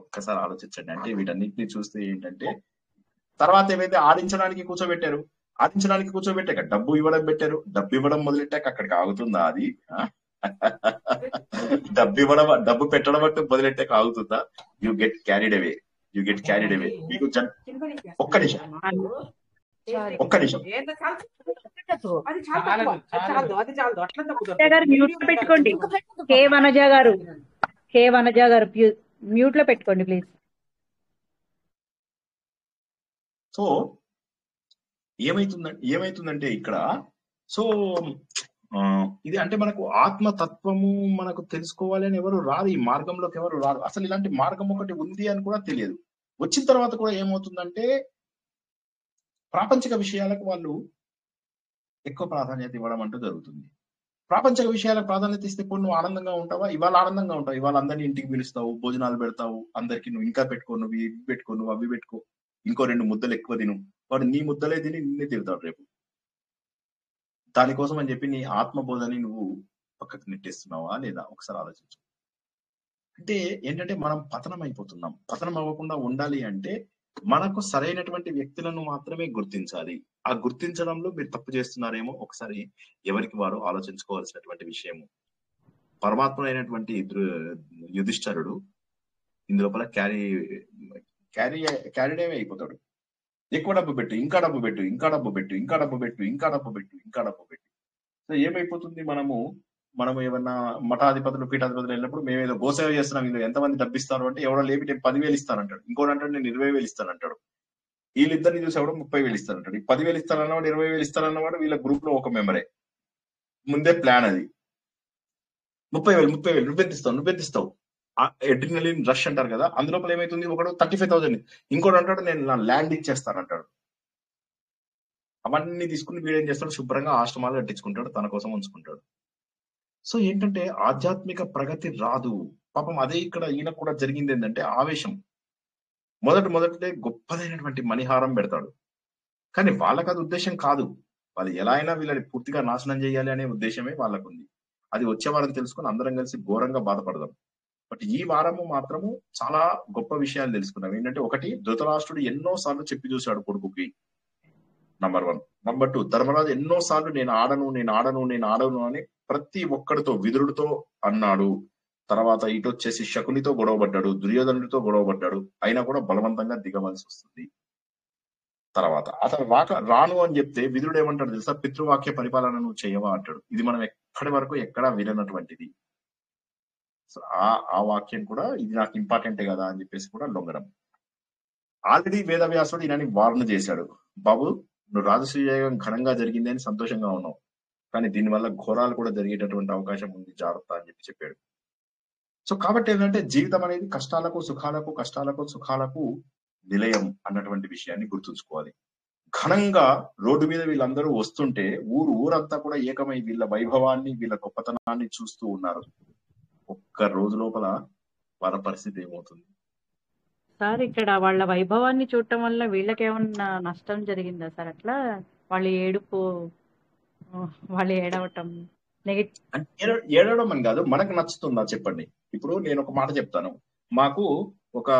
ఒక్కసారి ఆలోచించండి. అంటే వీటన్నిటిని చూస్తే ఏంటంటే, తర్వాత ఏవైతే ఆడించడానికి కూర్చోబెట్టాక డబ్బు ఇవ్వడం పెట్టారు. డబ్బు ఇవ్వడం మొదలెట్టాక అక్కడికి ఆగుతుందా అది? డబ్బు పెట్టడం అంటూ మొదలెట్టాక ఆగుతుందా? You get carried away. మీకు ఒక్క నిమిషం, ఒక్క నిమిషం. గారు మ్యూట్ లో పెట్టుకోండి. కే వనజ గారు మ్యూట్ లో పెట్టుకోండి ప్లీజ్. సో ఏమైతుందంటే ఇక్కడ సో ఇది అంటే మనకు ఆత్మతత్వము మనకు తెలుసుకోవాలి అని ఎవరు రాదు, ఈ మార్గంలోకి ఎవరు రాదు. అసలు ఇలాంటి మార్గం ఒకటి ఉంది అని కూడా తెలియదు. వచ్చిన తర్వాత కూడా ఏమవుతుందంటే ప్రాపంచిక విషయాలకు వాళ్ళు ఎక్కువ ప్రాధాన్యత ఇవ్వడం అంటూ జరుగుతుంది. ప్రాపంచిక విషయాలకు ప్రాధాన్యత ఇస్తే ఇప్పుడు నువ్వు ఆనందంగా ఉంటావా? ఇవాళ ఆనందంగా ఉంటావు, ఇవాళ అందరినీ ఇంటికి పిలుస్తావు, భోజనాలు పెడతావు, అందరికి నువ్వు ఇంకా పెట్టుకో, నువ్వు ఇవి పెట్టుకో, నువ్వు అవి పెట్టుకో, ఇంకో 2 ముద్దలు ఎక్కువ తిను. వాడు నీ ముద్దలే తిని నిన్నే తిడతాడు రేపు. దానికోసం అని చెప్పి నీ ఆత్మబోధని నువ్వు పక్కకు నెట్టేస్తున్నావా లేదా ఒకసారి ఆలోచించు. అంటే ఏంటంటే మనం పతనం అయిపోతున్నాం. పతనం అవ్వకుండా ఉండాలి అంటే మనకు సరైనటువంటి వ్యక్తులను మాత్రమే గుర్తించాలి. ఆ గుర్తించడంలో మీరు తప్పు చేస్తున్నారేమో ఒకసారి ఎవరికి వారు ఆలోచించుకోవాల్సినటువంటి విషయము. పరమాత్మ అయినటువంటి యుధిష్ఠరుడు ఇందులోపల క్యారీడే అయిపోతాడు. ఎక్కువ డబ్బు పెట్టు, ఇంకా డబ్బు పెట్టు, ఇంకా డబ్బు పెట్టు, ఇంకా డబ్బు పెట్టు, ఇంకా డబ్బు పెట్టు, ఇంకా డబ్బు పెట్టు. సో ఏమైపోతుంది, మనము ఏమన్నా మఠాధిపతులు పీఠాధిపతులు వెళ్ళినప్పుడు మేము ఏదో గోసేవ చేస్తున్నాం, ఇందులో ఎంతమంది డబ్బు ఇస్తారు అంటే ఎవడో లేపి నేను 10,000 ఇస్తానంటాడు, ఇంకోటి అంటాడు నేను 20,000 ఇస్తానంటాడు. వీళ్ళిద్దరిని చూసి ఎవడో 30,000 ఇస్తానంటాడు. ఈ 10,000 ఇస్తానన్నవాడు 20,000 ఇస్తానన్నవాడు వీళ్ళ గ్రూప్ లో ఒక మెంబరే. ముందే ప్లాన్ అది. 30,000 నువ్వెంతిస్తావు ఎడ్రినలిన్ రష్ అంటారు కదా, అందులోపల ఏమైతుంది, ఒకడు 35,000, ఇంకోటి అంటాడు నేను నా ల్యాండ్ ఇచ్చేస్తానంటాడు. అవన్నీ తీసుకుని వీడేం చేస్తాడు, శుభ్రంగా ఆశ్రమాలు కట్టించుకుంటాడు, తన కోసం ఉంచుకుంటాడు. సో ఏంటంటే ఆధ్యాత్మిక ప్రగతి రాదు. పాపం అదే ఇక్కడ ఈయన కూడా జరిగింది ఏంటంటే ఆవేశం. మొదటే గొప్పదైనటువంటి మణిహారం పెడతాడు, కానీ వాళ్ళకి అది ఉద్దేశం కాదు. వాళ్ళు ఎలా అయినా వీళ్ళని పూర్తిగా నాశనం చేయాలి అనే ఉద్దేశమే వాళ్ళకుంది. అది వచ్చే వారం తెలుసుకుని అందరం కలిసి ఘోరంగా బాధపడదాం. బట్ ఈ వారము మాత్రము చాలా గొప్ప విషయాలు తెలుసుకున్నాం. ఏంటంటే ఒకటి, ధృతరాష్ట్రుడు ఎన్నో సార్లు చెప్పి చూశాడు కొడుకుకి, నంబర్ 1. నంబర్ 2, ధర్మరాజు ఎన్నో సార్లు నేను ఆడను అని ప్రతి ఒక్కడితో, విదురుడితో అన్నాడు. తర్వాత ఇటు వచ్చేసి శకునితో గొడవపడ్డాడు, దుర్యోధనుడితో గొడవపడ్డాడు, అయినా కూడా బలవంతంగా దిగవలసి వస్తుంది. తర్వాత అతను రాను అని చెప్తే విదురుడు ఏమంటాడు తెలుసా, పితృవాక్య పరిపాలన నువ్వు చేయవా అంటాడు. ఇది మనం ఎక్కడి వరకు ఎక్కడా విననటువంటిది. సో ఆ వాక్యం కూడా ఇది నాకు ఇంపార్టెంటే కదా అని చెప్పేసి కూడా లొంగడం. ఆల్రెడీ వేదవ్యాసుడు ఈయనని వార్న్ చేశాడు, బాబు నువ్వు రాజసూయం ఘనంగా జరిగింది అని సంతోషంగా ఉన్నావు, కానీ దీనివల్ల ఘోరాలు కూడా జరిగేటటువంటి అవకాశం ఉంది, జాగ్రత్త అని చెప్పాడు. సో కాబట్టి ఏంటంటే జీవితం అనేది కష్టాలకు సుఖాలకు నిలయం అన్నటువంటి విషయాన్ని గుర్తుంచుకోవాలి. ఘనంగా రోడ్డు మీద వీళ్ళందరూ వస్తుంటే ఊరంతా కూడా ఏకమై వీళ్ళ వైభవాన్ని, వీళ్ళ గొప్పతనాన్ని చూస్తూ ఉన్నారు. ఒక్క రోజు లోపల వాళ్ళ పరిస్థితి ఏమవుతుంది సార్? ఇక్కడ వాళ్ళ వైభవాన్ని చూడటం వల్ల వీళ్ళకి ఏమన్నా నష్టం జరిగిందా సార్? అట్లా వాళ్ళు ఏడవటం ఏడవడం అని కాదు, మనకు నచ్చుతుందా చెప్పండి. ఇప్పుడు నేను ఒక మాట చెప్తాను. మాకు ఒక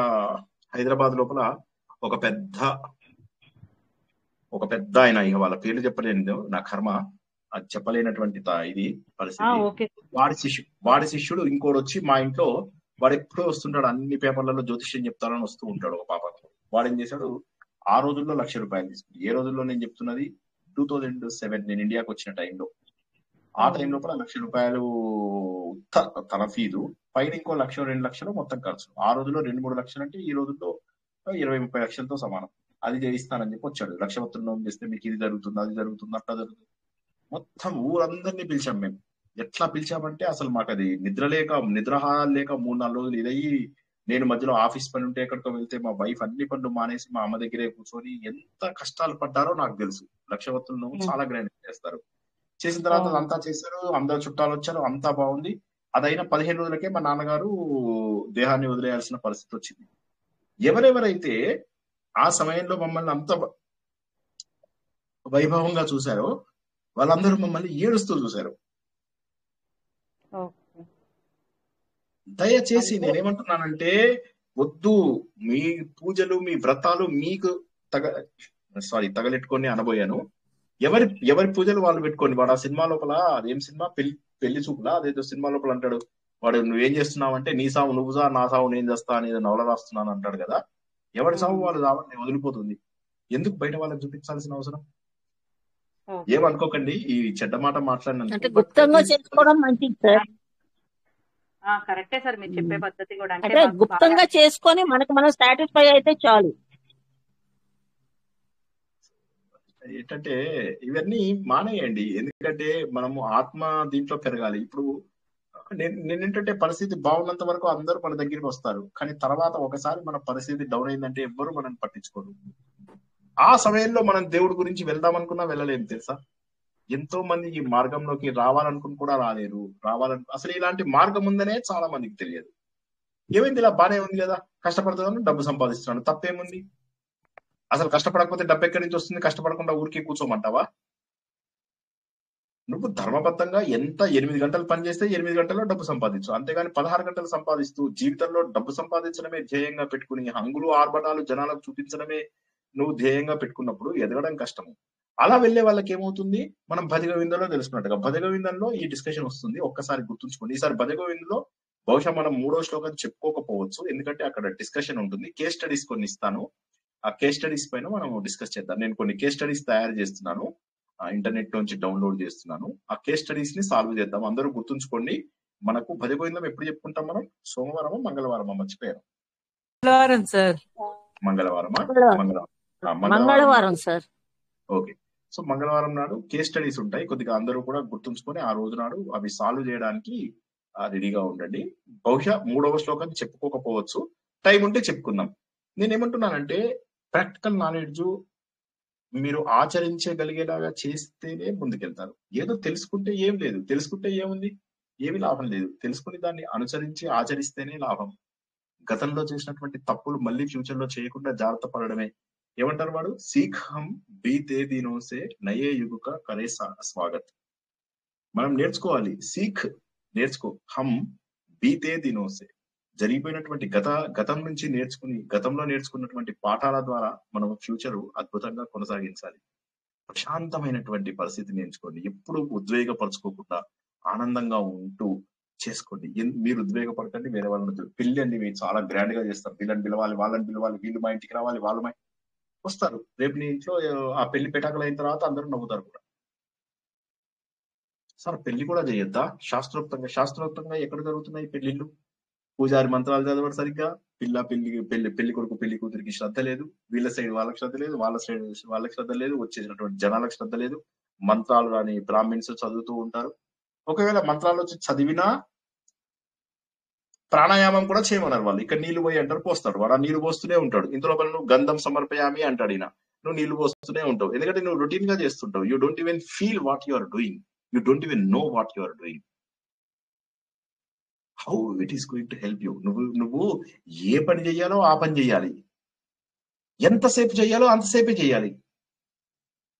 హైదరాబాద్ లోపల ఒక పెద్ద ఆయన, ఇక వాళ్ళ పేర్లు చెప్పలేను, నా కర్మ, అది చెప్పలేనటువంటి ఇది పరిస్థితి. వాడి శిష్యుడు ఇంకోటి వచ్చి మా ఇంట్లో, వాడు ఎప్పుడూ వస్తుంటాడు, అన్ని పేపర్లలో జ్యోతిష్యం చెప్తారని వస్తూ ఉంటాడు. ఒక పాప వాడు ఏం చేశాడు, ఆ రోజుల్లో 1,00,000 రూపాయలు తీసుకుంది. ఏ రోజుల్లో నేను చెప్తున్నది 2007, నేను ఇండియాకి వచ్చిన టైంలో. ఆ టైం లోపల 1,00,000 రూపాయలు తన ఫీజు, పైన ఇంకో 1,00,000 2 లక్షలు మొత్తం ఖర్చు. ఆ రోజుల్లో 2-3 లక్షలు అంటే ఈ రోజుల్లో 20-30 లక్షలతో సమానం. అది చేయిస్తానని చెప్పి వచ్చాడు. లక్షవత్తులు చేస్తే మీకు ఇది జరుగుతుంది, అది జరుగుతుంది, అట్లా జరుగుతుంది. మొత్తం ఊరందరినీ పిలిచాం మేము. ఎట్లా పిలిచామంటే అసలు మాకు అది నిద్రాహారాలు లేక 3-4 రోజులు ఇదయ్యి, నేను మధ్యలో ఆఫీస్ పని ఉంటే ఎక్కడికో వెళ్తే మా వైఫ్ అన్ని పనులు మానేసి మా అమ్మ దగ్గరే కూర్చొని ఎంత కష్టాలు పడ్డారో నాకు తెలుసు. లక్షవత్తులను చాలా గ్రాండ్ చేస్తారు. చేసిన తర్వాత అంతా చేశారు, అందరు చుట్టాలు వచ్చారు, అంతా బాగుంది. అదైనా 15 రోజులకే మా నాన్నగారు దేహాన్ని వదిలేయాల్సిన పరిస్థితి వచ్చింది. ఎవరెవరైతే ఆ సమయంలో మమ్మల్ని అంత వైభవంగా చూశారో వాళ్ళందరూ మమ్మల్ని ఏడుస్తూ చూశారు. దయచేసి నేనేమంటున్నానంటే, వద్దు, మీ పూజలు మీ వ్రతాలు మీకు తగలెట్టుకొని అనబోయాను. ఎవరి పూజలు వాళ్ళు పెట్టుకోండి. వాడు ఆ సినిమా లోపల, అదేం సినిమా, పెళ్లి చూపులా అదేదో సినిమా లోపల అంటాడు, వాడు నువ్వేం చేస్తున్నావు అంటే, నీ సావు నువ్వుసా, నా సావు నేను చేస్తా అనేది నవల రాస్తున్నాను అంటాడు కదా. ఎవరి సావు వాళ్ళు రావండి, వదిలిపోతుంది. ఎందుకు బయట వాళ్ళకి చూపించాల్సిన అవసరం? ఓకే. ఏమనుకోకండి ఈ చెడ్డ మాట అంటే మాట్లాడినందుకు. గుప్తంగా చేసుకోవడం మంచిది సార్. కరెక్టే సార్ మీరు చెప్పే పద్ధతి కూడా. అంటే అంటే మాకు బాగా గుప్తంగా చేసుకొని మనకు మనం సాటిస్ఫై అయితే చాలు. ఏంటంటే ఇవన్నీ మానేయండి. ఎందుకంటే మనము ఆత్మ దీంట్లో పెరగాలి. ఇప్పుడు నేనేంటంటే పరిస్థితి బాగున్నంత వరకు అందరూ మన దగ్గరికి వస్తారు, కానీ తర్వాత ఒకసారి మన పరిస్థితి డౌన్ అయిందంటే ఎవ్వరు మనల్ని పట్టించుకోరు. ఆ సమయంలో మనం దేవుడి గురించి వెళ్దాం అనుకున్నా వెళ్ళలేము తెలుసా. ఎంతో మంది ఈ మార్గంలోకి రావాలనుకుని కూడా రాలేరు. అసలు ఇలాంటి మార్గం ఉందనే చాలా మందికి తెలియదు. ఏమైంది, ఇలా బానే ఉంది కదా, కష్టపడుతున్నాను, డబ్బు సంపాదిస్తున్నాను, తప్పేముంది? అసలు కష్టపడకపోతే డబ్బు ఎక్కడి నుంచి వస్తుంది? కష్టపడకుండా ఊరికే కూర్చోమంటావా? నువ్వు ధర్మబద్ధంగా ఎంత 8 గంటలు పని చేస్తే 8 గంటల్లో డబ్బు సంపాదించు, అంతేగాని 16 గంటలు సంపాదిస్తూ జీవితంలో డబ్బు సంపాదించడమే ధ్యేయంగా పెట్టుకుని హంగులు ఆర్భటాలు జనాలకు చూపించడమే నువ్వు ధ్యేయంగా పెట్టుకున్నప్పుడు ఎదగడం కష్టము. అలా వెళ్లే వాళ్ళకి ఏమవుతుంది, మనం భజగోవిందంలో తెలుసుకున్నట్టుగా భజగోవిందంలో ఈ డిస్కషన్ వస్తుంది. ఒక్కసారి గుర్తుంచుకోండి. ఈసారి భజగోవిందంలో బహుశా మనం 3వ శ్లోకం చెప్పుకోకపోవచ్చు, ఎందుకంటే అక్కడ డిస్కషన్ ఉంటుంది. కేస్ స్టడీస్ కొన్ని ఇస్తాను, ఆ కేస్ స్టడీస్ పైన మనం డిస్కస్ చేద్దాం. నేను కొన్ని కేస్ స్టడీస్ తయారు చేస్తున్నాను, ఇంటర్నెట్ నుంచి డౌన్లోడ్ చేస్తున్నాను. ఆ కేస్ స్టడీస్ ని సాల్వ్ చేద్దాం. అందరూ గుర్తుంచుకోండి. మనకు భజగోవిందం ఎప్పుడు చెప్పుకుంటాం మనం? సోమవారమా మంగళవారమా? మర్చిపోయారు. మంగళవారం సార్. మంగళవారమా? మంగళవారం సార్. ఓకే. సో మంగళవారం నాడు కేస్ స్టడీస్ ఉంటాయి. కొద్దిగా అందరూ కూడా గుర్తుంచుకొని ఆ రోజు నాడు అవి సాల్వ్ చేయడానికి రెడీగా ఉండండి. బహుశా 3వ శ్లోకం చెప్పుకోకపోవచ్చు, టైం ఉంటే చెప్పుకుందాం. నేనేమంటున్నానంటే ప్రాక్టికల్ నాలెడ్జ్ మీరు ఆచరించగలిగేలాగా చేస్తేనే ముందుకెళ్తారు. ఏదో తెలుసుకుంటే ఏం లేదు, తెలుసుకుంటే ఏముంది, ఏమి లాభం లేదు. తెలుసుకుని దాన్ని అనుసరించి ఆచరిస్తేనే లాభం. గతంలో చేసినటువంటి తప్పులు మళ్ళీ ఫ్యూచర్ లో చేయకుండా జాగ్రత్త పడడమే. ఏమంటారు వాడు, సీఖ్ హమ్ బీతే దినోసే నయే యుగ కరే స్వాగత్. మనం నేర్చుకోవాలి, సీఖ్ నేర్చుకో, హమ్ బీతే దినోసే జరిగిపోయినటువంటి గతం నుంచి నేర్చుకుని గతంలో నేర్చుకున్నటువంటి పాఠాల ద్వారా మనం ఫ్యూచర్ అద్భుతంగా కొనసాగించాలి. ప్రశాంతమైనటువంటి పరిస్థితిని ఎంచుకోండి. ఎప్పుడు ఉద్వేగపరచుకోకుండా ఆనందంగా ఉంటూ చేసుకోండి. మీరు ఉద్వేగపడకండి, వేరే వాళ్ళని. పెళ్లి అండి మీరు చాలా గ్రాండ్ గా చేస్తారు. పిల్లని పిలవాలి, వాళ్ళని పిలవాలి, వీళ్ళు మా ఇంటికి రావాలి, వాళ్ళు మా వస్తారు. రేపు నీ ఇంట్లో ఆ పెళ్లి పెటాకులు అయిన తర్వాత అందరూ నవ్వుతారు కూడా. సార్ పెళ్లి కూడా చేయొద్దా? శాస్త్రోక్తంగా ఎక్కడ జరుగుతున్నాయి పెళ్లిళ్ళు? పూజారి మంత్రాలు చదవడం సరిగ్గా, పెళ్లి కొడుకు పెళ్లి కూతురికి శ్రద్ధ లేదు, వీళ్ళ సైడ్ వాళ్ళకి శ్రద్ధ లేదు, వాళ్ళ సైడ్ వాళ్ళకి శ్రద్ధ లేదు, వచ్చేసినటువంటి జనాలకు శ్రద్ధ లేదు. మంత్రాలు రాని బ్రాహ్మిన్స్ చదువుతూ ఉంటారు. ఒకవేళ మంత్రాలు వచ్చి చదివినా ప్రాణాయామం కూడా చేయమన్నారు వాళ్ళు. ఇక్కడ నీళ్లు పోయి అంటారు, పోస్తాడు వాడు. ఆ నీళ్లు పోస్తూనే ఉంటాడు. ఇందులో నువ్వు గంధం సమర్పయామి అంటాడు ఈయన, నువ్వు నీళ్లు పోస్తూనే ఉంటావు. ఎందుకంటే నువ్వు రొటీన్ గా చేస్తుంటావు. You don't even feel what you are doing, you don't even know what you are doing. How it is going to help you? నువ్వు ఏ పని చెయ్యాలో ఆ పని చెయ్యాలి, ఎంతసేపు చెయ్యాలో అంతసేపే చెయ్యాలి.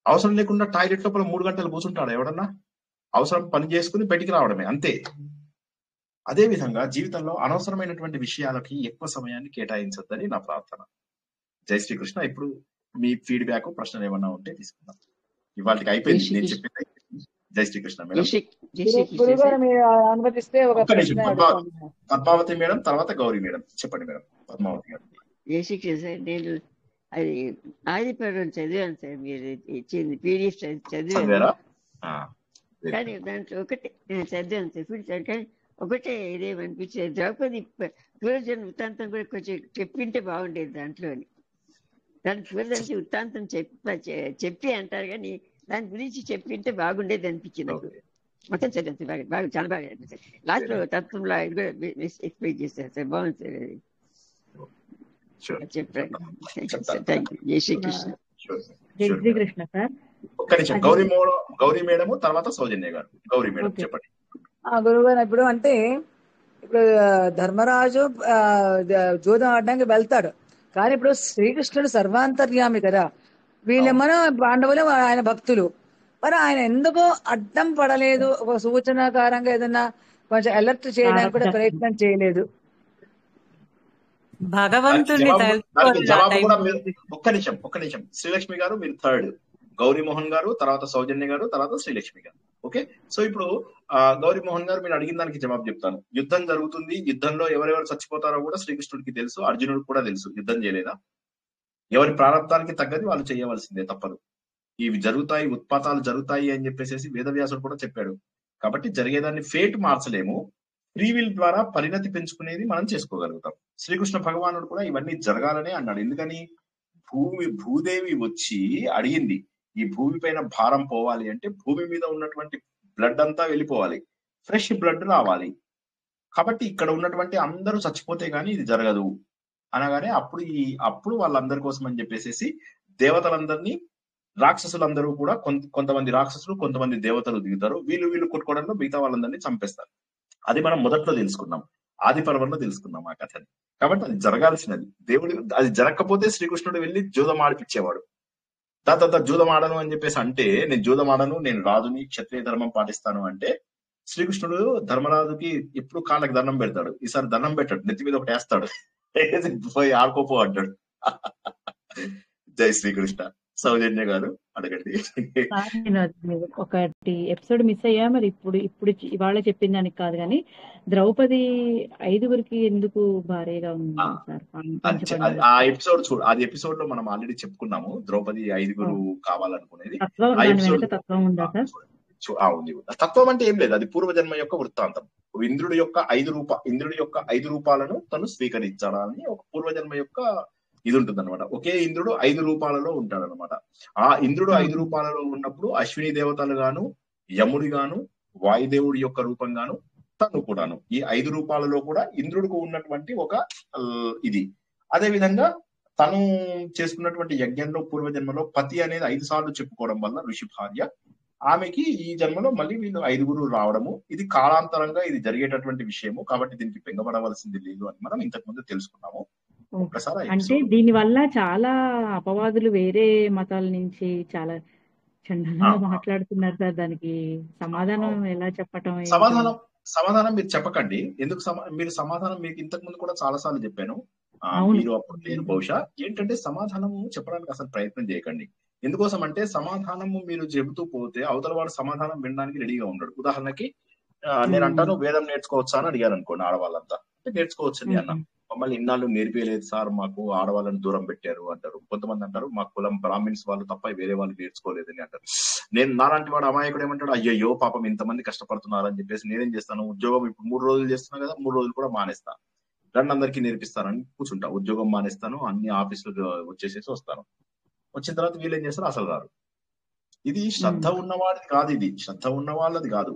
అవసరం లేకుండా టాయిలెట్ లోపల 3 గంటలు కూర్చుంటాడు ఎవడన్నా? అవసరం పని చేసుకుని బయటికి రావడమే, అంతే. అదే విధంగా జీవితంలో అనవసరమైనటువంటి విషయాలకి ఎక్కువ సమయాన్ని కేటాయించొద్దని నా ప్రార్థన. జై శ్రీకృష్ణ. ఇప్పుడు మీ ఫీడ్బ్యాక్, ప్రశ్నలు ఏమన్నా ఉంటే తీసుకుందాం. ఇవాళకి అయిపోయింది, నేను చెప్పింది అయిపోయింది. జై శ్రీకృష్ణ మేడం. గురుగారు మీరు అనుమతిస్తే ఒక ఒక్క నిమిషం. ప్రశ్న అడుగుతాను. పద్మావతి మేడం, తర్వాత గౌరీ మేడం. చెప్పండి మేడం. పద్మావతి గారు. సార్ నేను అది ఆది పర్వం చదివాను సార్, మీరు ఇచ్చింది PDF చదివాను. చదివారా? కానీ దాంట్లో ఒకటే చదివాను సార్, ఫుల్ చదివాను. కానీ ఒకటే ఇదేమనిపించేది, ద్రౌపది పూర్వజన్మ వృత్తాంతం కూడా కొంచెం చెప్పింటే బాగుండేది దాంట్లోని. దాని పూర్వజన్మ వృత్తాంతం చెప్పి అంటారు, కానీ దాని గురించి చెప్పింటే బాగుండేది అనిపించింది నాకు. మొత్తం చదివాను బాగా చాలా బాగా అనిపించింది. లాస్ట్ లో తత్వంలో ఇది కూడా ఎక్స్ప్లెయిన్ చేశారు సార్, బాగుంది సార్ అది. చెప్పండి. జై శ్రీకృష్ణ. జై శ్రీకృష్ణ సార్. ఒక్క నిమిషం. గౌరీ మేడము, తర్వాత సౌజన్య గారు. గౌరీ మేడం చెప్పండి. గురుగారు ఇప్పుడు అంటే ఇప్పుడు ధర్మరాజు జూదం ఆడడానికి వెళ్తాడు, కానీ ఇప్పుడు శ్రీకృష్ణుడు సర్వాంతర్యామి కదా, వీళ్ళేమో పాండవులు ఆయన భక్తులు. మరి ఆయన ఎందుకు అడ్డం పడలేదు? ఒక సూచనాకారంగా ఏదన్నా కొంచెం అలర్ట్ చేయడానికి కూడా ప్రయత్నం చేయలేదు? భగవంతుని ఒక్క నిమిషం. శ్రీలక్ష్మి గారు మీరు థర్డ్, గౌరీ మోహన్ గారు, తర్వాత సౌజన్య గారు, తర్వాత శ్రీలక్ష్మి గారు. ఓకే. సో ఇప్పుడు గౌరీ మోహన్ గారు మీరు అడిగిన దానికి జవాబు చెప్తాను. యుద్ధం జరుగుతుంది, యుద్ధంలో ఎవరెవరు చచ్చిపోతారో కూడా శ్రీకృష్ణుడికి తెలుసు, అర్జునుడికి కూడా తెలుసు. యుద్ధం చేయలేదా? ఎవరి ప్రారంభానికి తగ్గది వాళ్ళు చేయవలసిందే, తప్పదు. ఇవి జరుగుతాయి, ఉత్పాతాలు జరుగుతాయి అని చెప్పేసి వేదవ్యాసుడు కూడా చెప్పాడు. కాబట్టి జరిగేదాన్ని ఫేట్ మార్చలేము, ఫ్రీ విల్ ద్వారా పరిణతి పెంచుకునేది మనం చేసుకోగలుగుతాం. శ్రీకృష్ణ భగవానుడు కూడా ఇవన్నీ జరగాలనే అన్నాడు. ఎందుకని? భూదేవి వచ్చి అడిగింది, ఈ భూమి పైన భారం పోవాలి అంటే భూమి మీద ఉన్నటువంటి బ్లడ్ అంతా వెళ్ళిపోవాలి, ఫ్రెష్ బ్లడ్ రావాలి. కాబట్టి ఇక్కడ ఉన్నటువంటి అందరూ చచ్చిపోతే గానీ ఇది జరగదు అనగానే అప్పుడు వాళ్ళందరి కోసం అని చెప్పేసి దేవతలందరినీ, రాక్షసులందరూ కూడా కొంతమంది రాక్షసులు కొంతమంది దేవతలు దిగుతారు. వీళ్ళు కొట్టుకోవడంలో మిగతా వాళ్ళందరినీ చంపేస్తారు. అది మనం మొదట్లో తెలుసుకున్నాం, ఆది పర్వంలో తెలుసుకున్నాం ఆ కథని. కాబట్టి అది జరగాల్సినది. దేవుడు అది జరగకపోతే శ్రీకృష్ణుడు వెళ్ళి జూదం ఆడిపించేవాడు. తర్వాత జూదం ఆడను అని చెప్పేసి అంటే, నేను జూదం ఆడను, నేను రాజుని, క్షత్రియ ధర్మం పాటిస్తాను అంటే శ్రీకృష్ణుడు ధర్మరాజుకి ఎప్పుడు కాళ్ళకి దండం పెడతాడు. ఈసారి దండం పెట్టాడు, నెత్తి మీద ఒకటి వేస్తాడు, పోయి ఆడుకోపో అంటాడు. జై శ్రీకృష్ణ. సౌజన్య గారు అడగండి. నేను ఒకటి ఎపిసోడ్ మిస్ అయ్యా, మరి ఇప్పుడు ఇవాళ చెప్పిన దానికి కాదు కానీ ద్రౌపది 5గురికి ఎందుకు భార్యగా ఉంది సార్? అది ఎపిసోడ్ లో మనం ఆల్రెడీ చెప్పుకున్నాము. ద్రౌపది 5గురు కావాలనుకునేది తత్వం ఉందా సార్? ఉంది. తత్వం అంటే ఏం లేదు, అది పూర్వజన్మ యొక్క వృత్తాంతం. ఇంద్రుడి యొక్క 5 రూపాలను తను స్వీకరించాలా అని ఒక పూర్వజన్మ యొక్క ఇది ఉంటుంది అనమాట. ఒకే ఇంద్రుడు 5 రూపాలలో ఉంటాడనమాట. ఆ ఇంద్రుడు 5 రూపాలలో ఉన్నప్పుడు అశ్విని దేవతలు గాను, యముడి గాను, వాయుదేవుడి యొక్క రూపంగాను, తను కూడాను ఈ 5 రూపాలలో కూడా ఇంద్రుడికి ఉన్నటువంటి ఒక ఇది. అదే విధంగా తను చేసుకున్నటువంటి యజ్ఞంలో పూర్వజన్మలో పతి అనేది 5 సార్లు చెప్పుకోవడం వల్ల ఋషి భార్య, ఆమెకి ఈ జన్మలో మళ్ళీ వీళ్ళు 5గురు రావడము, ఇది కాలాంతరంగా ఇది జరిగేటటువంటి విషయము. కాబట్టి దీనికి బెంగపడవలసింది లేదు అని మనం ఇంతకు ముందు తెలుసుకున్నాము. అంటే దీని వల్ల చాలా అపవాదులు వేరే మతాల నుంచి చాలా చండాలంగా మాట్లాడుతున్నారు సార్. దానికి సమాధానం ఎలా చెప్పటం? సమాధానం మీరు చెప్పకండి. ఎందుకు మీరు సమాధానం మీకు ఇంతకు ముందు కూడా చాలా సార్లు చెప్పాను. మీరు అప్పుడు నేను బహుశా ఏంటంటే సమాధానము చెప్పడానికి అసలు ప్రయత్నం చేయకండి. ఎందుకోసం అంటే సమాధానము మీరు చెబుతూ పోతే అవతల వాడు సమాధానం వినడానికి రెడీగా ఉన్నాడు. ఉదాహరణకి నేను అంటాను, వేదం నేర్చుకోవచ్చా అని అడిగాను అనుకోండి ఆడవాళ్ళంతా. అంటే నేర్చుకోవచ్చండి అన్న. మమ్మల్ని ఇన్నాళ్ళు నేర్పియలేదు సార్, మాకు ఆడవాళ్ళని దూరం పెట్టారు అంటారు. కొంతమంది అంటారు మా కులం బ్రాహ్మిన్స్ వాళ్ళు తప్ప వేరే వాళ్ళు నేర్చుకోలేదని అంటారు. నేను నాలాంటి వాడు అమాయకుడు ఏమంటాడు, అయ్యయ్యో పాపం ఇంతమంది కష్టపడుతున్నారని చెప్పేసి నేనేం చేస్తాను, ఉద్యోగం ఇప్పుడు 3 రోజులు చేస్తున్నా కదా, 3 రోజులు కూడా మానేస్తాను, రెండు అందరికీ నేర్పిస్తానని కూర్చుంటా. ఉద్యోగం మానేస్తాను, అన్ని ఆఫీసులు వచ్చేసేసి వస్తాను. వచ్చిన తర్వాత వీళ్ళు ఏం చేస్తారు, అసలు రారు. ఇది శ్రద్ధ ఉన్నవాడిది కాదు, ఇది శ్రద్ధ ఉన్న వాళ్ళది కాదు.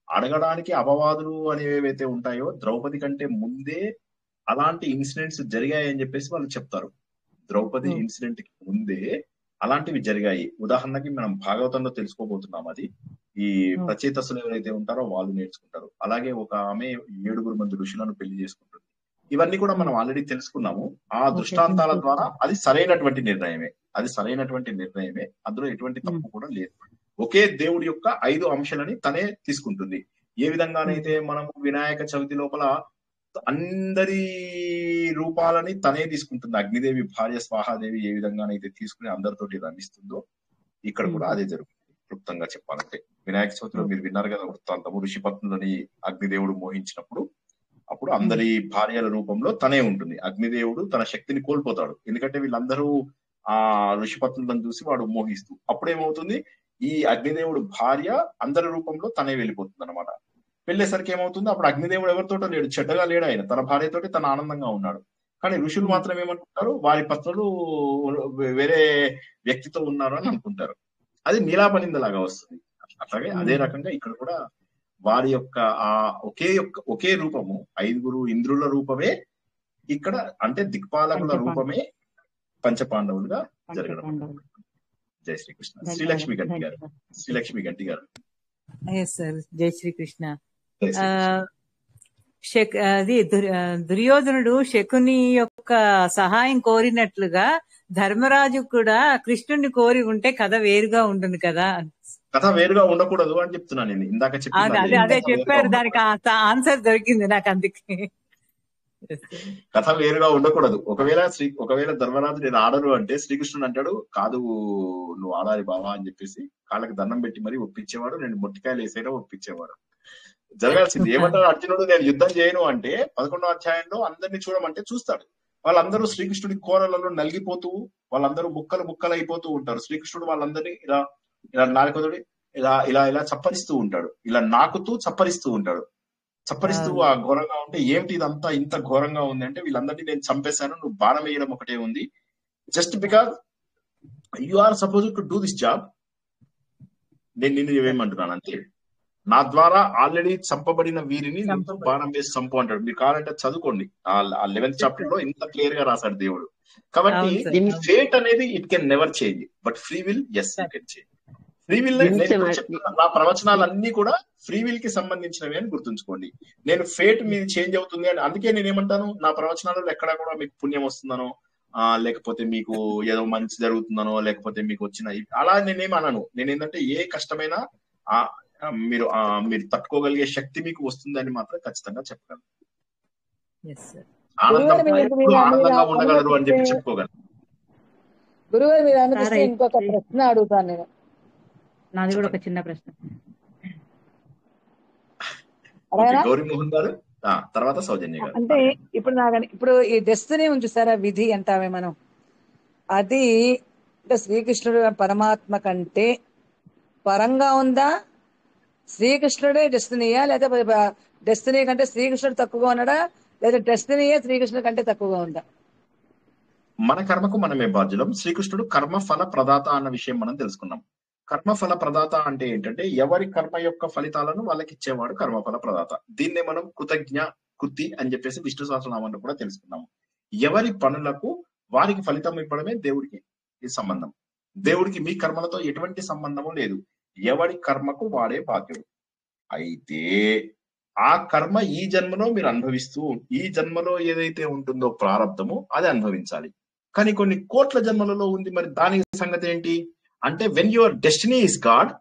అడగడానికి అపవాదులు అనేవి ఏవైతే ఉంటాయో ద్రౌపది కంటే ముందే అలాంటి ఇన్సిడెంట్స్ జరిగాయని చెప్పేసి వాళ్ళు చెప్తారు. ద్రౌపది ఇన్సిడెంట్ కి ముందే అలాంటివి జరిగాయి. ఉదాహరణకి మనం భాగవతంలో తెలుసుకోబోతున్నాం. అది ఈ ప్రచేతసులు ఎవరైతే ఉంటారో వాళ్ళు నేర్చుకుంటారు. అలాగే ఒక ఆమె 7 మంది ఋషులను పెళ్లి చేసుకుంటుంది. ఇవన్నీ కూడా మనం ఆల్రెడీ తెలుసుకున్నాము. ఆ దృష్టాంతాల ద్వారా అది సరైనటువంటి నిర్ణయమే, అందులో ఎటువంటి తప్పు కూడా లేదు. ఒకే దేవుడి యొక్క 5 అంశాలని తనే తీసుకుంటుంది. ఏ విధంగానైతే మనము వినాయక చవితి లోపల అందరి రూపాలని తనే తీసుకుంటుంది, అగ్నిదేవి భార్య స్వాహాదేవి ఏ విధంగానైతే తీసుకుని అందరితోటి రమిస్తుందో ఇక్కడ కూడా అదే జరుగుతుంది. క్లుప్తంగా చెప్పాలంటే వినాయక చవితిలో మీరు విన్నారు కదా వృత్తాంతము, ఋషిపత్నులని అగ్నిదేవుడు మోహించినప్పుడు అప్పుడు అందరి భార్యల రూపంలో తనే ఉంటుంది. అగ్నిదేవుడు తన శక్తిని కోల్పోతాడు, ఎందుకంటే వీళ్ళందరూ ఆ ఋషిపత్నులను చూసి వాడు మోహిస్తూ, అప్పుడేమవుతుంది, ఈ అగ్నిదేవుడు భార్య అందరి రూపంలో తనే వెళ్ళిపోతుంది అనమాట. వెళ్ళేసరికి ఏమవుతుంది, అప్పుడు అగ్నిదేవుడు ఎవరితోటో లేడు, చెడ్డగా లేడు, ఆయన తన భార్యతోటి తన ఆనందంగా ఉన్నాడు. కానీ ఋషులు మాత్రం ఏమనుకుంటారు, వారి పత్నులు వేరే వ్యక్తితో ఉన్నారు అని అనుకుంటారు. అది నీలాపనిందలాగా వస్తుంది. అట్లాగే అదే రకంగా ఇక్కడ కూడా వారి యొక్క ఆ ఒకే రూపము 5 ఇంద్రుల రూపమే ఇక్కడ, అంటే దిక్పాలకుల రూపమే పంచపాండవులుగా జరగడం. జై శ్రీకృష్ణ. శ్రీలక్ష్మి గంటి గారు. జై శ్రీకృష్ణ. అది దుర్యోధనుడు శకుని యొక్క సహాయం కోరినట్లుగా ధర్మరాజు కూడా కృష్ణుడిని కోరి ఉంటే కథ వేరుగా ఉంటుంది కదా. కథ వేరుగా ఉండకూడదు అని చెప్తున్నా నేను ఇందాక అదే చెప్పారు, దానికి ఆన్సర్ దొరికింది నాకు. అందుకే కథ వేరుగా ఉండకూడదు. ఒకవేళ ధర్మరాజు నేను ఆడను అంటే శ్రీకృష్ణుడు అంటాడు, కాదు నువ్వు ఆడాలి బావా అని చెప్పేసి కాళ్ళకి దండం పెట్టి మరీ ఒప్పించేవాడు. నేను మొట్టికాయలు వేసేయడం ఒప్పించేవాడు. జరగాల్సింది ఏమంటాడు అర్జునుడు, నేను యుద్ధం చేయను అంటే 11వ అధ్యాయంలో అందరినీ చూడమంటే చూస్తాడు. వాళ్ళందరూ శ్రీకృష్ణుడి కోరలలో నలిగిపోతూ వాళ్ళందరూ ముక్కలు అయిపోతూ ఉంటారు. శ్రీకృష్ణుడు వాళ్ళందరినీ ఇలా ఇలా నాలుకతోటి ఇలా ఇలా ఇలా చప్పరిస్తూ ఉంటాడు, ఇలా నాకుతూ చప్పరిస్తూ ఉంటాడు. చప్పరిస్తూ ఆ ఘోరంగా ఉంటే ఏమిటి ఇదంతా ఇంత ఘోరంగా ఉంది అంటే, వీళ్ళందరినీ నేను చంపేశాను, నువ్వు బాణం వేయడం ఒకటే ఉంది, just because you are suppose to do this job, నేను నిన్ను ఏమంటున్నాను అంతే, నా ద్వారా ఆల్రెడీ చంపబడిన వీరిని నువ్వు బాణం వేసి చంపు అంటాడు. మీరు కావాలంటే చదువుకోండి, ఆ 11th చాప్టర్ లో ఇంత క్లియర్ గా రాశాడు దేవుడు. కాబట్టి ఫేట్ అనేది it can never change, but free will is it can change. Free will నా ప్రవచనాలన్నీ కూడా ఫ్రీ విల్ కి సంబంధించినవి అని గుర్తుంచుకోండి. నేను ఫేట్ మీది చేంజ్ అవుతుంది అని అందుకే నేనేమంటాను, నా ప్రవచనాలలో ఎక్కడా కూడా మీకు పుణ్యం వస్తుందనో లేకపోతే మీకు ఏదో మంచి జరుగుతుందనో లేకపోతే మీకు వచ్చిన అలా నేనేం అనను. నేనేంటంటే ఏ కష్టమైనా మీరు తట్టుకోగలిగే శక్తి మీకు వస్తుందని మాత్రం ఖచ్చితంగా చెప్పగలను. ఆనందంగా ఉండగలరు అని చెప్పి చెప్పుకోగలను. గురువారు మీరు అనుమతిస్తే ఇంకొక ప్రశ్న అడుగుతాను నేను. నాది కూడా ఒక చిన్న ప్రశ్న. గౌరీమోహన్ గారు తర్వాత సౌజన్య గారు. అంటే ఇప్పుడు ఈ డెస్టినీ ఉంది సారా, విధి అంటామే మనం, అది అంటే శ్రీకృష్ణుడు పరమాత్మ కంటే పరంగా ఉందా, శ్రీకృష్ణుడే డెస్టినీయా, లేదా డెస్టినీ కంటే శ్రీకృష్ణుడు తక్కువగా ఉన్నాడా, లేదా డెస్టినీయే శ్రీకృష్ణుడి కంటే తక్కువగా ఉందా? మన కర్మకు మనమే బాధ్యులం. శ్రీకృష్ణుడు కర్మఫల ప్రదాత అన్న విషయం మనం తెలుసుకున్నాం. కర్మఫల ప్రదాత అంటే ఏంటంటే ఎవరి కర్మ యొక్క ఫలితాలను వాళ్ళకి ఇచ్చేవాడు కర్మఫల ప్రదాత. దీన్నే మనం కృతి అని చెప్పేసి విష్ణు సహస్రనామంలో కూడా తెలుసుకున్నాము. ఎవరి పనులకు వారికి ఫలితం ఇవ్వడమే దేవుడికి ఈ సంబంధం. దేవుడికి మీ కర్మలతో ఎటువంటి సంబంధము లేదు. ఎవరి కర్మకు వాడే బాధ్యుడు. అయితే ఆ కర్మ ఈ జన్మలో మీరు అనుభవిస్తూ ఈ జన్మలో ఏదైతే ఉంటుందో ప్రారంధము అది అనుభవించాలి. కానీ కొన్ని కోట్ల జన్మలలో ఉంది, మరి దాని సంగతి ఏంటి అంటే when your destiny is God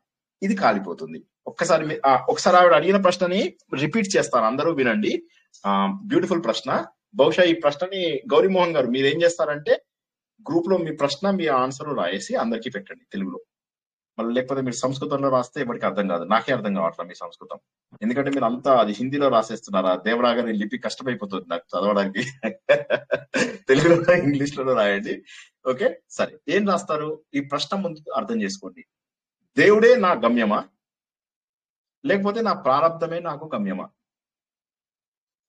ఇది కాలిపోతుంది. ఒకసారి ఆవిడ అడిగిన ప్రశ్నని రిపీట్ చేస్తాను, అందరూ వినండి. బ్యూటిఫుల్ ప్రశ్న. బహుశా ఈ ప్రశ్నని గౌరీమోహన్ గారు మీరేం చేస్తారంటే గ్రూప్ లో మీ ప్రశ్న మీ ఆన్సర్ రాయేసి అందరికీ పెట్టండి తెలుగులో. మళ్ళీ లేకపోతే మీరు సంస్కృతంలో రాస్తే ఎవరికి అర్థం కాదు, నాకే అర్థం కావట్లేదు మీ సంస్కృతం. ఎందుకంటే మీరు అంతా అది హిందీలో రాసేస్తున్నారా, దేవరా గారి లిపి కష్టమైపోతుంది నాకు చదవడానికి. తెలుగులో ఇంగ్లీష్ లో రాయండి. ఓకే సరే, ఏం రాస్తారు? ఈ ప్రశ్న ముందు అర్థం చేసుకోండి. దేవుడే నా గమ్యమా లేకపోతే నా ప్రారంధమే నాకు గమ్యమా?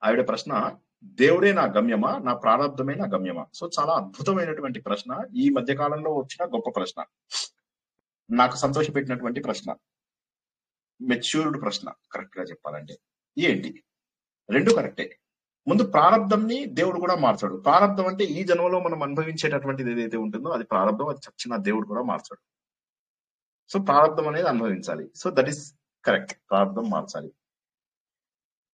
ఆవిడ ప్రశ్న దేవుడే నా గమ్యమా నా ప్రారంధమే నా గమ్యమా. సో చాలా అద్భుతమైనటువంటి ప్రశ్న, ఈ మధ్య కాలంలో వచ్చిన గొప్ప ప్రశ్న, నాకు సంతోషపెట్టినటువంటి ప్రశ్న, మెచ్యూర్డ్ ప్రశ్న. కరెక్ట్ గా చెప్పాలంటే ఏంటి, రెండు కరెక్టే. ముందు ప్రారంధంని దేవుడు కూడా మార్చాడు. ప్రారంధం అంటే ఈ జన్మలో మనం అనుభవించేటటువంటిది ఏదైతే ఉంటుందో అది ప్రారంధం, అది చచ్చిన దేవుడు కూడా మార్చాడు. సో ప్రారంధం అనేది అనుభవించాలి. సో దట్ ఈస్ కరెక్ట్, ప్రారంధం మార్చాలి.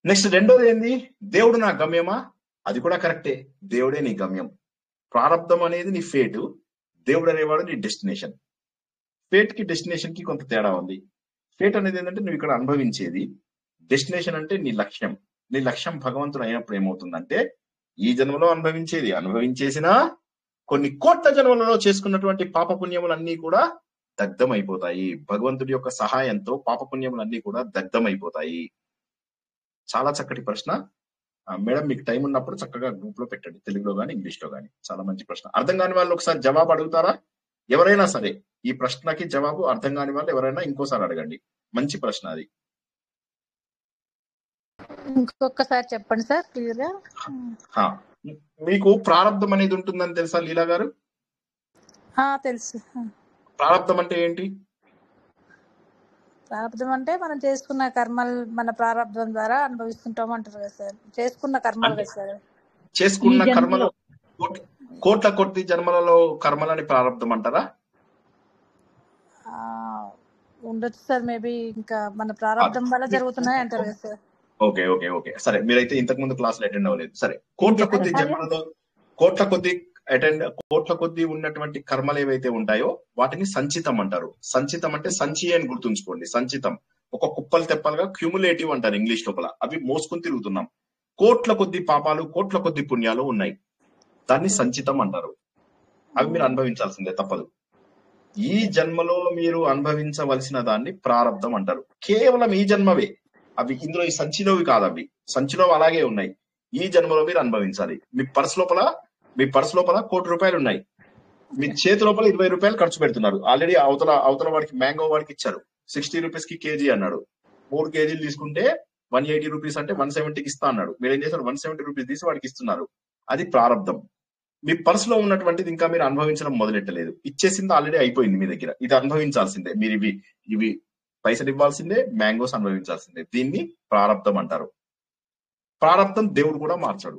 నెక్స్ట్ రెండోది ఏంది, దేవుడు నా గమ్యమా, అది కూడా కరెక్టే. దేవుడే నీ గమ్యం. ప్రారంధం అనేది నీ ఫేటు, దేవుడు అనేవాడు నీ డెస్టినేషన్. ఫేట్ కి డెస్టినేషన్ కి కొంత తేడా ఉంది. ఫేట్ అనేది ఏంటంటే నువ్వు ఇక్కడ అనుభవించేది, డెస్టినేషన్ అంటే నీ లక్ష్యం. నీ లక్ష్యం భగవంతుడు అయినప్పుడు ఏమవుతుందంటే ఈ జన్మలో అనుభవించేసినా కొన్ని కోట్ల జన్మలలో చేసుకున్నటువంటి పాపపుణ్యములన్నీ కూడా దగ్ధమైపోతాయి. భగవంతుడి యొక్క సహాయంతో పాపపుణ్యములన్నీ కూడా దగ్ధమైపోతాయి. చాలా చక్కటి ప్రశ్న మేడం. మీకు టైం ఉన్నప్పుడు చక్కగా గ్రూప్ లో పెట్టండి, తెలుగులో గానీ ఇంగ్లీష్ లో గానీ. చాలా మంచి ప్రశ్న. అర్థం కాని వాళ్ళు ఒకసారి జవాబు అడుగుతారా? ఎవరైనా సరే ఈ ప్రశ్నకి జవాబు అర్థం కాని వాళ్ళు ఎవరైనా ఇంకోసారి అడగండి. మంచి ప్రశ్న అది. ఇంకొకసారి చెప్పండి సార్ క్లియర్ గా. మీకు ప్రారంధం అనేది ఉంటుందని తెలుసా లీలా గారు? తెలుసు. ప్రారంధం అంటే ఏంటి? ప్రారంధం అంటే మనం చేసుకున్న కర్మలు మన ప్రారంధం ద్వారా అనుభవిస్తుంటాం అంటారు కదా సార్. చేసుకున్న కర్మలు కదా సార్. చేసుకున్న కర్మలు కోట్ల కొద్ది జన్మలలో కర్మలని ప్రారంధం అంటారా? ఉండొచ్చు సార్, మేబీ ఇంకా మన ప్రారంధం వల్ల జరుగుతున్నాయి అంటారు కదా సార్. ఓకే ఓకే ఓకే సరే, మీరైతే ఇంతకు ముందు క్లాసులు అటెండ్ అవ్వలేదు. సరే, కోట్ల కొద్ది జన్మలలో కోట్ల కొద్ది ఉన్నటువంటి కర్మలు ఏవైతే ఉంటాయో వాటిని సంచితం అంటారు. సంచితం అంటే సంచి అని గుర్తుంచుకోండి. సంచితం ఒక కుప్పలు తెప్పలుగా క్యూములేటివ్ అంటారు ఇంగ్లీష్ లోపల. అవి మోసుకుని తిరుగుతున్నాం. కోట్ల కొద్ది పాపాలు కోట్ల కొద్ది పుణ్యాలు ఉన్నాయి, దాన్ని సంచితం అంటారు. అవి మీరు అనుభవించాల్సిందే, తప్పదు. ఈ జన్మలో మీరు అనుభవించవలసిన దాన్ని ప్రారంధం అంటారు. కేవలం ఈ జన్మవే అవి, ఇందులో ఈ సంచిలోవి కాదు. అవి సంచిలో అలాగే ఉన్నాయి. ఈ జన్మలో మీరు అనుభవించాలి. మీ పర్స్ లోపల మీ పర్స్ లోపల ₹1,00,00,000 ఉన్నాయి, మీ చేతి లోపల ₹20 ఖర్చు పెడుతున్నారు. ఆల్రెడీ అవతల వాడికి మ్యాంగో వాడికి ఇచ్చారు, ₹60 కి కేజీ అన్నాడు. 3 కేజీలు తీసుకుంటే ₹180 అంటే 170కి ఇస్తా అన్నాడు. మీరు ఏం చేశారు, ₹170 తీసి వాడికి ఇస్తున్నారు. అది ప్రారంధం. మీ పర్స్ లో ఉన్నటువంటిది ఇంకా మీరు అనుభవించడం మొదలెట్టలేదు, ఇచ్చేసింది ఆల్రెడీ అయిపోయింది మీ దగ్గర. ఇది అనుభవించాల్సిందే, మీరు ఇవి పైసలు ఇవ్వాల్సిందే, మ్యాంగోస్ అనుభవించాల్సిందే. దీన్ని ప్రారంధం అంటారు. ప్రారంధం దేవుడు కూడా మార్చాడు,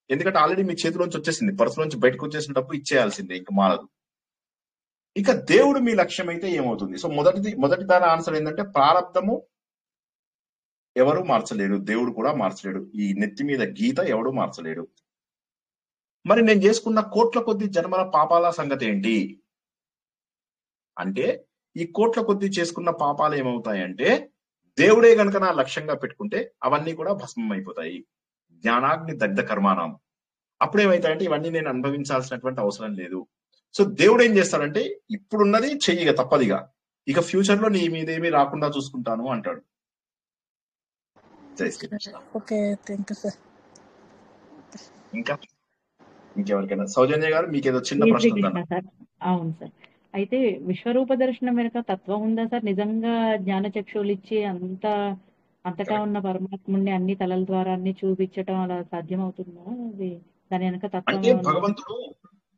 ఎందుకంటే ఆల్రెడీ మీ చేతిలోంచి వచ్చేసింది, పర్సు నుంచి బయటకు వచ్చేసిన డబ్బు ఇచ్చేయాల్సిందే, ఇంకా మారదు. ఇక దేవుడు మీ లక్ష్యం అయితే ఏమవుతుంది? సో మొదటి దాని ఆన్సర్ ఏంటంటే ప్రారంధము ఎవరు మార్చలేడు, దేవుడు కూడా మార్చలేడు. ఈ నెత్తి మీద గీత ఎవడు మార్చలేడు. మరి నేను చేసుకున్న కోట్ల కొద్ది జన్మల పాపాల సంగతి ఏంటి అంటే, ఈ కోట్ల కొద్ది చేసుకున్న పాపాలు ఏమవుతాయంటే, దేవుడే గనక నా లక్ష్యంగా పెట్టుకుంటే అవన్నీ కూడా భస్మం అయిపోతాయి. జ్ఞానాగ్ని దగ్ధ కర్మాణం. అప్పుడేమవుతాయంటే ఇవన్నీ నేను అనుభవించాల్సినటువంటి అవసరం లేదు. సో దేవుడు ఏం చేస్తాడంటే, ఇప్పుడున్నది చెయ్యిగా తప్పదిగా, ఇక ఫ్యూచర్ లో నీ మీదేమీ రాకుండా చూసుకుంటాను అంటాడు. Jai Srikrishna. Okay, thank you sir. ఇంకెవరికైనా? సౌజన్య గారు మీకేదో చిన్న జై ప్రశ్న శ్రీకృష్ణ ఉందా? సార్. అవును సార్. అయితే విశ్వరూప దర్శనం వెనుక తత్వం ఉందా సార్? నిజంగా జ్ఞాన చక్షువులు ఇచ్చి అంతటా ఉన్న పరమాత్ముడిని అన్ని తలల ద్వారా అన్ని చూపించటం అలా సాధ్యం అవుతుందా? అది దాని వెనక తత్వం అంటే ఏమన్నా? భగవంతుడు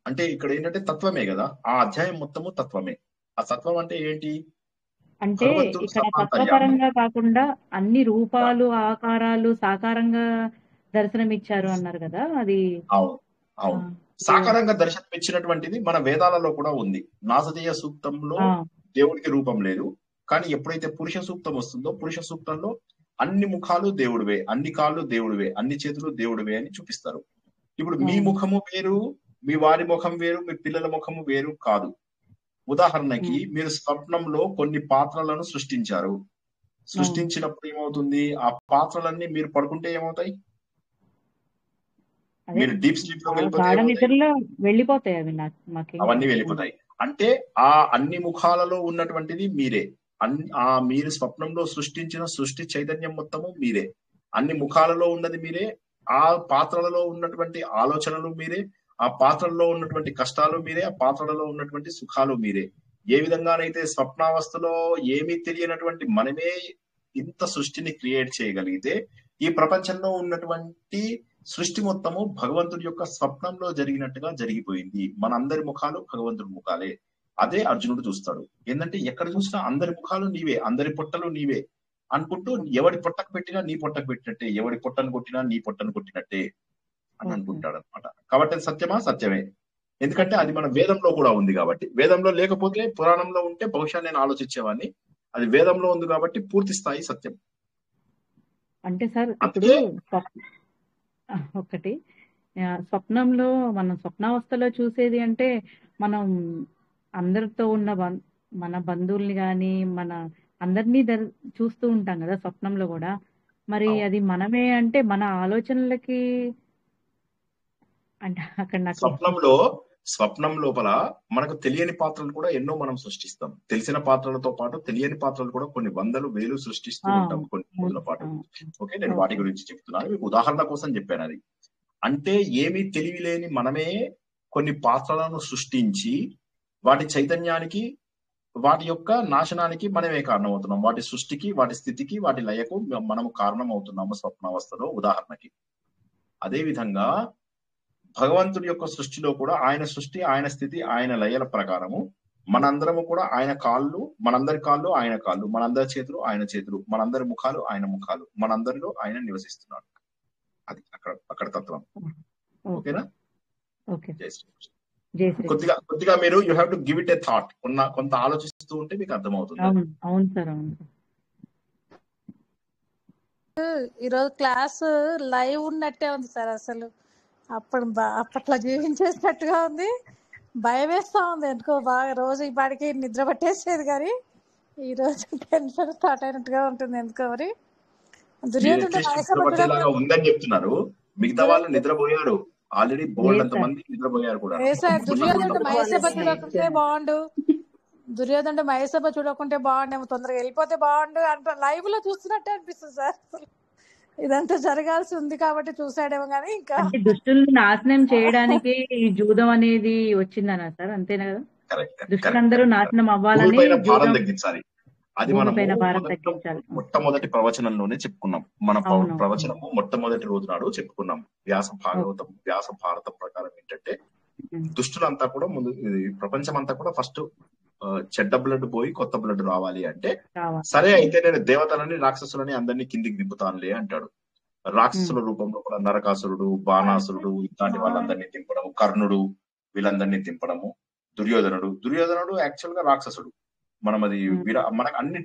అంటే ఇక్కడ ఏంటంటే తత్వమే కదా, ఆ అధ్యాయం మొత్తము తత్వమే. ఆ తత్వం అంటే ఏంటి? అంటే భగవంతుడు ఇక్కడ సర్వాంతర్యామి. తత్వపరంగా కాకుండా అన్ని రూపాలు ఆకారాలు సాకారంగా దర్శనం ఇచ్చారు అన్నారు కదా, అది అవును అవును ఇది సాకారంగా దర్శనం ఇచ్చినటువంటిది మన వేదాలలో కూడా ఉంది. నాసదేయ సూక్తంలో ఆ, దేవుడికి రూపం లేదు, కానీ ఎప్పుడైతే పురుష సూక్తం వస్తుందో పురుష సూక్తంలో అన్ని ముఖాలు దేవుడివే, అన్ని కాళ్ళు దేవుడివే, అన్ని చేతులు దేవుడివే అని చూపిస్తారు. ఇప్పుడు మీ అవును. ముఖము వేరు, మీ వారి ముఖం వేరు, మీ పిల్లల ముఖము వేరు కాదు. ఉదాహరణకి ఉమ్, మీరు స్వప్నంలో కొన్ని పాత్రలను సృష్టించారు. అవును. సృష్టించినప్పుడు ఏమవుతుంది, ఆ పాత్రలన్నీ మీరు పడుకుంటే ఏమవుతాయి, అదే మీరు డీప్ స్లీప్ లోకి వెళ్ళిపోతే గాఢ ఏమవుతాయి, నిద్రలో వెళ్ళిపోతాయి అవి, మాకేం అవన్నీ కాదు. వెళ్ళిపోతాయి. అంటే ఆ అన్ని ముఖాలలో ఉన్నటువంటిది మీరే. మీరు స్వప్నంలో సృష్టించిన సృష్టి చైతన్యం మొత్తము మీరే. అన్ని ముఖాలలో ఉన్నది మీరే, ఆ పాత్రలలో ఉన్నటువంటి ఆలోచనలు మీరే, ఆ పాత్రల్లో ఉన్నటువంటి కష్టాలు మీరే, ఆ పాత్రలలో ఉన్నటువంటి సుఖాలు మీరే. ఏ విధంగానైతే స్వప్నావస్థలో ఏమీ తెలియనటువంటి మనమే ఇంత సృష్టిని క్రియేట్ చేయగలిగితే, ఈ ప్రపంచంలో ఉన్నటువంటి సృష్టి మొత్తము భగవంతుడి యొక్క స్వప్నంలో జరిగినట్టుగా జరిగిపోయింది. మన అందరి ముఖాలు భగవంతుడి ముఖాలే. అదే అర్జునుడు చూస్తాడు. ఏంటంటే ఎక్కడ చూసినా అందరి ముఖాలు నీవే, అందరి పొట్టలు నీవే అనుకుంటూ, ఎవడి పొట్టకు పెట్టినా నీ పొట్టకు పెట్టినట్టే, ఎవడి పొట్టను కొట్టినా నీ పొట్టను కొట్టినట్టే అని ఓకే, అనుకుంటాడు అనమాట. కాబట్టి అది సత్యమా? సత్యమే. ఎందుకంటే సత్యం. అది మన వేదంలో కూడా ఉంది కాబట్టి. వేదంలో లేకపోతే పురాణంలో ఉంటే బహుశా నేను ఆలోచించేవాడిని. అది వేదంలో ఉంది కాబట్టి పూర్తి స్థాయి సత్యం. అంటే సార్ ఇప్పుడు అందుకే ఒకటి స్వప్నంలో మనం స్వప్నావస్థలో చూసేది అంటే మనం అందరితో ఉన్న మన బంధువుల్ని కానీ మన అందరినీ చూస్తూ ఉంటాం కదా స్వప్నంలో కూడా. మరి అవును. అది మనమే అంటే మన ఆలోచనలకి అంటే అక్కడ నాకు స్వప్నం లోపల మనకు తెలియని పాత్రలు కూడా ఎన్నో మనం సృష్టిస్తాం. తెలిసిన పాత్రలతో పాటు తెలియని పాత్రలు కూడా కొన్ని వందలు వేలు సృష్టిస్తూ ఉంటాం కొన్ని రోజుల పాటు. ఓకే, నేను వాటి ఓకే, గురించి చెప్తున్నాను, మీకు ఉదాహరణ కోసం చెప్పాను. అది అంటే ఏమీ తెలివి లేని మనమే కొన్ని పాత్రలను సృష్టించి వాటి చైతన్యానికి, వాటి యొక్క నాశనానికి మనమే కారణమవుతున్నాం. వాటి సృష్టికి, వాటి స్థితికి, వాటి లయకు మనము కారణం అవుతున్నాము స్వప్నావస్థలో ఉదాహరణకి. అదే విధంగా భగవంతుడి యొక్క సృష్టిలో కూడా ఆయన సృష్టి, ఆయన స్థితి, ఆయన లయల ప్రకారము మనందరము కూడా ఆయన కాళ్ళు, మనందరి కాళ్ళు ఆయన కాళ్ళు, మనందరి చేతులు ఆయన చేతులు, మనందరి ముఖాలు ఆయన ముఖాలు, మనందరిలో ఆయన నివసిస్తున్నాడు. అది అక్కడ తత్వం. ఓకేనా? ఓకే, జై శ్రీకృష్ణ. జై శ్రీ. కొద్దిగా మీరు you have to give it a thought. కొంత ఆలోచిస్తూ ఉంటే మీకు అర్థమవుతుంది. అవును అవును సార్, అవును సార్. ఈరోజు క్లాస్ లైవ్ ఉన్నట్టే ఉంది సార్. అసలు అప్పట్లో జీవించేసినట్టుగా ఉంది. భయం వేస్తా ఉంది ఎందుకో బాగా. రోజు ఈ పాటికి నిద్ర పట్టేసేది, కానీ ఈ రోజు టెన్షన్ స్టార్ట్ అయినట్టుగా ఉంటుంది ఎందుకో. మరి దుర్యోధనుడు నిద్రపట్టేలాగా ఉందని చెప్తున్నారు, మిగతా వాళ్ళు నిద్రపోయారు ఆల్రెడీ. బోల్డ్ అంత మంది నిద్రపోయారు కూడా. దుర్యోధనుడు మహేసభ చూడకుంటే బాగుండు, దుర్యోధనుడు మహేసభ చూడకుంటే బాగుండేమో, తొందరగా వెళ్ళిపోతే బాగుండు అంట. లైవ్ లో చూస్తున్నట్టే అనిపిస్తుంది సార్. ఇదంతా జరగాల్సి ఉంది కాబట్టి చూసాడేమో కానీ ఇంకా అంటే దుష్టుల్ని నాశనం చేయడానికి ఈ జూదం అనేది వచ్చిందనా సార్? అంతేనా కదా? కరెక్ట్ దుష్టులందరూ నాశనం అవ్వాలని భూమిపైన భారం జూదం తగ్గించాలి. అది మనము భూమిపైన భారం తగ్గించాలి. మొట్టమొదటి ప్రవచనంలోనే చెప్పుకున్నాం. మన అవును. ప్రవచనము మొట్టమొదటి రోజు నాడు చెప్పుకున్నాం. వ్యాస భారతం ప్రకారం ఏంటంటే దుష్టులంతా కూడా ముందు ప్రపంచం అంతా కూడా ఫస్ట్ చెడ్డ బ్లడ్ పోయి కొత్త బ్లడ్ రావాలి అంటే, సరే అయితే నేను దేవతలని రాక్షసులని అందరినీ కిందికి దింపుతానులే అంటాడు. రాక్షసుల రూపంలో కూడా నరకాసురుడు, బాణాసురుడు ఇట్లాంటి వాళ్ళందరినీ దింపడము, కర్ణుడు వీళ్ళందరినీ దింపడము, దుర్యోధనుడు యాక్చువల్ గా రాక్షసుడు. మనం అది మనకు అన్ని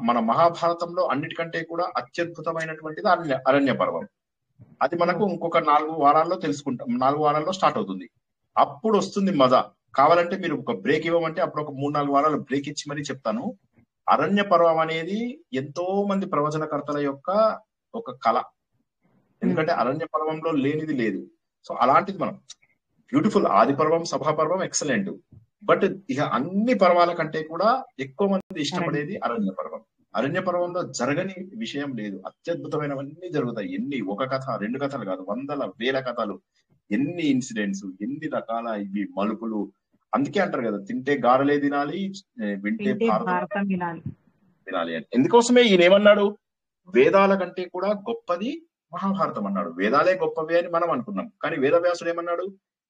మన మహాభారతంలో అన్నిటికంటే కూడా అత్యద్భుతమైనటువంటిది అరణ్య పర్వం. అది మనకు ఇంకొక 4 వారాల్లో తెలుసుకుంటాం. 4 వారాల్లో స్టార్ట్ అవుతుంది. అప్పుడు వస్తుంది మజా. కావాలంటే మీరు ఒక బ్రేక్ ఇవ్వమంటే అప్పుడు ఒక 3-4 వారాలు బ్రేక్ ఇచ్చి మరీ చెప్తాను. అరణ్య పర్వం అనేది ఎంతో మంది ప్రవచనకర్తల యొక్క ఒక కళ. ఎందుకంటే అరణ్య పర్వంలో లేనిది లేదు. సో అలాంటిది మనం బ్యూటిఫుల్. ఆది పర్వం, సభా పర్వం ఎక్సలెంట్. బట్ ఇక అన్ని పర్వాల కంటే కూడా ఎక్కువ మంది ఇష్టపడేది అరణ్య పర్వం. అరణ్య పర్వంలో జరగని విషయం లేదు. అత్యద్భుతమైనవన్నీ జరుగుతాయి. ఎన్ని, ఒక కథ 2 కథలు కాదు, వందల వేల కథలు, ఎన్ని ఇన్సిడెంట్స్, ఎన్ని రకాల ఇవి మలుపులు. అందుకే అంటారు కదా, తింటే గారెలే తినాలి, వింటే భారతం వినాలి అని. ఎందుకోసమే ఈయన ఏమన్నాడు, వేదాల కంటే కూడా గొప్పది మహాభారతం అన్నాడు. వేదాలే గొప్పవి అని మనం అనుకున్నాం, కానీ వేదవ్యాసుడు ఏమన్నాడు,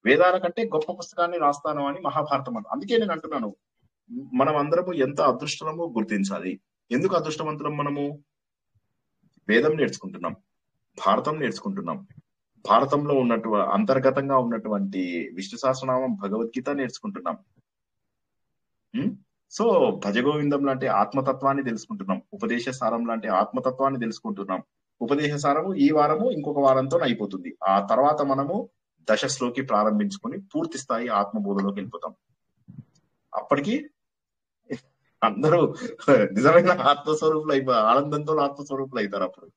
వేదాల కంటే గొప్ప పుస్తకాన్ని రాస్తాను అని మహాభారతం అన్నాడు. అందుకే నేను అంటున్నాను, మనం అందరము ఎంత అదృష్టమో గుర్తించాలి. ఎందుకు అదృష్టవంతులం? మనము వేదం నేర్చుకుంటున్నాం, భారతం నేర్చుకుంటున్నాం, భారతంలో అంతర్గతంగా ఉన్నటువంటి విష్ణు సహస్రనామం, భగవద్గీత నేర్చుకుంటున్నాం. సో భజగోవిందం లాంటి ఆత్మతత్వాన్ని తెలుసుకుంటున్నాం, ఉపదేశ సారం లాంటి ఆత్మతత్వాన్ని తెలుసుకుంటున్నాం. ఉపదేశ సారము ఈ వారము ఇంకొక వారంతో అయిపోతుంది. ఆ తర్వాత మనము దశస్లోకి ప్రారంభించుకొని పూర్తి స్థాయి ఆత్మబోధలోకి వెళ్ళిపోతాం. అప్పటికి అందరూ నిజమైన ఆత్మస్వరూపులు ఆనందంతో ఆత్మస్వరూపులు అవుతారు అప్పుడు.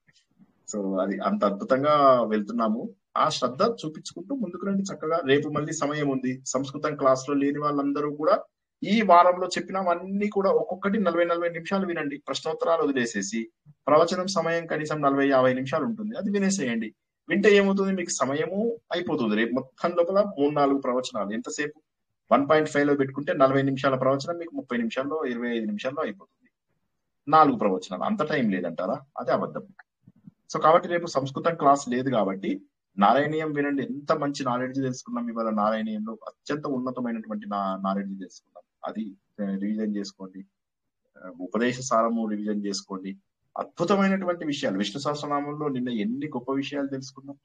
సో అది అంత అద్భుతంగా వెళ్తున్నాము. ఆ శ్రద్ధ చూపించుకుంటూ ముందుకు రండి చక్కగా. రేపు మళ్ళీ సమయం ఉంది. సంస్కృతం క్లాస్ లో లేని వాళ్ళందరూ కూడా ఈ వారంలో చెప్పినవన్నీ కూడా ఒక్కొక్కటి 40-40 నిమిషాలు వినండి. ప్రశ్నోత్తరాలు వదిలేసేసి ప్రవచనం సమయం కనీసం 40-50 నిమిషాలు ఉంటుంది, అది వినేసేయండి. వింటే ఏమవుతుంది, మీకు సమయము అయిపోతుంది. రేపు మొత్తం లోపల 3-4 ప్రవచనాలు. ఎంతసేపు 1.5 లో పెట్టుకుంటే 40 నిమిషాల ప్రవచనం మీకు 30 నిమిషాల్లో 25 నిమిషాల్లో అయిపోతుంది. 4 ప్రవచనాలు అంత టైం లేదంటారా? అదే అబద్ధం. సో కాబట్టి రేపు సంస్కృతం క్లాస్ లేదు కాబట్టి నారాయణీయం వినండి. ఎంత మంచి నాలెడ్జ్ తెలుసుకున్నాం ఇవాళ. నారాయణీయంలో అత్యంత ఉన్నతమైనటువంటి నాలెడ్జ్ తెలుసుకున్నాం. అది రివిజన్ చేసుకోండి. ఉపదేశ సారము రివిజన్ చేసుకోండి. అద్భుతమైనటువంటి విషయాలు. విష్ణు సహస్రనామంలో నిన్న ఎన్ని గొప్ప విషయాలు తెలుసుకున్నాం.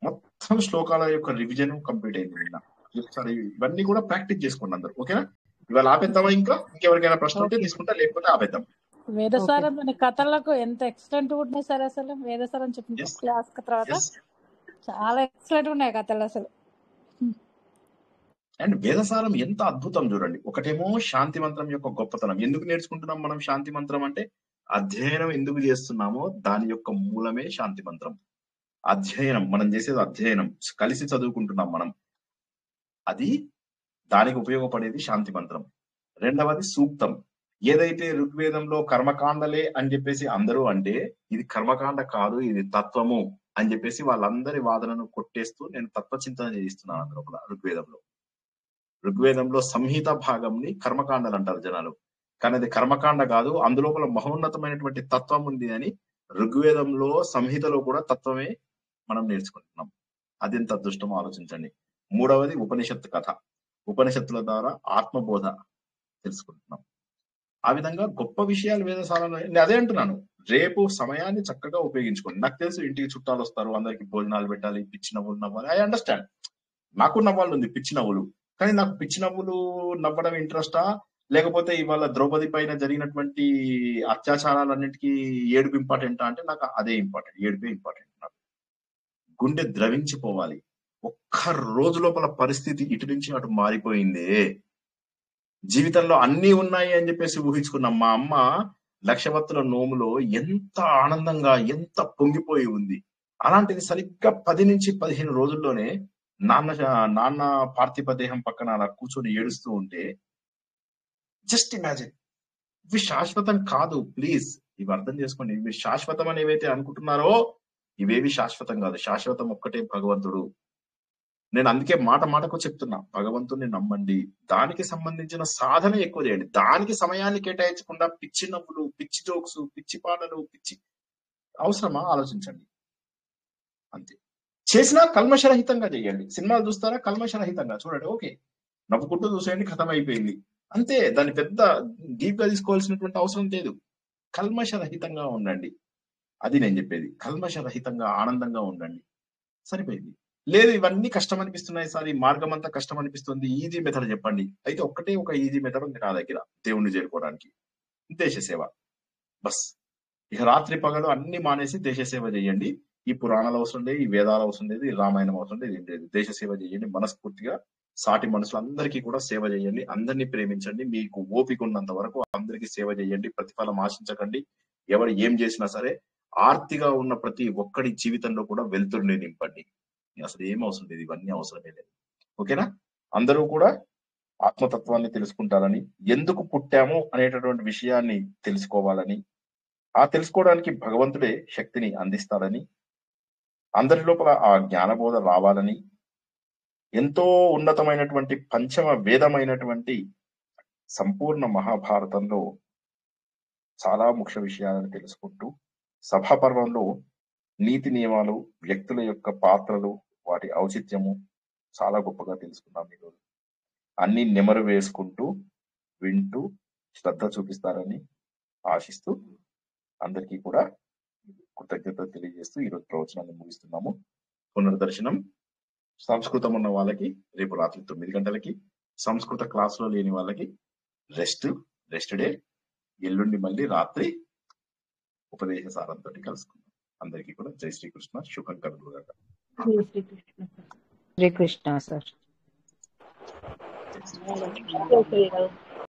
మొత్తం శ్లోకాల యొక్క రివిజన్ కంప్లీట్ అయింది నిన్న. ఒకసారి ఇవన్నీ కూడా ప్రాక్టీస్ చేసుకోండి అందరు. ఓకేనా? ఇవాళ ఆపేద్దామా? ఇంకెవరికైనా ప్రశ్న ఉంటే తీసుకుంటా, లేకపోతే ఆపేద్దాం. వేదసారం అనే కథలకు ఎంత ఎక్సలెంట్ ఉన్నాయి సార్. అసలు వేదసారం చెప్పిన క్లాస్ తర్వాత చాలా ఎక్సలెంట్ ఉన్నాయి కథలు అసలు. అండ్ వేదసారం ఎంత అద్భుతం చూడండి. ఒకటేమో శాంతి మంత్రం యొక్క గొప్పతనం. ఎందుకు నేర్చుకుంటున్నాం మనం శాంతి మంత్రం అంటే, అధ్యయనం ఎందుకు చేస్తున్నామో దాని యొక్క మూలమే శాంతి మంత్రం. అధ్యయనం, మనం చేసేది అధ్యయనం, కలిసి చదువుకుంటున్నాం మనం, అది దానికి ఉపయోగపడేది శాంతి మంత్రం. రెండవది సూక్తం. ఏదైతే ఋగ్వేదంలో కర్మకాండలే అని చెప్పేసి అందరూ అంటే, ఇది కర్మకాండ కాదు, ఇది తత్వము అని చెప్పేసి వాళ్ళందరి వాదనను కొట్టేస్తూ నేను తత్వచింతన చేయిస్తున్నాను అందులో. ఋగ్వేదంలో సంహిత భాగంని కర్మకాండలు అంటారు జనాలు, కానీ అది కర్మకాండ కాదు, అందులోపల మహోన్నతమైనటువంటి తత్వం ఉంది అని ఋగ్వేదంలో సంహితలో కూడా తత్వమే మనం నేర్చుకుంటున్నాం. అది ఎంత అదృష్టమో ఆలోచించండి. మూడవది ఉపనిషత్తు కథ. ఉపనిషత్తుల ద్వారా ఆత్మబోధ తెలుసుకుంటున్నాం. ఆ విధంగా గొప్ప విషయాలు వేదసారంలో. నేను అదే అంటున్నాను, రేపు సమయాన్ని చక్కగా ఉపయోగించుకోండి. నాకు తెలుసు ఇంటికి చుట్టాలు వస్తారు, అందరికి భోజనాలు పెట్టాలి, పిచ్చి నవ్వులు నవ్వాలి. I understand. నాకు నవ్వాలి ఉంది, పిచ్చి నవ్వులు. కానీ నాకు పిచ్చి నవ్వులు నవ్వడం ఇంట్రెస్టా, లేకపోతే ఇవాళ ద్రౌపది పైన జరిగినటువంటి అత్యాచారాలన్నిటికీ ఏడుపు ఇంపార్టెంటా అంటే నాకు అదే ఇంపార్టెంట్. ఏడుపే ఇంపార్టెంట్. నాకు గుండె ద్రవించిపోవాలి. ఒక్క రోజు లోపల పరిస్థితి ఇటు నుంచి అటు మారిపోయిందే. జీవితంలో అన్ని ఉన్నాయి అని చెప్పేసి ఊహించుకున్నాం. మా అమ్మ లక్షవత్తుల నోములో ఎంత ఆనందంగా, ఎంత పొంగిపోయి ఉంది. అలాంటిది సరిగ్గా 10 నుంచి 15 రోజుల్లోనే నాన్న పార్థివ దేహం పక్కన అలా కూర్చొని ఏడుస్తూ ఉంటే, జస్ట్ ఇమాజిన్. ఇవి శాశ్వతం కాదు. ప్లీజ్ ఇవి అర్థం చేసుకోండి. ఇవి శాశ్వతం అని ఏవైతే అనుకుంటున్నారో ఇవేవి శాశ్వతం కాదు. శాశ్వతం ఒక్కటే భగవంతుడు. నేను అందుకే మాట మాటకు చెప్తున్నా, భగవంతుడిని నమ్మండి, దానికి సంబంధించిన సాధన ఎక్కువ చేయండి. దానికి సమయాన్ని కేటాయించకుండా పిచ్చి నవ్వులు, పిచ్చి జోక్స్, పిచ్చి పాటలు, పిచ్చి అవసరమా ఆలోచించండి. అంతే. చేసినా కల్మషరహితంగా చేయండి. సినిమాలు చూస్తారా, కల్మషరహితంగా చూడండి, ఓకే, నవ్వుకుంటూ చూసేయండి, ఖతం అయిపోయింది, అంతే. దాన్ని పెద్ద డీప్ గా తీసుకోవాల్సినటువంటి అవసరం లేదు. కల్మషరహితంగా ఉండండి, అది నేను చెప్పేది. కల్మషరహితంగా ఆనందంగా ఉండండి, సరిపోయింది. లేదు ఇవన్నీ కష్టం అనిపిస్తున్నాయి సార్, ఈ మార్గం అంతా కష్టం అనిపిస్తుంది, ఈజీ మెథడ్ చెప్పండి. అయితే ఒక్కటే ఒక ఈజీ మెథడ్ ఉంది నా దగ్గర దేవుణ్ణి చేరుకోవడానికి, దేశ సేవ. బస్. ఇక రాత్రి పగలు అన్ని మానేసి దేశ సేవ చేయండి. ఈ పురాణాలు అవసరం లేదు, ఈ వేదాలు అవసరం లేదు, ఈ రామాయణం అవసరం లేదు, ఏం లేదు. దేశ సేవ చేయండి మనస్ఫూర్తిగా. సాటి మనుషులందరికీ కూడా సేవ చేయండి, అందరినీ ప్రేమించండి. మీకు ఓపిక ఉన్నంత వరకు అందరికీ సేవ చేయండి. ప్రతిఫలం ఆశించకండి. ఎవరు ఏం చేసినా సరే ఆర్తిగా ఉన్న ప్రతి ఒక్కడి జీవితంలో కూడా వెలుతురుని నింపండి. అసలు ఏం అవసరం లేదు, ఇవన్నీ అవసరమే లేదు. ఓకేనా? అందరూ కూడా ఆత్మతత్వాన్ని తెలుసుకుంటారని, ఎందుకు పుట్టాము అనేటటువంటి విషయాన్ని తెలుసుకోవాలని, ఆ తెలుసుకోవడానికి భగవంతుడే శక్తిని అందిస్తాడని, అందరి లోపల ఆ జ్ఞానబోధ రావాలని, ఎంతో ఉన్నతమైనటువంటి పంచమ వేదమైనటువంటి సంపూర్ణ మహాభారతంలో చాలా ముఖ్య విషయాలను తెలుసుకుంటూ, సభాపర్వంలో నీతి నియమాలు, వ్యక్తుల యొక్క పాత్రలు, వాటి ఔచిత్యము చాలా గొప్పగా తెలుసుకున్నాం ఈరోజు. అన్ని నెమరు వేసుకుంటూ వింటూ శ్రద్ధ చూపిస్తారని ఆశిస్తూ అందరికీ కూడా కృతజ్ఞత తెలియజేస్తూ ఈరోజు ప్రవచనాన్ని ముగిస్తున్నాము. పునర్దర్శనం సంస్కృతం ఉన్న వాళ్ళకి రేపు రాత్రి 9 గంటలకి, సంస్కృత క్లాస్ లో లేని వాళ్ళకి రెస్ట్ డే, ఎల్లుండి మళ్ళీ రాత్రి ఉపదేశ సారంతో కలుసుకుందాం. అందరికీ కూడా జై శ్రీకృష్ణ, శుభం కలుగుగాక. శ్రీకృష్ణ సార్. జై శ్రీకృష్ణ.